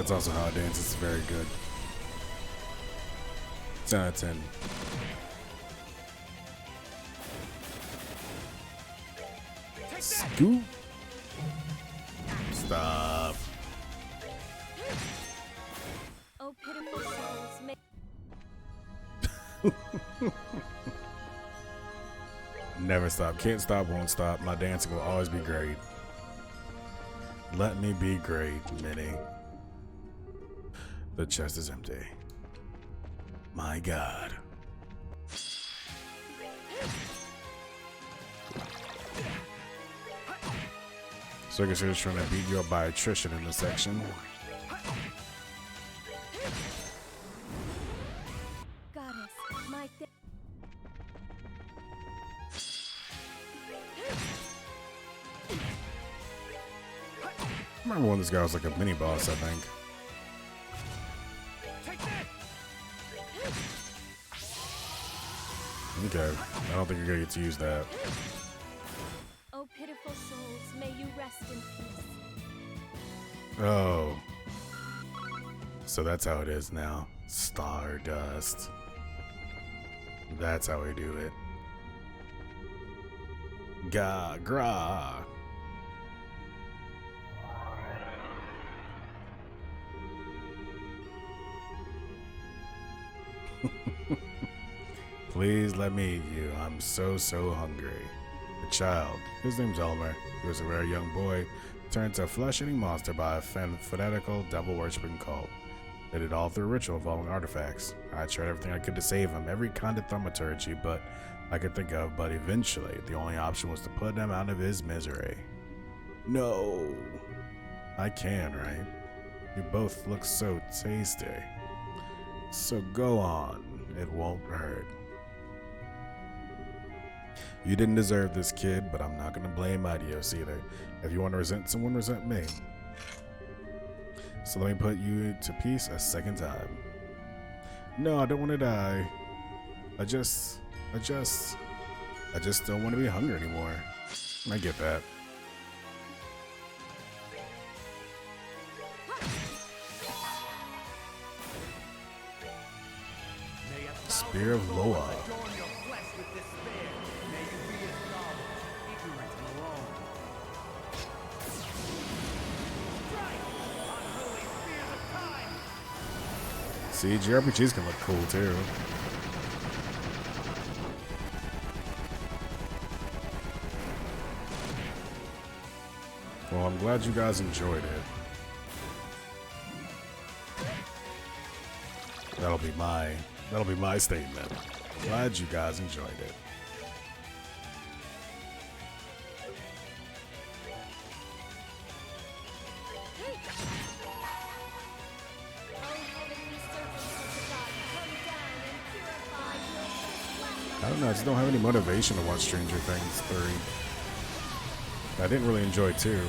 That's also how it dances. It's very good. 10 out of 10. Scoop. Stop. Oh, pitiful souls, may Never stop. Can't stop, won't stop. My dancing will always be great. Let me be great, Minnie. The chest is empty. My God. So I guess you're just trying to beat you up by attrition in this section. goddess, my I remember when this guy was like a mini boss, I think. Okay, I don't think you're gonna get to use that. oh pitiful souls, may you rest in peace. Oh. So that's how it is now. Stardust. That's how we do it. Ga gra. Please let me eat you. I'm so hungry. The child, his name's Elmer. He was a very young boy, turned into a flesh-eating monster by a fanatical, devil-worshipping cult. They did all through a ritual involving artifacts. I tried everything I could to save him, every kind of thaumaturgy but I could think of, but eventually, the only option was to put him out of his misery. No. I can, right? You both look so tasty. So go on. It won't hurt. You didn't deserve this, kid, but I'm not going to blame Adios either. If you want to resent someone, resent me. So let me put you to peace a second time. No, I don't want to die. I just don't want to be hungry anymore. I get that. Spear of Loa. See, JRPGs can look cool too. Well, I'm glad you guys enjoyed it. That'll be my statement. Glad you guys enjoyed it. I don't know, I just don't have any motivation to watch Stranger Things 3. I didn't really enjoy 2.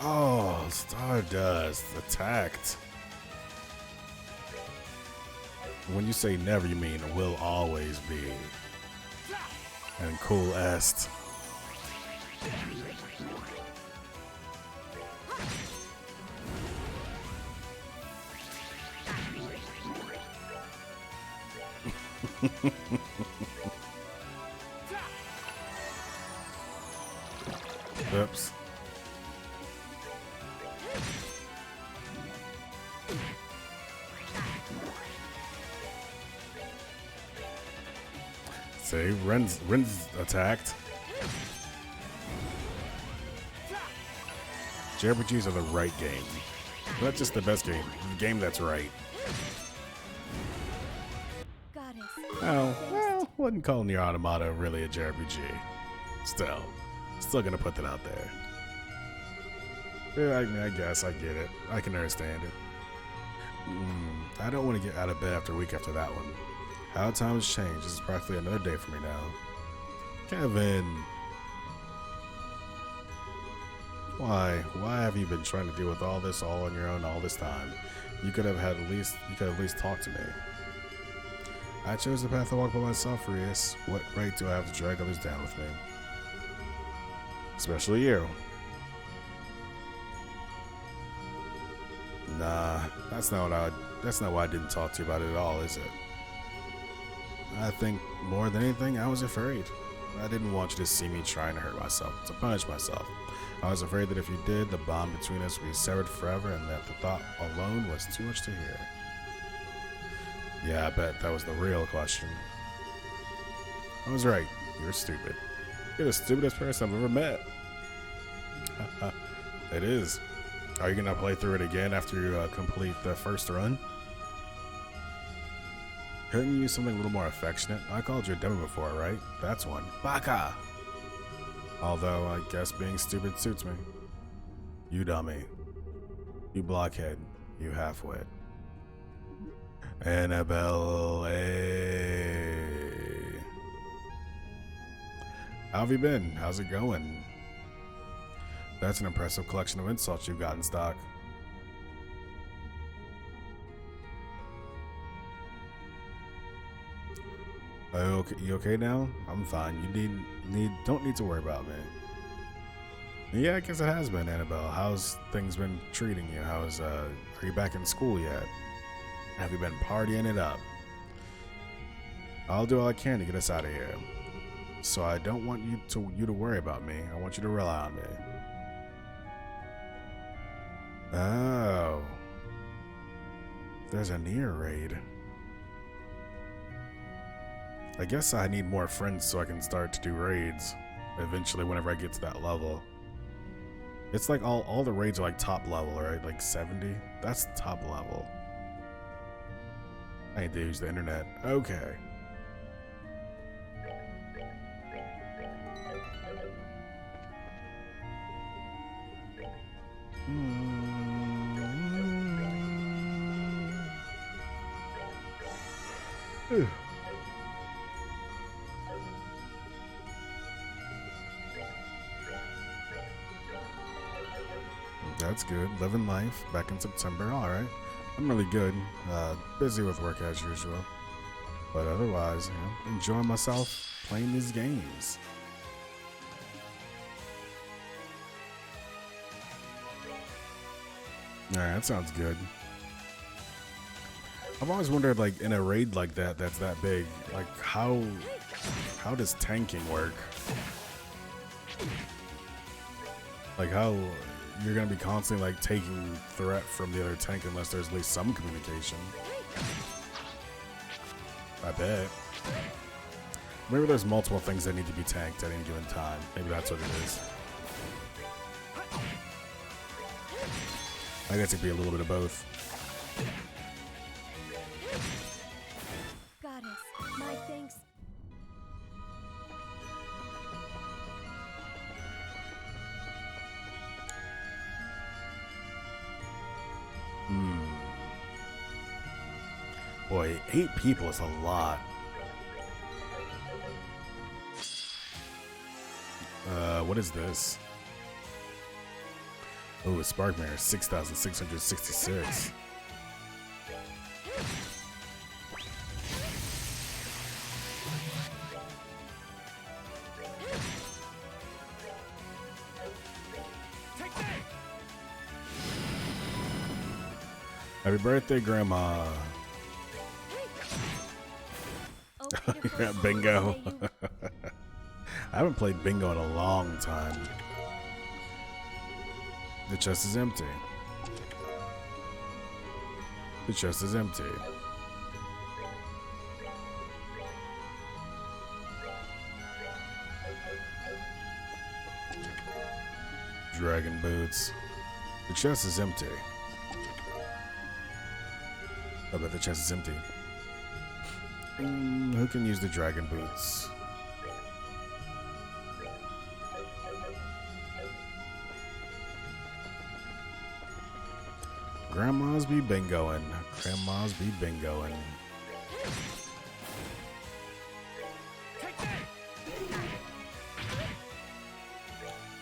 Oh, Stardust attacked. When you say never, you mean will always be. And cool est. Oops. See, Ren's attacked. JRPGs are the right game. Not just the best game, the game that's right. Goddess. Oh, well, wouldn't call Nier Automata really a JRPG. Still gonna put that out there. Yeah, I mean, I guess I get it. I can understand it. I don't want to get out of bed after a week after that one. How times change. This is practically another day for me now. Kevin. Why? Why have you been trying to deal with all this all on your own all this time? You could have at least talked to me. I chose the path to walk by myself, Rias. What right do I have to drag others down with me? Especially you. Nah, that's not why I didn't talk to you about it at all, is it? I think more than anything, I was afraid. I didn't want you to see me trying to hurt myself, to punish myself. I was afraid that if you did, the bond between us would be severed forever, and that the thought alone was too much to hear. Yeah, I bet that was the real question. I was right. You're stupid. You're the stupidest person I've ever met. It is. Are you gonna play through it again after you complete the first run? Couldn't you use something a little more affectionate? I called you a dummy before, right? That's one. Baka! Although, I guess being stupid suits me. You dummy. You blockhead. You half-wit. Annabelle A. How have you been? How's it going? That's an impressive collection of insults you've got in stock. You okay now? I'm fine. You don't need to worry about me. Yeah, I guess it has been, Annabelle. How's things been treating you? Are you back in school yet? Have you been partying it up? I'll do all I can to get us out of here. So I don't want you to worry about me. I want you to rely on me. Oh. There's a near raid. I guess I need more friends so I can start to do raids eventually whenever I get to that level. It's like all the raids are like top level, right? Like 70? That's top level. I need to use the internet. Okay. That's good. Living life. Back in September. Alright. I'm really good. Busy with work as usual. But otherwise, enjoying myself playing these games. Alright, that sounds good. I've always wondered, like, in a raid like that's that big, like, how does tanking work? Like, how you're gonna be constantly, like, taking threat from the other tank unless there's at least some communication. I bet. Maybe there's multiple things that need to be tanked at any given time. Maybe that's what it is. I guess it'd be a little bit of both. Goddess, my thanks. Boy, 8 people is a lot. What is this? Oh, Sparkmare, 6,666. Happy birthday, Grandma. Yeah, bingo. I haven't played bingo in a long time. The chest is empty. The chest is empty. Dragon boots. The chest is empty. I bet the chest is empty. Who can use the dragon boots? Grandmas be bingoing. Grandmas be bingoing.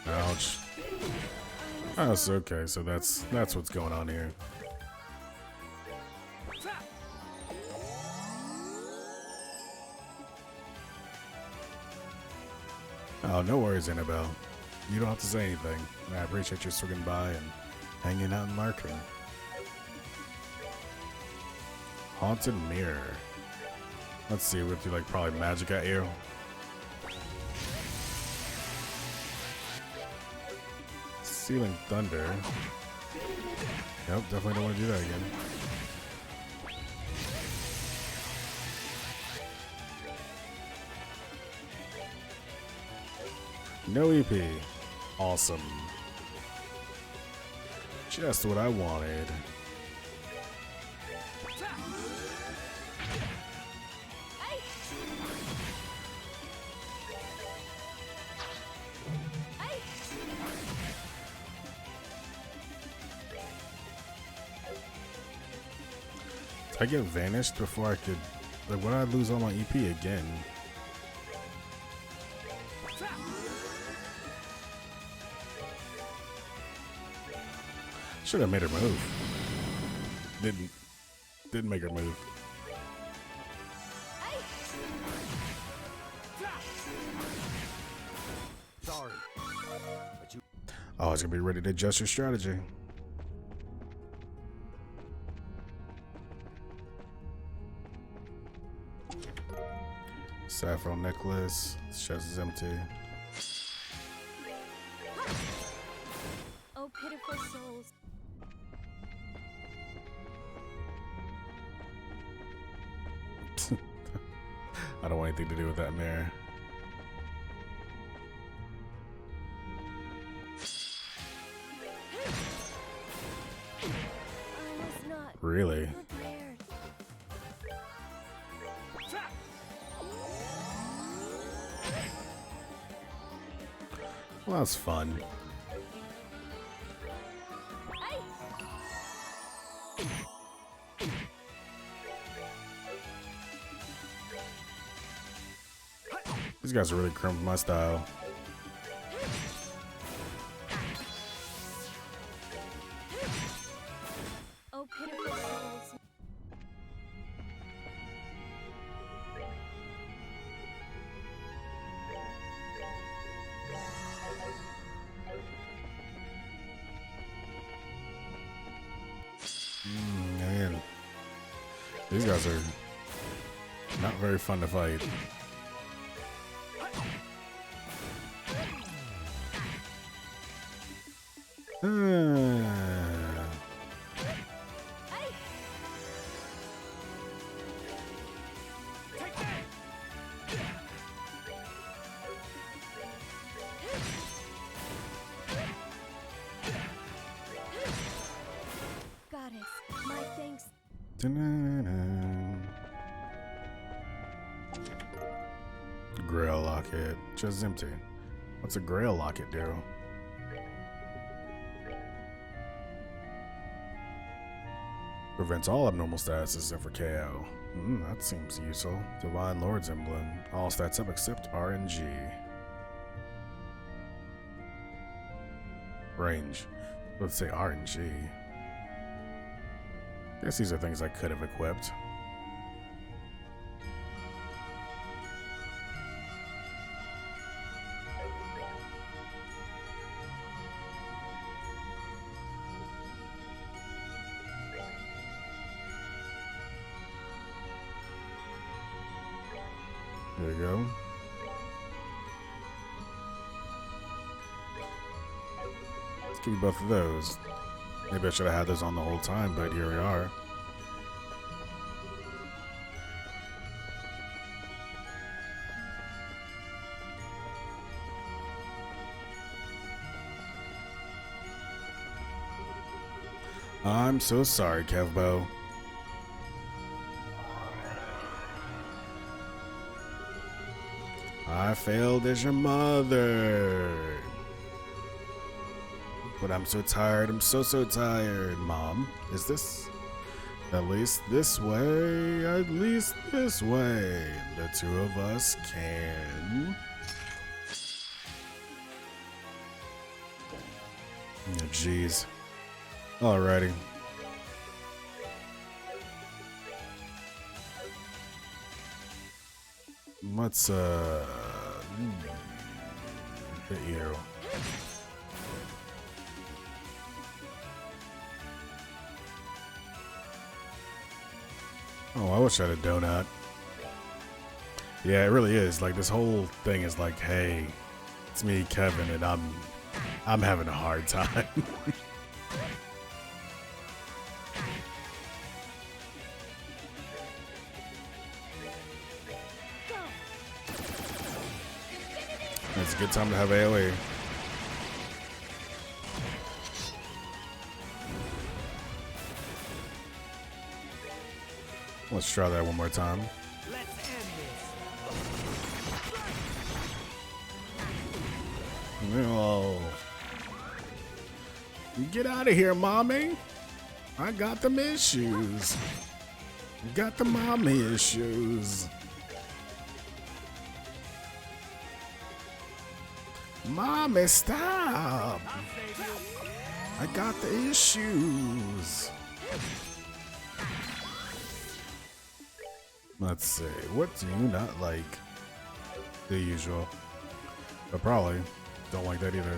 Ouch. Oh, it's okay. So that's what's going on here. Oh, no worries, Annabelle. You don't have to say anything. I appreciate you swinging by and hanging out in Larkin. Haunted Mirror. Let's see, would you like probably magic at you? Sealing Thunder. Yep, definitely don't want to do that again. No EP. Awesome. Just what I wanted. Hey! Hey! Did I get vanished before I could... Like, when I lose all my EP again? Should have made her move. Didn't. Didn't make her move. Hey! Sorry. But you Oh, it's gonna be ready to adjust your strategy. Saffron necklace. This chest is empty. Oh, pitiful souls. I don't want anything to do with that mirror. I was not Really? prepared. Well, that's fun. Hey! These guys are really crimping my style. Oh, pitiful souls. Man. These guys are not very fun to fight. Hey! Goddess, my thanks. Grail locket. Just empty. What's a grail locket do? Prevents all abnormal statuses except for KO. That seems useful. Divine Lord's Emblem. All stats up except RNG. Range. Let's say RNG. Guess these are things I could have equipped. There you go. Let's give you both of those. Maybe I should have had those on the whole time, but here we are. I'm so sorry, Kevbo. I failed as your mother. But I'm so tired. I'm so tired. Mom, is this at least this way? At least this way. The two of us can. Oh, jeez. Alrighty. Let's at you. Oh, I wish I had a donut. Yeah, it really is. Like, this whole thing is like, hey, it's me, Kevin, and I'm having a hard time. It's a good time to have AoE. Let's try that one more time. Let's end this. No. Get out of here, mommy. I got them issues. Got the mommy issues. Mommy, stop. I'll save you. I got the issues. Let's see. What do you not like? The usual. But probably don't like that either.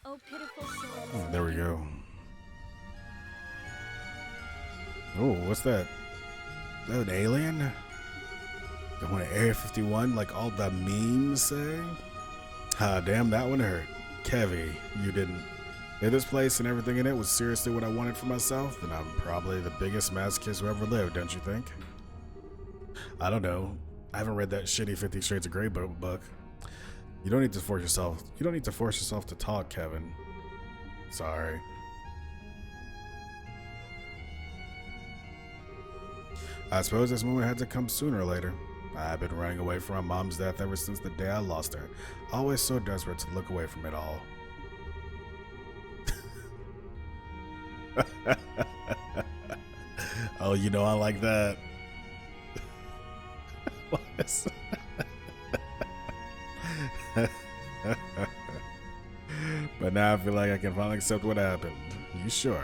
Oh, pitiful soul. Oh, there we go. Oh, what's that? Is that an alien? Going to Area 51 like all the memes say? Ah, damn, that one hurt. Kevy, you didn't. If this place and everything in it was seriously what I wanted for myself, then I'm probably the biggest masochist who ever lived, don't you think? I don't know. I haven't read that shitty 50 Shades of Grey book. You don't need to force yourself. You don't need to force yourself to talk, Kevin. Sorry. I suppose this moment had to come sooner or later. I've been running away from my mom's death ever since the day I lost her. Always so desperate to look away from it all. Oh, you know I like that. What is But now I feel like I can finally accept what happened. You sure?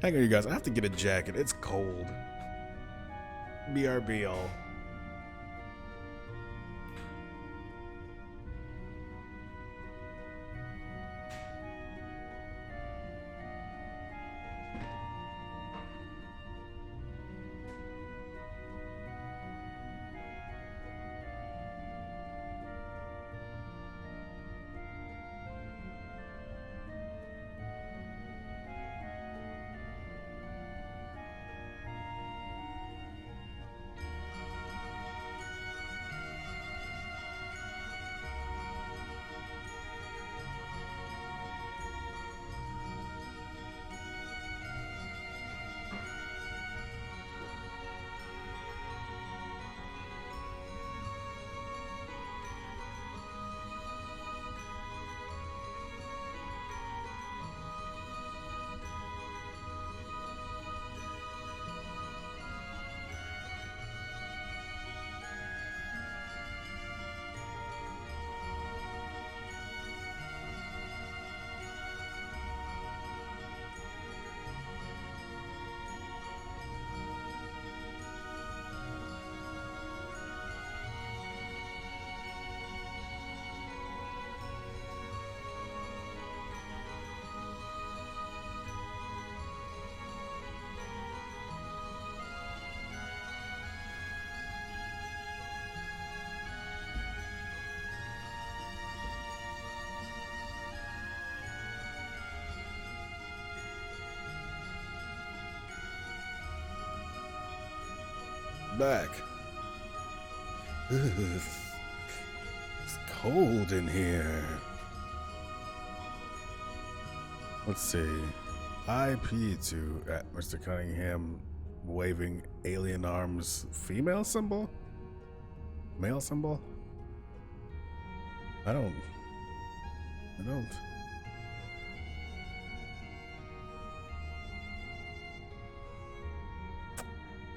Hang on, you guys. I have to get a jacket. It's cold. BRB, all. Back. Ugh. It's cold in here. Let's see. IP to at Mr. Cunningham waving alien arms female symbol? Male symbol? I don't.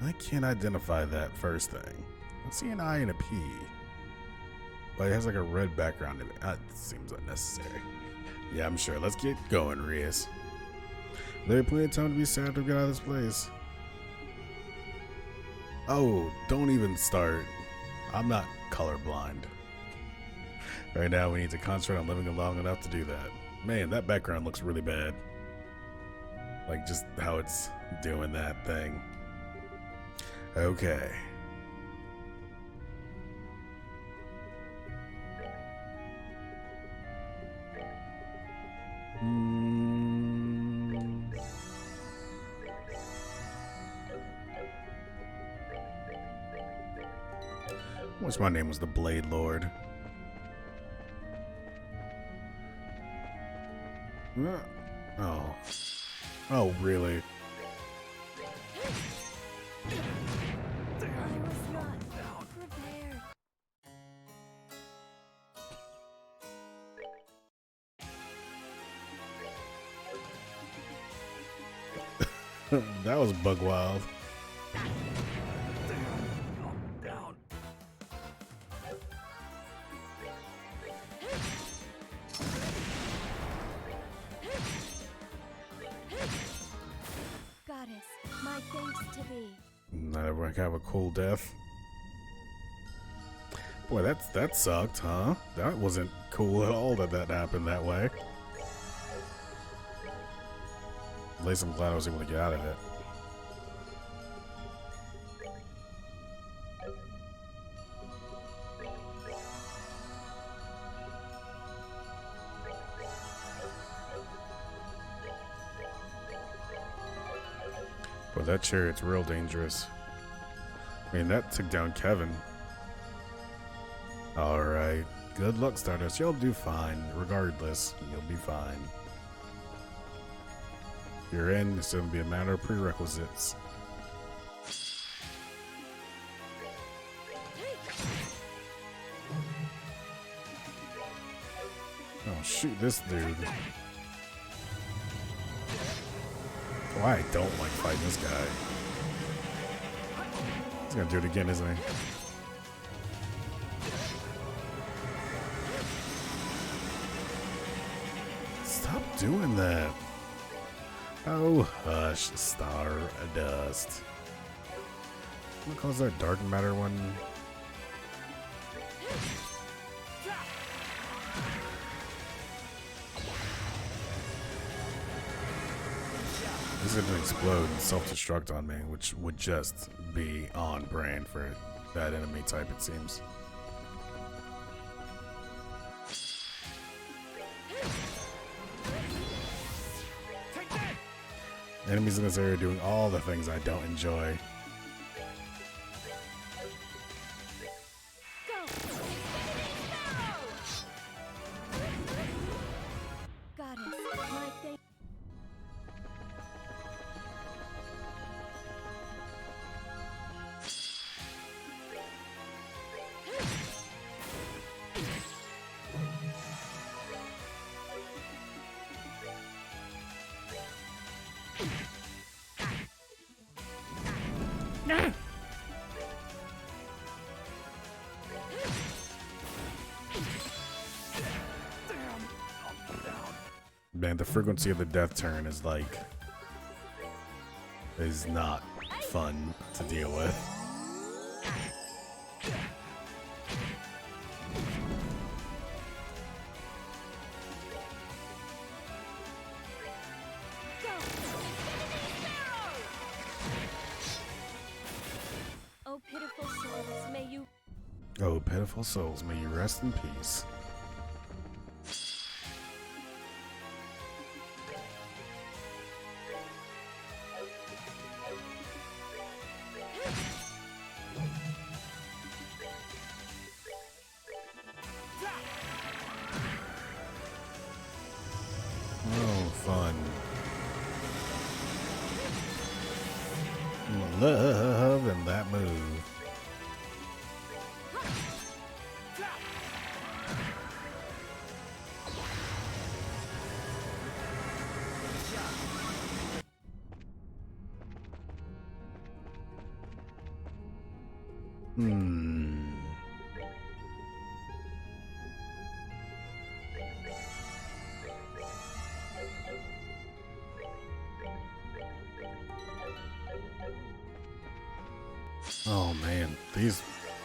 I can't identify that first thing. I see an I and a P. But it has like a red background in it. That seems unnecessary. Yeah, I'm sure. Let's get going, Rias. There's plenty of time to be sad to get out of this place. Oh, don't even start. I'm not colorblind. Right now, we need to concentrate on living long enough to do that. Man, that background looks really bad. Like, just how it's doing that thing. Okay. Wish my name was the Blade Lord. Oh. Oh, really? I was not prepared. That was bug wild. Goddess, my thanks to thee. Not everyone can have a cool death. Boy, that sucked, huh? That wasn't cool at all that happened that way. At least I'm glad I was able to get out of it. But that chariot's real dangerous. I mean, that took down Kevin. Alright. Good luck, Stardust. You'll do fine. Regardless, you'll be fine. You're in, it's going to be a matter of prerequisites. Oh, shoot this dude. Oh, I don't like fighting this guy. He's gonna do it again, isn't he? Stop doing that. Oh, hush, Stardust. What calls that dark matter one? This is going to explode and self-destruct on me, which would just be on brand for that enemy type, it seems. Enemies in this area are doing all the things I don't enjoy. Go! Goddess, my thanks. Man, the frequency of the death turn is not fun to deal with. Oh, pitiful souls, may you. Oh, pitiful souls, may you rest in peace. Oh, fun. Love in that move. Oh man, these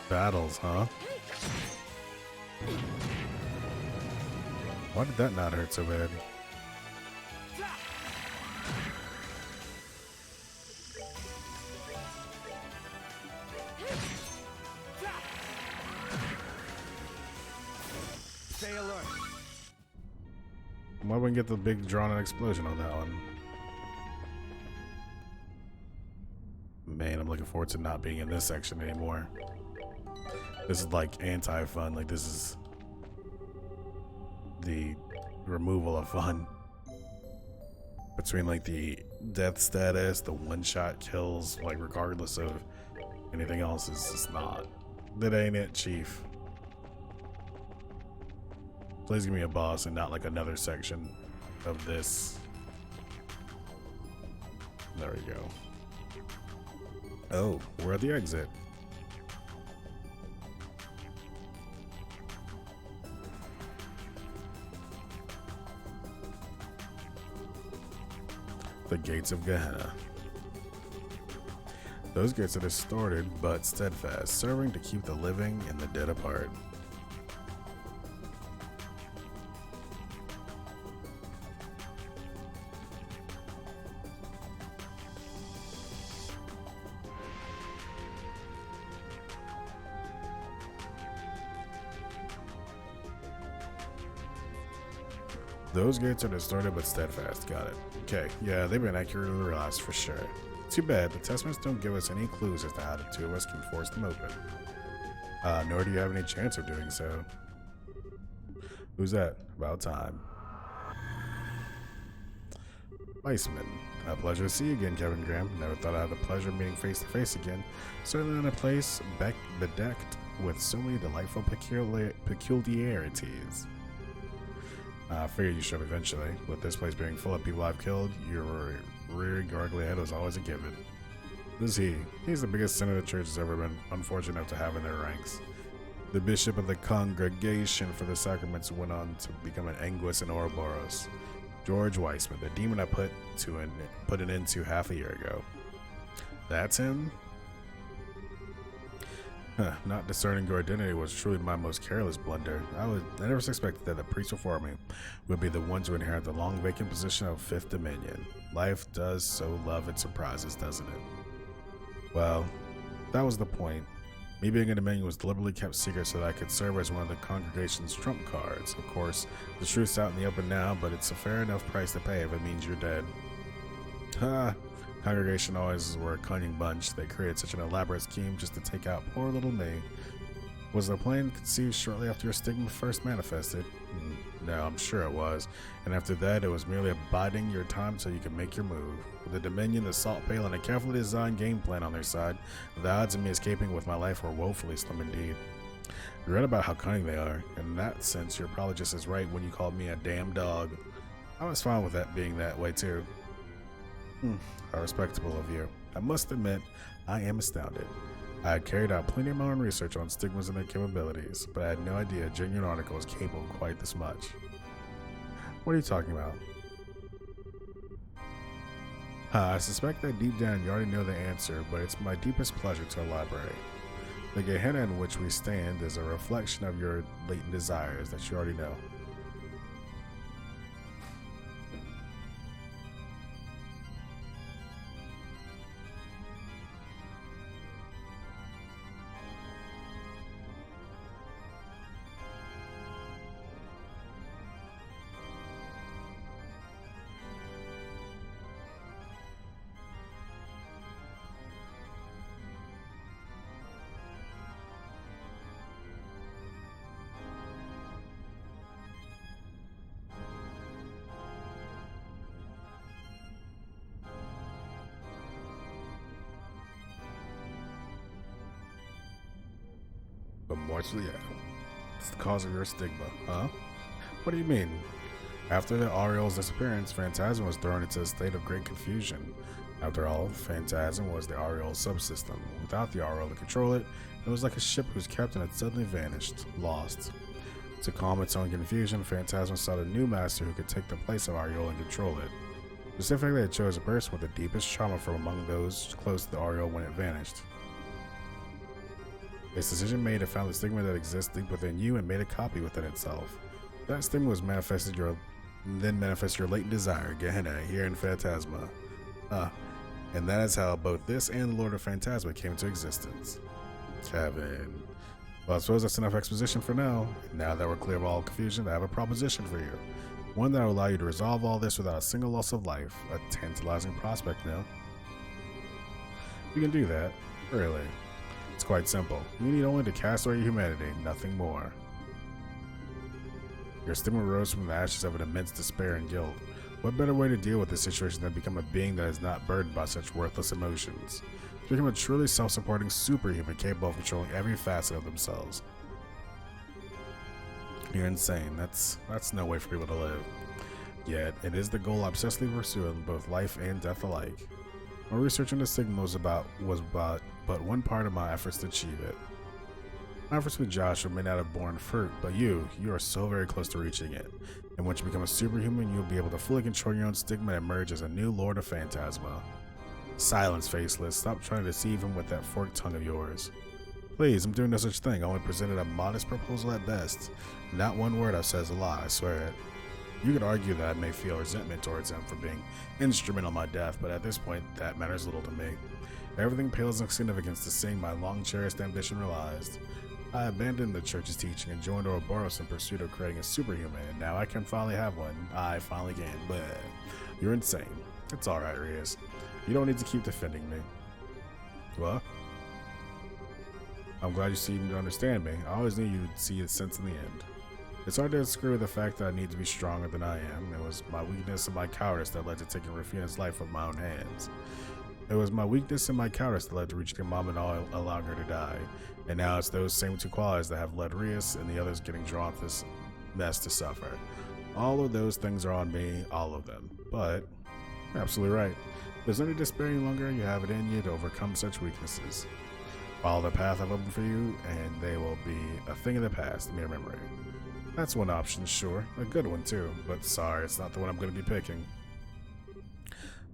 battles, huh? Why did that not hurt so bad? Stay alert. Why wouldn't get the big drawn-out explosion on that one? Man, I'm looking forward to not being in this section anymore. This is like anti-fun. Like, this is the removal of fun. Between like the death status, the one-shot kills, like regardless of anything else, is just not. That ain't it, Chief. Please give me a boss and not like another section of this. There we go. Oh, we're at the exit. The gates of Gehenna. Those gates are distorted but steadfast, serving to keep the living and the dead apart. Those gates are distorted but steadfast. Got it. Okay, yeah, they've been accurately realized for sure. Too bad, the testaments don't give us any clues as to how the two of us can force them open. Nor do you have any chance of doing so. Who's that? About time. Weissman. A pleasure to see you again, Kevin Graham. Never thought I'd have the pleasure of meeting face to face again. Certainly in a place bedecked with so many delightful peculiarities. I figured you should eventually. With this place being full of people I've killed, your rearing gargly head was always a given. Who's he? He's the biggest sinner the church has ever been unfortunate enough to have in their ranks. The bishop of the Congregation for the Sacraments went on to become an Anguis in Ouroboros. George Weissman, the demon I put an end to half a year ago. That's him? Huh, not discerning your identity was truly my most careless blunder. I never suspected that the priests before me would be the ones who inherit the long vacant position of Fifth Dominion. Life does so love its surprises, doesn't it? Well, that was the point. Me being a Dominion was deliberately kept secret so that I could serve as one of the congregation's trump cards. Of course, the truth's out in the open now, but it's a fair enough price to pay if it means you're dead. Ha! Congregation always were a cunning bunch. They created such an elaborate scheme just to take out poor little me. Was the plan conceived shortly after your stigma first manifested? No, I'm sure it was. And after that, it was merely abiding your time so you could make your move. With the Dominion, the Salt Pail, and a carefully designed game plan on their side, the odds of me escaping with my life were woefully slim indeed. You read about how cunning they are. In that sense, you're probably just as right when you called me a damn dog. I was fine with that being that way too. How respectable of you. I must admit, I am astounded. I had carried out plenty of my own research on stigmas and their capabilities, but I had no idea a genuine article was capable of quite this much. What are you talking about? I suspect that deep down you already know the answer, but it's my deepest pleasure to elaborate. The Gehenna in which we stand is a reflection of your latent desires that you already know. But Mortally, it's the cause of your stigma, huh? What do you mean? After the Aureol's disappearance, Phantasm was thrown into a state of great confusion. After all, Phantasm was the Aureol's subsystem. Without the Aureol to control it, it was like a ship whose captain had suddenly vanished, lost. To calm its own confusion, Phantasm sought a new master who could take the place of Aureol and control it. Specifically, it chose a person with the deepest trauma from among those close to the Aureol when it vanished. Its decision made it found the stigma that exists deep within you and made a copy within itself. That stigma was manifested your latent desire, Gehenna, here in Phantasma. And that is how both this and the Lord of Phantasma came into existence. Kevin. Well, I suppose that's enough exposition for now. Now that we're clear of all confusion, I have a proposition for you. One that will allow you to resolve all this without a single loss of life. A tantalizing prospect, no? You can do that. Really. It's quite simple. You need only to cast away your humanity, nothing more. Your stigma rose from the ashes of an immense despair and guilt. What better way to deal with this situation than become a being that is not burdened by such worthless emotions? To become a truly self-supporting superhuman capable of controlling every facet of themselves. You're insane. That's no way for people to live. Yet, it is the goal I obsessively pursue in both life and death alike. My research into Sigma was but one part of my efforts to achieve it. My efforts with Joshua may not have borne fruit, but you are so very close to reaching it. And once you become a superhuman, you'll be able to fully control your own stigma and emerge as a new Lord of Phantasma. Silence, Faceless. Stop trying to deceive him with that forked tongue of yours. Please, I'm doing no such thing. I only presented a modest proposal at best. Not one word I've said is a lie, I swear it. You could argue that I may feel resentment towards him for being instrumental in my death, but at this point, that matters little to me. Everything pales in significance to seeing my long-cherished ambition realized. I abandoned the church's teaching and joined Ouroboros in pursuit of creating a superhuman, and now I can finally have one. I finally can, but you're insane. It's alright, Rias. You don't need to keep defending me. What? I'm glad you seem to understand me. I always knew you'd see the sense in the end. It's hard to disagree with the fact that I need to be stronger than I am. It was my weakness and my cowardice that led to taking Rufina's life with my own hands. It was my weakness and my cowardice that led to reaching mom and allowing her to die. And now it's those same two qualities that have led Rias and the others getting drawn to this mess to suffer. All of those things are on me, all of them. But, you're absolutely right. If there's no despair any longer, you have it in you to overcome such weaknesses. Follow the path I've opened for you, and they will be a thing of the past, mere memory. That's one option, sure. A good one, too. But sorry, it's not the one I'm going to be picking.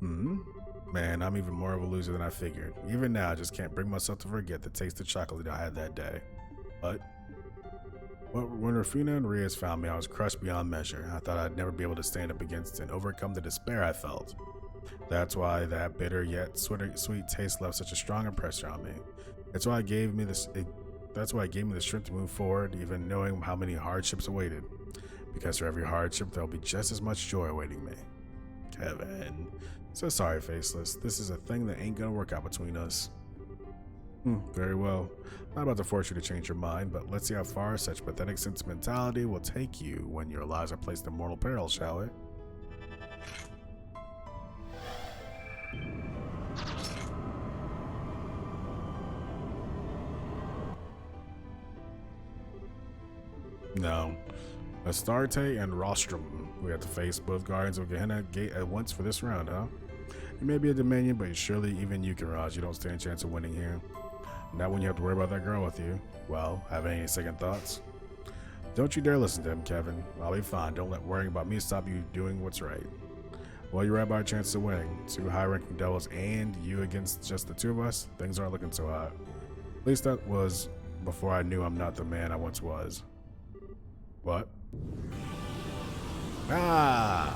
Man, I'm even more of a loser than I figured. Even now, I just can't bring myself to forget the taste of chocolate I had that day. But when Rufina and Rias found me, I was crushed beyond measure. I thought I'd never be able to stand up against and overcome the despair I felt. That's why that bitter yet sweet taste left such a strong impression on me. That's why it gave me the strength to move forward, even knowing how many hardships awaited. Because for every hardship, there'll be just as much joy awaiting me. Kevin. So sorry, Faceless. This is a thing that ain't gonna work out between us. Very well. Not about to force you to change your mind, but let's see how far such pathetic sentimentality will take you when your lives are placed in mortal peril, shall we? No. Astarte and Rostrum. We have to face both Guardians of Gehenna Gate at once for this round, huh? You may be a Dominion, but surely even you can, Raj. You don't stand a chance of winning here. Not when you have to worry about that girl with you. Well, have any second thoughts? Don't you dare listen to him, Kevin. I'll be fine. Don't let worrying about me stop you doing what's right. Well, you're right about our chances of winning. Two high-ranking devils and you against just the two of us? Things aren't looking so hot. At least that was before I knew I'm not the man I once was. What? Ah!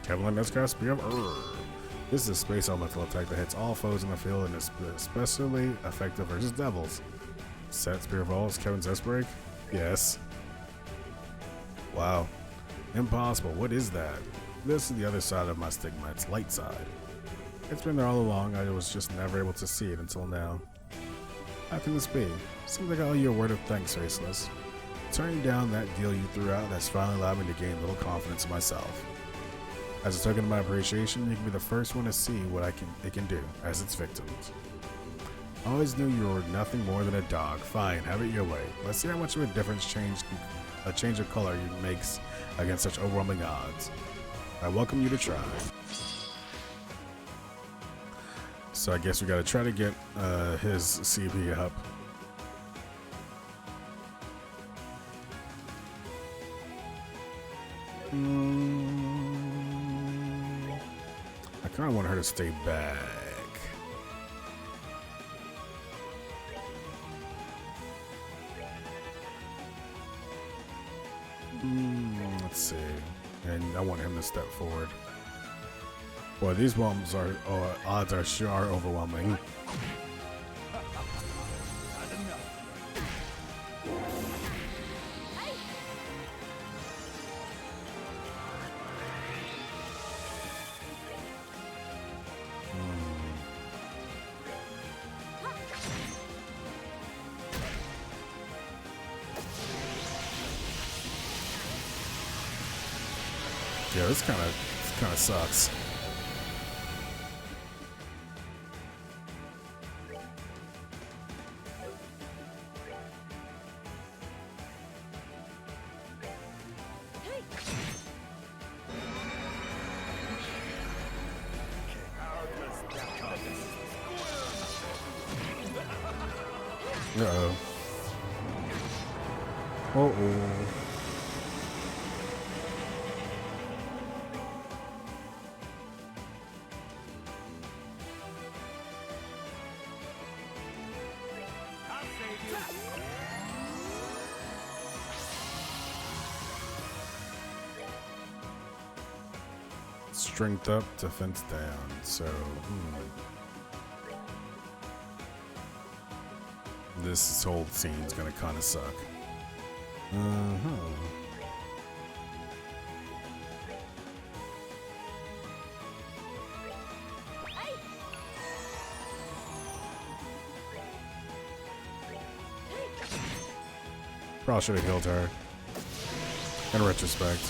Kevin Nescar, Spear of Ur. This is a space elemental attack that hits all foes in the field and is especially effective versus devils. Set Spear of All, Kevin's S-Break? Yes. Wow. Impossible. What is that? This is the other side of my stigma. It's light side. It's been there all along. I was just never able to see it until now. How can this be? Seems like I owe you a word of thanks, Faceless. Turning down that deal you threw out has finally allowed me to gain a little confidence in myself. As a token of my appreciation, you can be the first one to see what it can do as its victims. I always knew you were nothing more than a dog. Fine, have it your way. Let's see how much of a difference a change of color makes against such overwhelming odds. I welcome you to try. So I guess we gotta try to get his CP up. Kind of want her to stay back. Let's see. And I want him to step forward. Boy, these bombs are odds are sure overwhelming. Yeah, this kind of sucks. Uh-oh. Uh-oh. I'll save you. Strength up, defense down. So, this whole scene's gonna kind of suck. Probably should have healed her. In retrospect.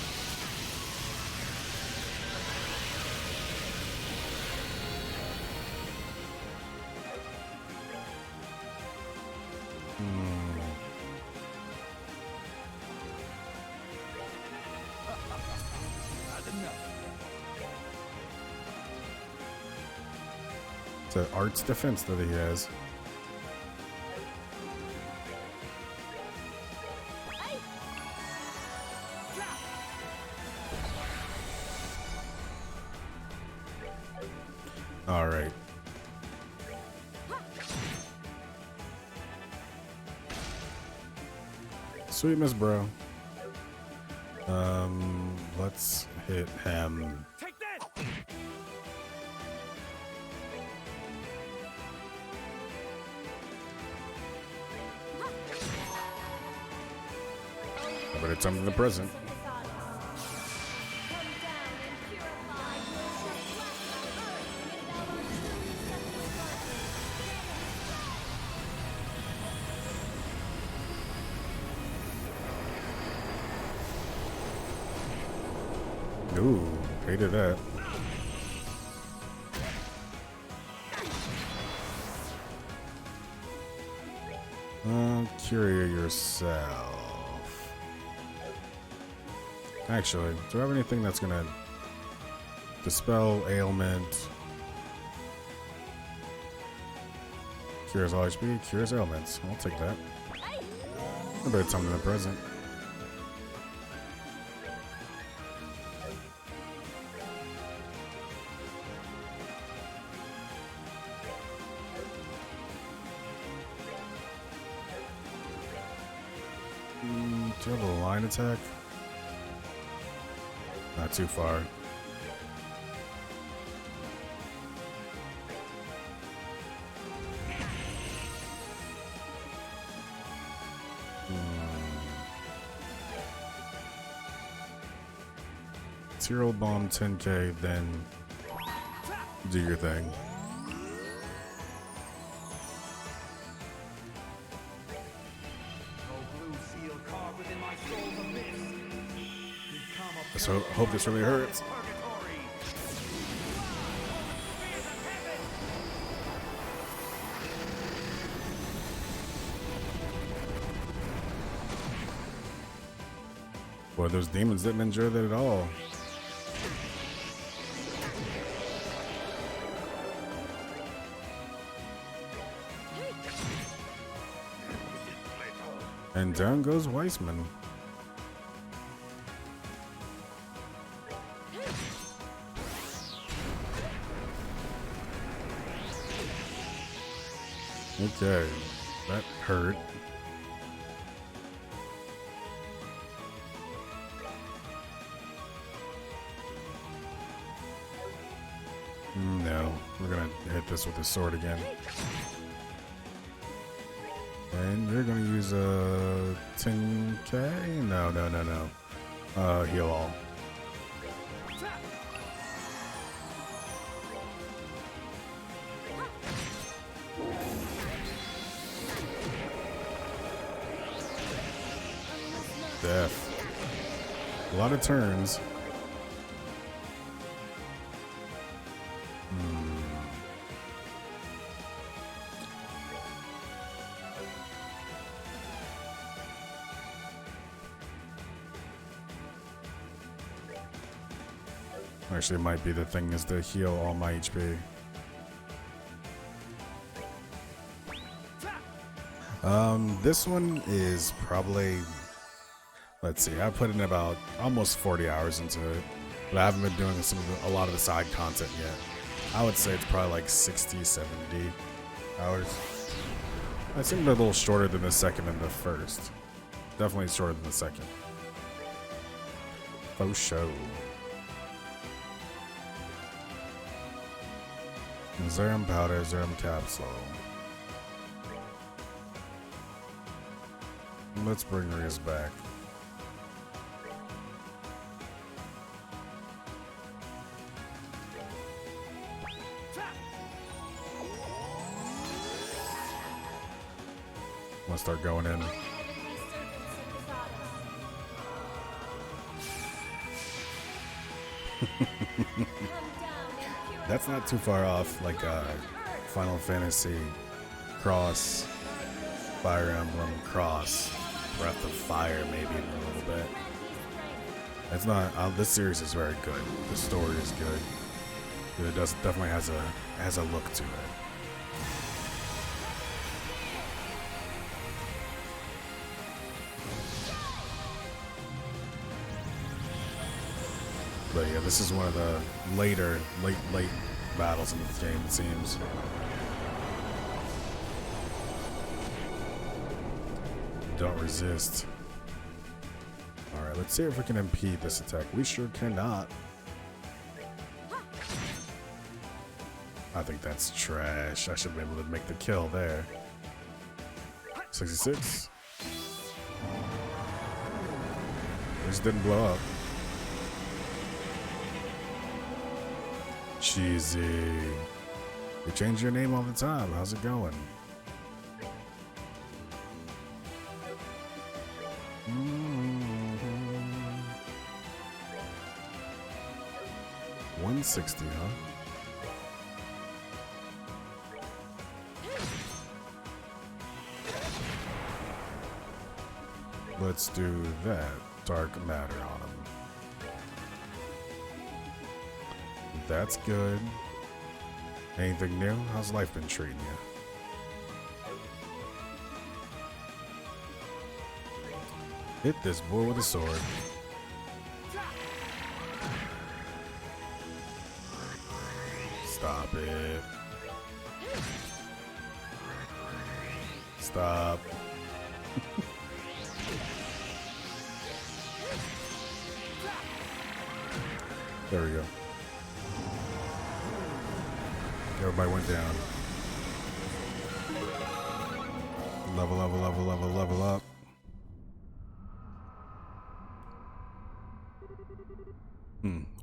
It's an arts defense that he has. All right. Sweet Miss Bro. Let's hit him. Take that. But it's something in the present. Come down and purify. Ooh, hated that. Curia yourself. Actually, do I have anything that's gonna dispel ailment? Cures all HP, cures ailments. I'll take that. I bet it's something in the present. Do you have a line attack? Not too far. Zero bomb 10k, then do your thing. So hope this really hurts. Boy, those demons didn't enjoy that at all. And down goes Weissman. Okay, that hurt. No, we're gonna hit this with the sword again. And you're gonna use a 10k? No, no, no, no. Heal all. Death. A lot of turns. Actually, it might be the thing is to heal all my HP. This one is probably, let's see, I put in about almost 40 hours into it, but I haven't been doing a lot of the side content yet. I would say it's probably like 60, 70 hours. I think they're a little shorter than the second and the first. Definitely shorter than the second. Faux show. Zerum powder, Zerum capsule. Let's bring Rias back. Let's start going in. That's not too far off, like Final Fantasy Cross, Fire Emblem Cross, Breath of Fire, maybe in a little bit. It's not. This series is very good. The story is good. It definitely has a look to it. But yeah, this is one of the late battles in this game, it seems. Don't resist. Alright, let's see if we can impede this attack. We sure cannot. I think that's trash. I should be able to make the kill there. 66. It just didn't blow up. Cheesy. You change your name all the time. How's it going? Mm-hmm. 160, huh? Let's do that. Dark matter on him. That's good. Anything new? How's life been treating you? Hit this boy with a sword. Stop it. Stop. There we go. Everybody went down. Level up.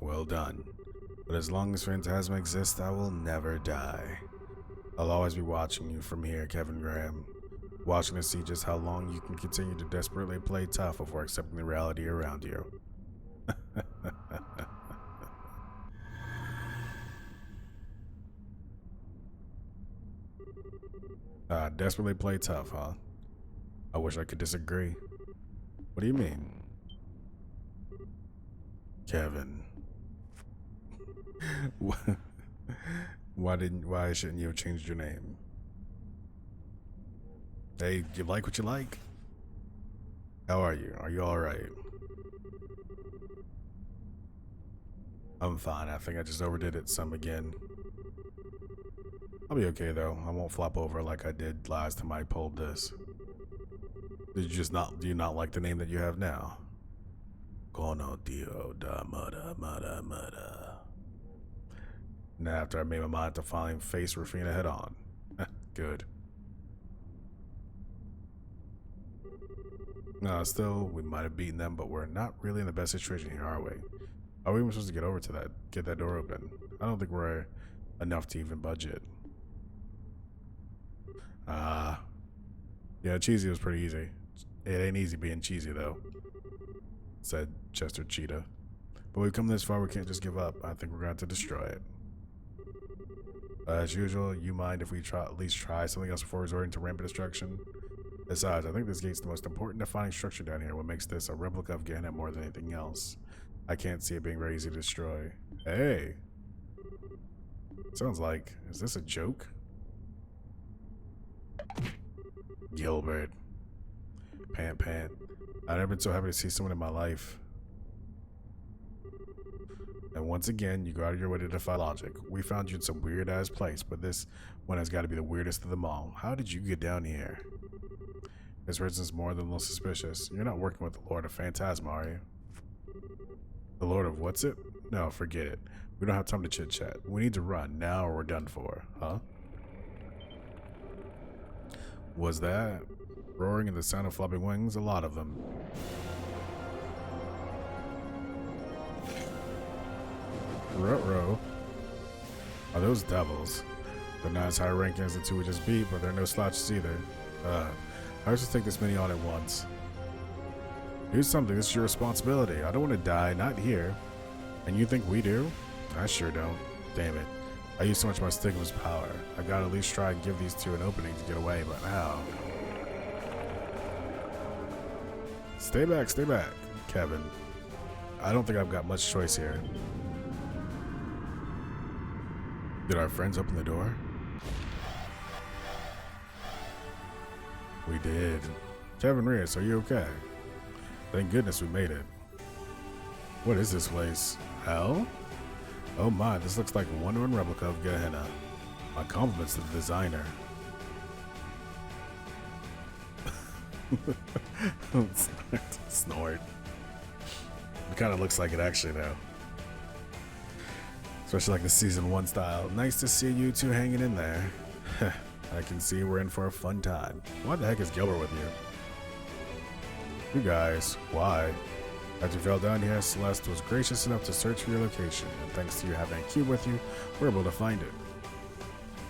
Well done. But as long as Phantasma exists, I will never die. I'll always be watching you from here, Kevin Graham. Watching to see just how long you can continue to desperately play tough before accepting the reality around you. Desperately play tough, huh? I wish I could disagree. What do you mean? Kevin. Why shouldn't you have changed your name? Hey, you like what you like? How are you? Are you alright? I'm fine. I think I just overdid it some again. I'll be okay though. I won't flop over like I did last time I pulled this. Did you just not? Do you not like the name that you have now? Kono Dio da Mada Mada Mada. And after I made my mind to finally face Rufina head on. Good. No, still, we might have beaten them, but we're not really in the best situation here, are we? Are we even supposed to get over to that? Get that door open? I don't think we're enough to even budget. Yeah, cheesy was pretty easy. It ain't easy being cheesy, though, said Chester Cheetah. But we've come this far, we can't just give up. I think we're going to have to destroy it. As usual, you mind if we at least try something else before resorting to rampant destruction? Besides, I think this gate's the most important defining structure down here. What makes this a replica of Gehenna more than anything else? I can't see it being very easy to destroy. Hey! Sounds like, is this a joke? Gilbert. Pant. I've never been so happy to see someone in my life. And once again, you go out of your way to defy logic. We found you in some weird-ass place, but this one has got to be the weirdest of them all. How did you get down here? This person's more than a little suspicious. You're not working with the Lord of Phantasma, are you? The Lord of what's it? No, forget it. We don't have time to chit-chat. We need to run now or we're done for. Huh? Was that? Roaring and the sound of flopping wings? A lot of them. Ruh-roh. Are those devils? They're not as high ranking as the two we just beat, but they're no slouches either. I just take this many on at once. Do something, this is your responsibility. I don't want to die, not here. And you think we do? I sure don't. Damn it. I use so much of my stigma's power. I gotta at least try and give these two an opening to get away, but how? Stay back, Kevin. I don't think I've got much choice here. Did our friends open the door? We did. Kevin Reyes, are you okay? Thank goodness we made it. What is this place? Hell? Oh my, this looks like a one-on replica of Gehenna. My compliments to the designer. Snort. It kind of looks like it actually though. Especially like the season 1 style. Nice to see you two hanging in there. I can see we're in for a fun time. Why the heck is Gilbert with you? You guys, why? After you fell down here, Celeste was gracious enough to search for your location, and thanks to you having a cube with you, we're able to find it.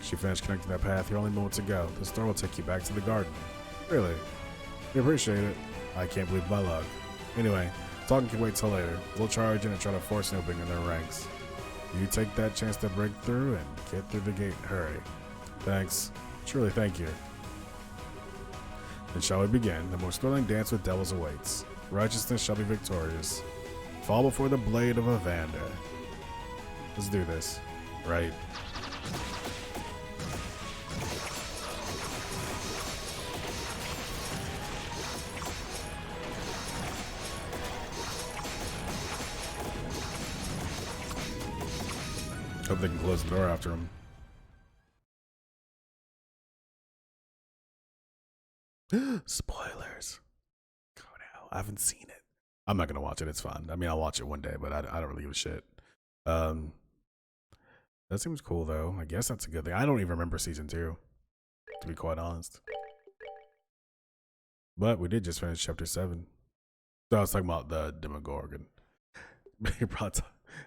She finished connecting that path here only moments ago. The store will take you back to the garden. Really? We appreciate it. I can't believe my luck. Anyway, talking can wait till later. We'll charge in and try to force an opening in their ranks. You take that chance to break through and get through the gate. Hurry. Thanks. Truly thank you. Then shall we begin? The most thrilling dance with devils awaits. Righteousness shall be victorious. Fall before the blade of Evander. Let's do this. Right. Hope they can close the door after him. Spoilers. Go now. I haven't seen it. I'm not gonna watch it. It's fine. I mean, I'll watch it one day, but I don't really give a shit. That seems cool, though. I guess that's a good thing. I don't even remember season 2, to be quite honest. But we did just finish chapter 7. So I was talking about the Demogorgon.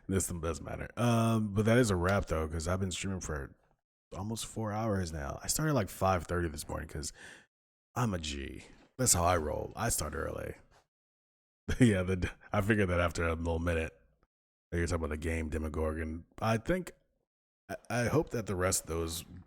This doesn't matter. But that is a wrap, though, because I've been streaming for almost 4 hours now. I started like 5:30 this morning because I'm a G. That's how I roll. I start early. Yeah, I figured that after a little minute. You're talking about the game Demogorgon. I hope that the rest of those